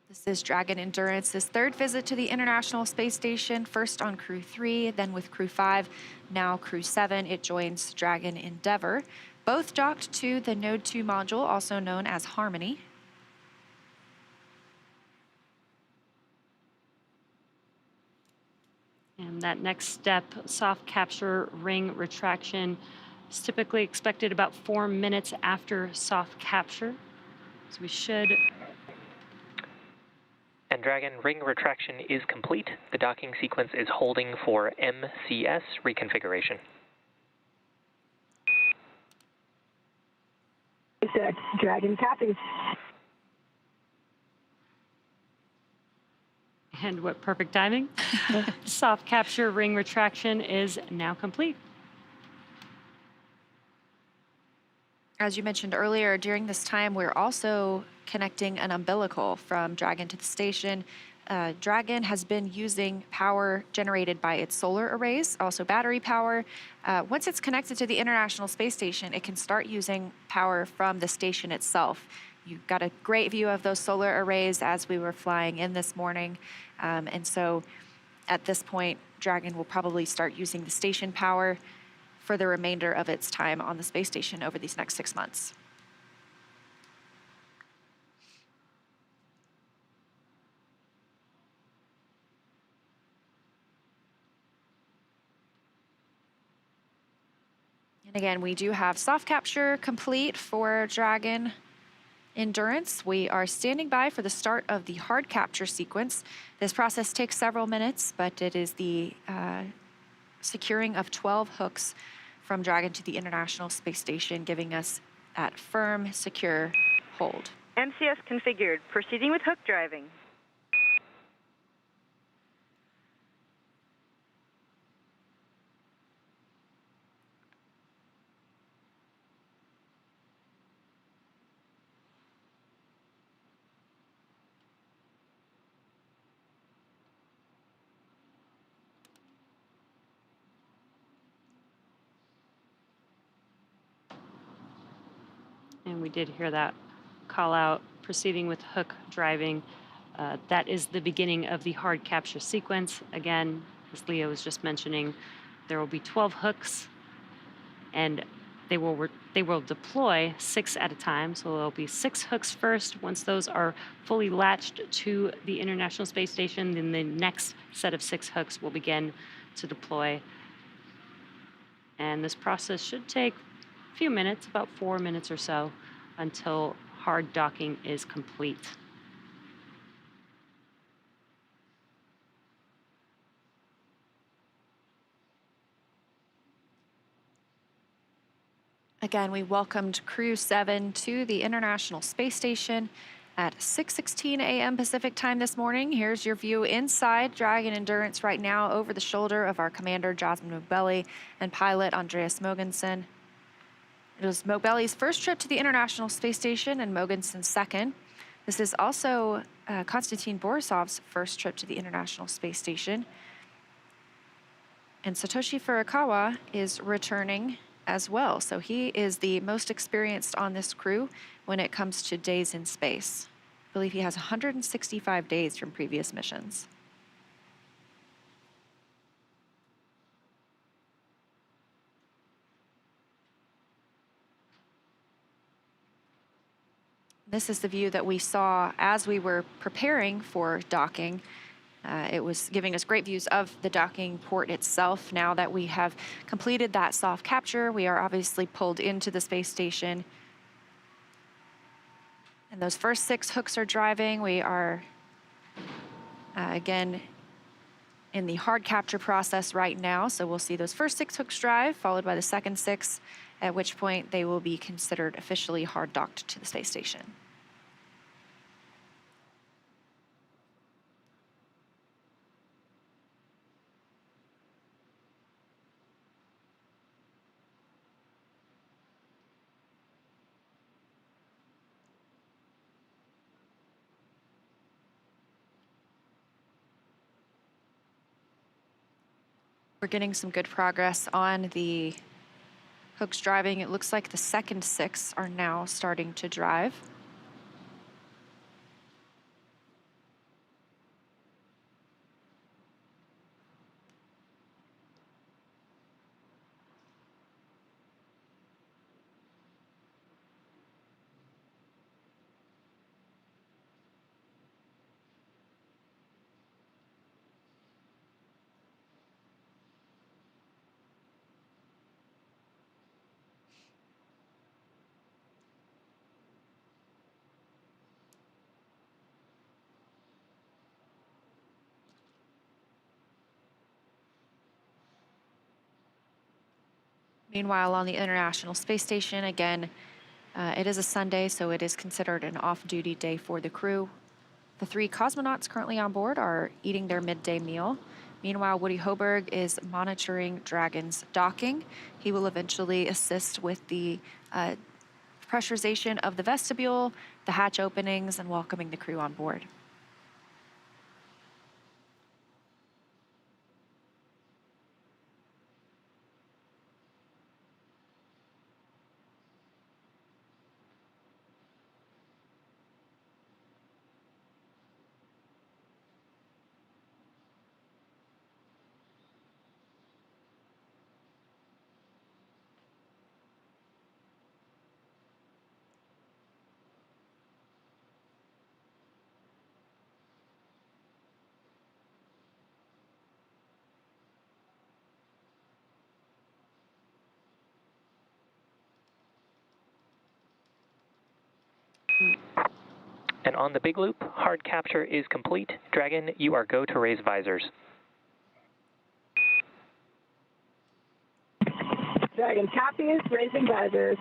This is Dragon Endurance's third visit to the International Space Station, first on Crew-3, then with Crew-5, now Crew-7. It joins Dragon Endeavour, both docked to the Node 2 module, also known as Harmony. And that next step, soft capture ring retraction, is typically expected about 4 minutes after soft capture. So we should... And Dragon, ring retraction is complete. The docking sequence is holding for MCS reconfiguration. SpaceX, Dragon copies. And what perfect timing. Soft capture ring retraction is now complete. As you mentioned earlier, during this time, we're also connecting an umbilical from Dragon to the station. Dragon has been using power generated by its solar arrays, also battery power. Once it's connected to the International Space Station, it can start using power from the station itself. You got a great view of those solar arrays as we were flying in this morning. And so at this point, Dragon will probably start using the station power for the remainder of its time on the space station over these next 6 months. And again, we do have soft capture complete for Dragon Endurance. We are standing by for the start of the hard capture sequence. This process takes several minutes, but it is the securing of 12 hooks from Dragon to the International Space Station, giving us that firm, secure hold. MCS configured. Proceeding with hook driving. And we did hear that call out, proceeding with hook driving. That is the beginning of the hard capture sequence. Again, as Leo was just mentioning, there will be 12 hooks, and they will deploy 6 at a time. So there'll be 6 hooks first. Once those are fully latched to the International Space Station, then the next set of 6 hooks will begin to deploy. And this process should take a few minutes, about 4 minutes or so, until hard docking is complete. Again, we welcomed Crew-7 to the International Space Station at 6:16 a.m. Pacific time this morning. Here's your view inside Dragon Endurance right now over the shoulder of our commander, Jasmine Mogbelli, and pilot Andreas Mogensen. It was Mogbelli's first trip to the International Space Station and Mogensen's second. This is also Konstantin Borisov's first trip to the International Space Station. And Satoshi Furukawa is returning as well. So he is the most experienced on this crew when it comes to days in space. I believe he has 165 days from previous missions. This is the view that we saw as we were preparing for docking. It was giving us great views of the docking port itself. Now that we have completed that soft capture, we are obviously pulled into the space station. And those first 6 hooks are driving. We are, again, in the hard capture process right now. So we'll see those first 6 hooks drive, followed by the second 6, at which point they will be considered officially hard docked to the space station. We're getting some good progress on the hooks driving. It looks like the second 6 are now starting to drive. Meanwhile, on the International Space Station, again, it is a Sunday, so it is considered an off-duty day for the crew. The 3 cosmonauts currently on board are eating their midday meal. Meanwhile, Woody Hoberg is monitoring Dragon's docking. He will eventually assist with the pressurization of the vestibule, the hatch openings, and welcoming the crew on board. And on the big loop, hard capture is complete. Dragon, you are go to raise visors. Dragon copies, raising visors.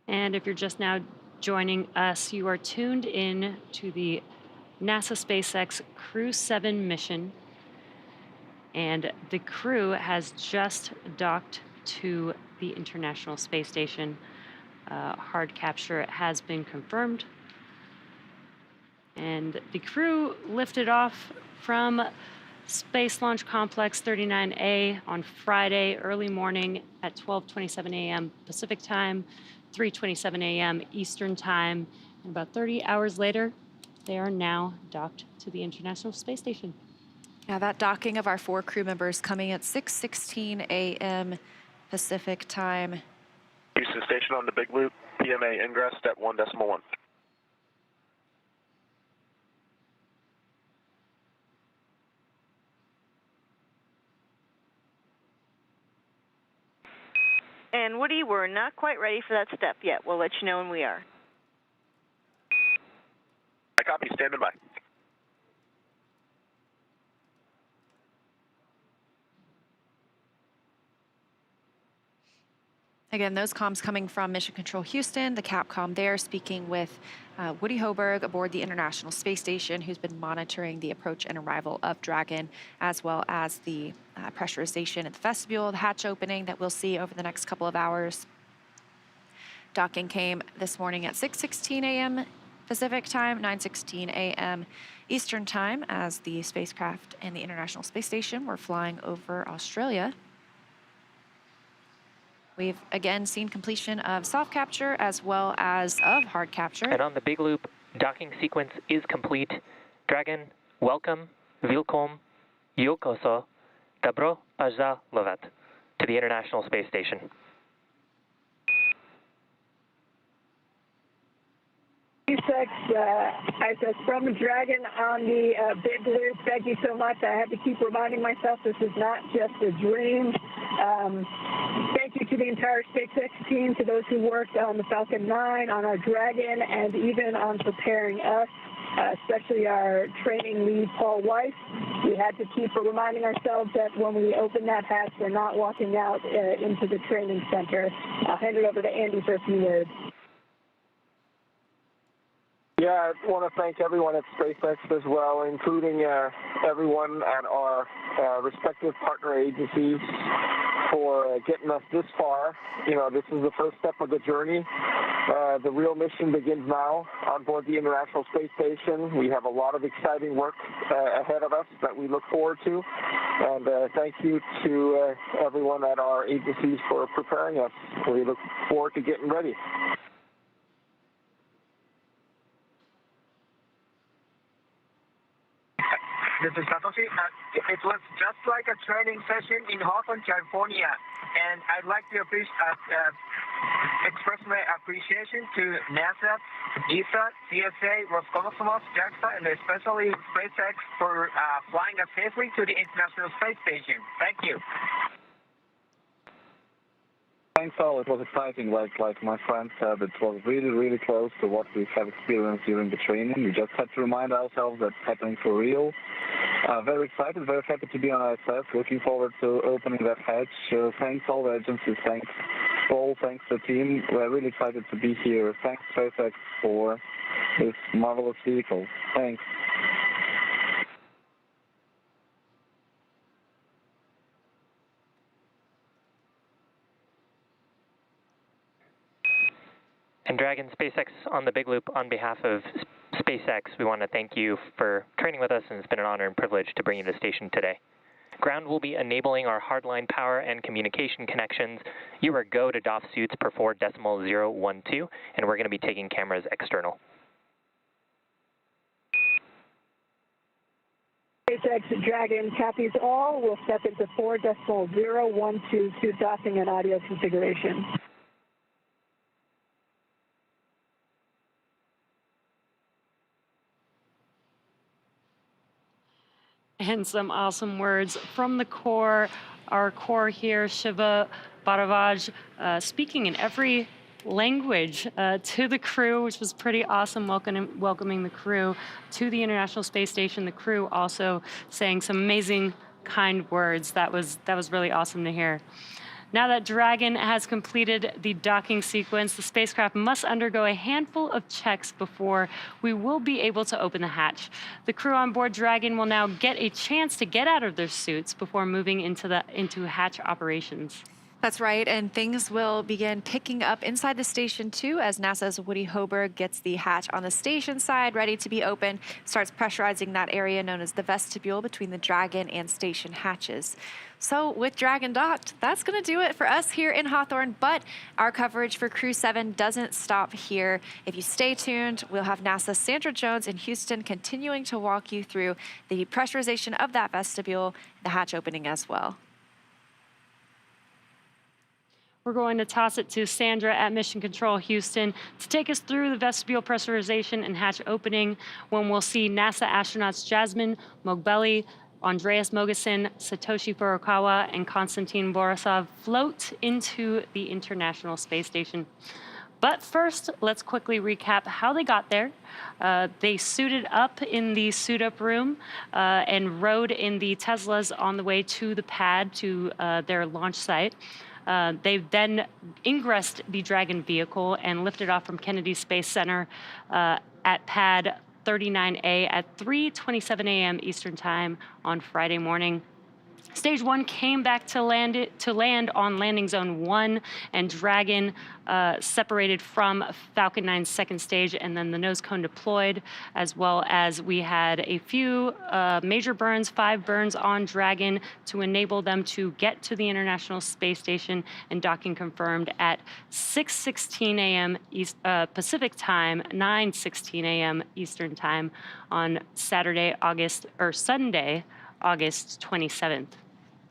And if you're just now joining us, you are tuned in to the NASA SpaceX Crew-7 mission. And the crew has just docked to the International Space Station. Hard capture has been confirmed. And the crew lifted off from Space Launch Complex 39A on Friday early morning at 12:27 a.m. Pacific Time, 3:27 a.m. Eastern Time, and about 30 hours later, they are now docked to the International Space Station. Now that docking of our 4 crew members coming at 6:16 a.m. Pacific Time. Houston Station on the big loop, PMA ingress, step 1.1. And Woody, we're not quite ready for that step yet. We'll let you know when we are. I copy, standing by. Again, those comms coming from Mission Control Houston, the Capcom there, speaking with Woody Hoberg aboard the International Space Station, who's been monitoring the approach and arrival of Dragon, as well as the pressurization at the vestibule, the hatch opening that we'll see over the next couple of hours. Docking came this morning at 6:16 a.m. Pacific Time, 9:16 a.m. Eastern Time, as the spacecraft and the International Space Station were flying over Australia. We've again seen completion of soft capture as well as of hard capture. And on the big loop, docking sequence is complete. Dragon, welcome, Vilkom, Yokoso, Dobro Pazalovat to the International Space Station. SpaceX, I said from Dragon on the big loop. Thank you so much. I had to keep reminding myself this is not just a dream. Thank you to the entire SpaceX team, to those who worked on the Falcon 9, on our Dragon, and even on preparing us, especially our training lead, Paul Weiss. We had to keep reminding ourselves that when we open that hatch, we're not walking out into the training center. I'll hand it over to Andy for a few words. Yeah, I want to thank everyone at SpaceX as well, including everyone at our respective partner agencies for getting us this far. You know, this is the first step of the journey. The real mission begins now on board the International Space Station. We have a lot of exciting work ahead of us that we look forward to. And thank you to everyone at our agencies for preparing us. We look forward to getting ready. This is Satoshi. It was just like a training session in Hawthorne, California, and I'd like to express my appreciation to NASA, ESA, CSA, Roscosmos, JAXA, and especially SpaceX for flying us safely to the International Space Station. Thank you. Thanks all. It was exciting. Like my friend said, it was really close to what we have experienced during the training. We just had to remind ourselves that it's happening for real. Very excited, very happy to be on ISS. Looking forward to opening that hatch. Thanks all the agencies. Thanks Paul. Thanks the team. We're really excited to be here. Thanks SpaceX for this marvelous vehicle. Thanks. And Dragon, SpaceX on the Big Loop, on behalf of SpaceX, we want to thank you for training with us, and it's been an honor and privilege to bring you to the station today. Ground will be enabling our hardline power and communication connections. You are go to DOF suits per 4.012, and we're going to be taking cameras external. SpaceX Dragon copies all. We'll step into 4.012 suit docking and audio configuration. And some awesome words from the core, our core here, Shiva Bharavaj, speaking in every language to the crew, which was pretty awesome, welcoming the crew to the International Space Station. The crew also saying some amazing, kind words. That was really awesome to hear. Now that Dragon has completed the docking sequence, the spacecraft must undergo a handful of checks before we will be able to open the hatch. The crew on board Dragon will now get a chance to get out of their suits before moving into hatch operations. That's right, and things will begin picking up inside the station too as NASA's Woody Hoberg gets the hatch on the station side ready to be open, starts pressurizing that area known as the vestibule between the Dragon and station hatches. So with Dragon docked, that's going to do it for us here in Hawthorne, but our coverage for Crew-7 doesn't stop here. If you stay tuned, we'll have NASA's Sandra Jones in Houston continuing to walk you through the pressurization of that vestibule, the hatch opening as well. We're going to toss it to Sandra at Mission Control Houston to take us through the vestibule pressurization and hatch opening, when we'll see NASA astronauts Jasmine Mogbelli, Andreas Mogeson, Satoshi Furukawa, and Konstantin Borisov float into the International Space Station. But first, let's quickly recap how they got there. They suited up in the suit-up room and rode in the Teslas on the way to the pad to their launch site. They then ingressed the Dragon vehicle and lifted off from Kennedy Space Center at pad 39A at 3:27 a.m. Eastern Time on Friday morning. Stage 1 came back to land on landing zone 1, and Dragon separated from Falcon 9's second stage, and then the nose cone deployed, as well as we had a few major burns, 5 burns on Dragon to enable them to get to the International Space Station, and docking confirmed at 6:16 a.m. Pacific Time, 9:16 a.m. Eastern Time on Sunday, August 27th.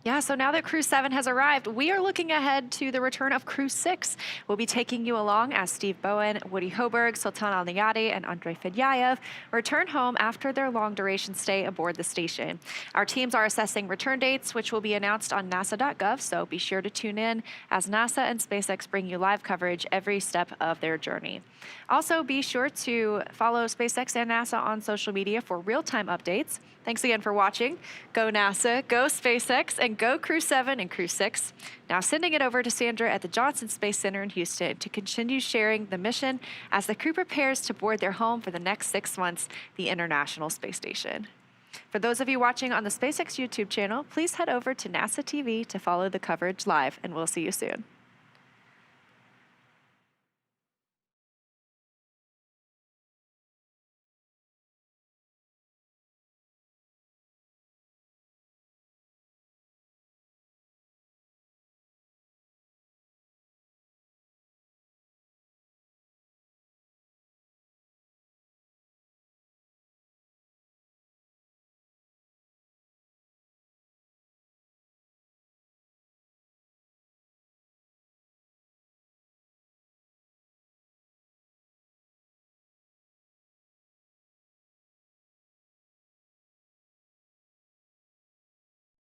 Yeah, so now that Crew-7 has arrived, we are looking ahead to the return of Crew-6. We'll be taking you along as Steve Bowen, Woody Hoberg, Sultan Al-Nayati, and Andrei Fedyayev return home after their long-duration stay aboard the station. Our teams are assessing return dates, which will be announced on nasa.gov, so be sure to tune in as NASA and SpaceX bring you live coverage every step of their journey. Also, be sure to follow SpaceX and NASA on social media for real-time updates. Thanks again for watching. Go NASA, go SpaceX, and go Crew-7 and Crew-6. Now sending it over to Sandra at the Johnson Space Center in Houston to continue sharing the mission as the crew prepares to board their home for the next 6 months, the International Space Station. For those of you watching on the SpaceX YouTube channel, please head over to NASA TV to follow the coverage live, and we'll see you soon.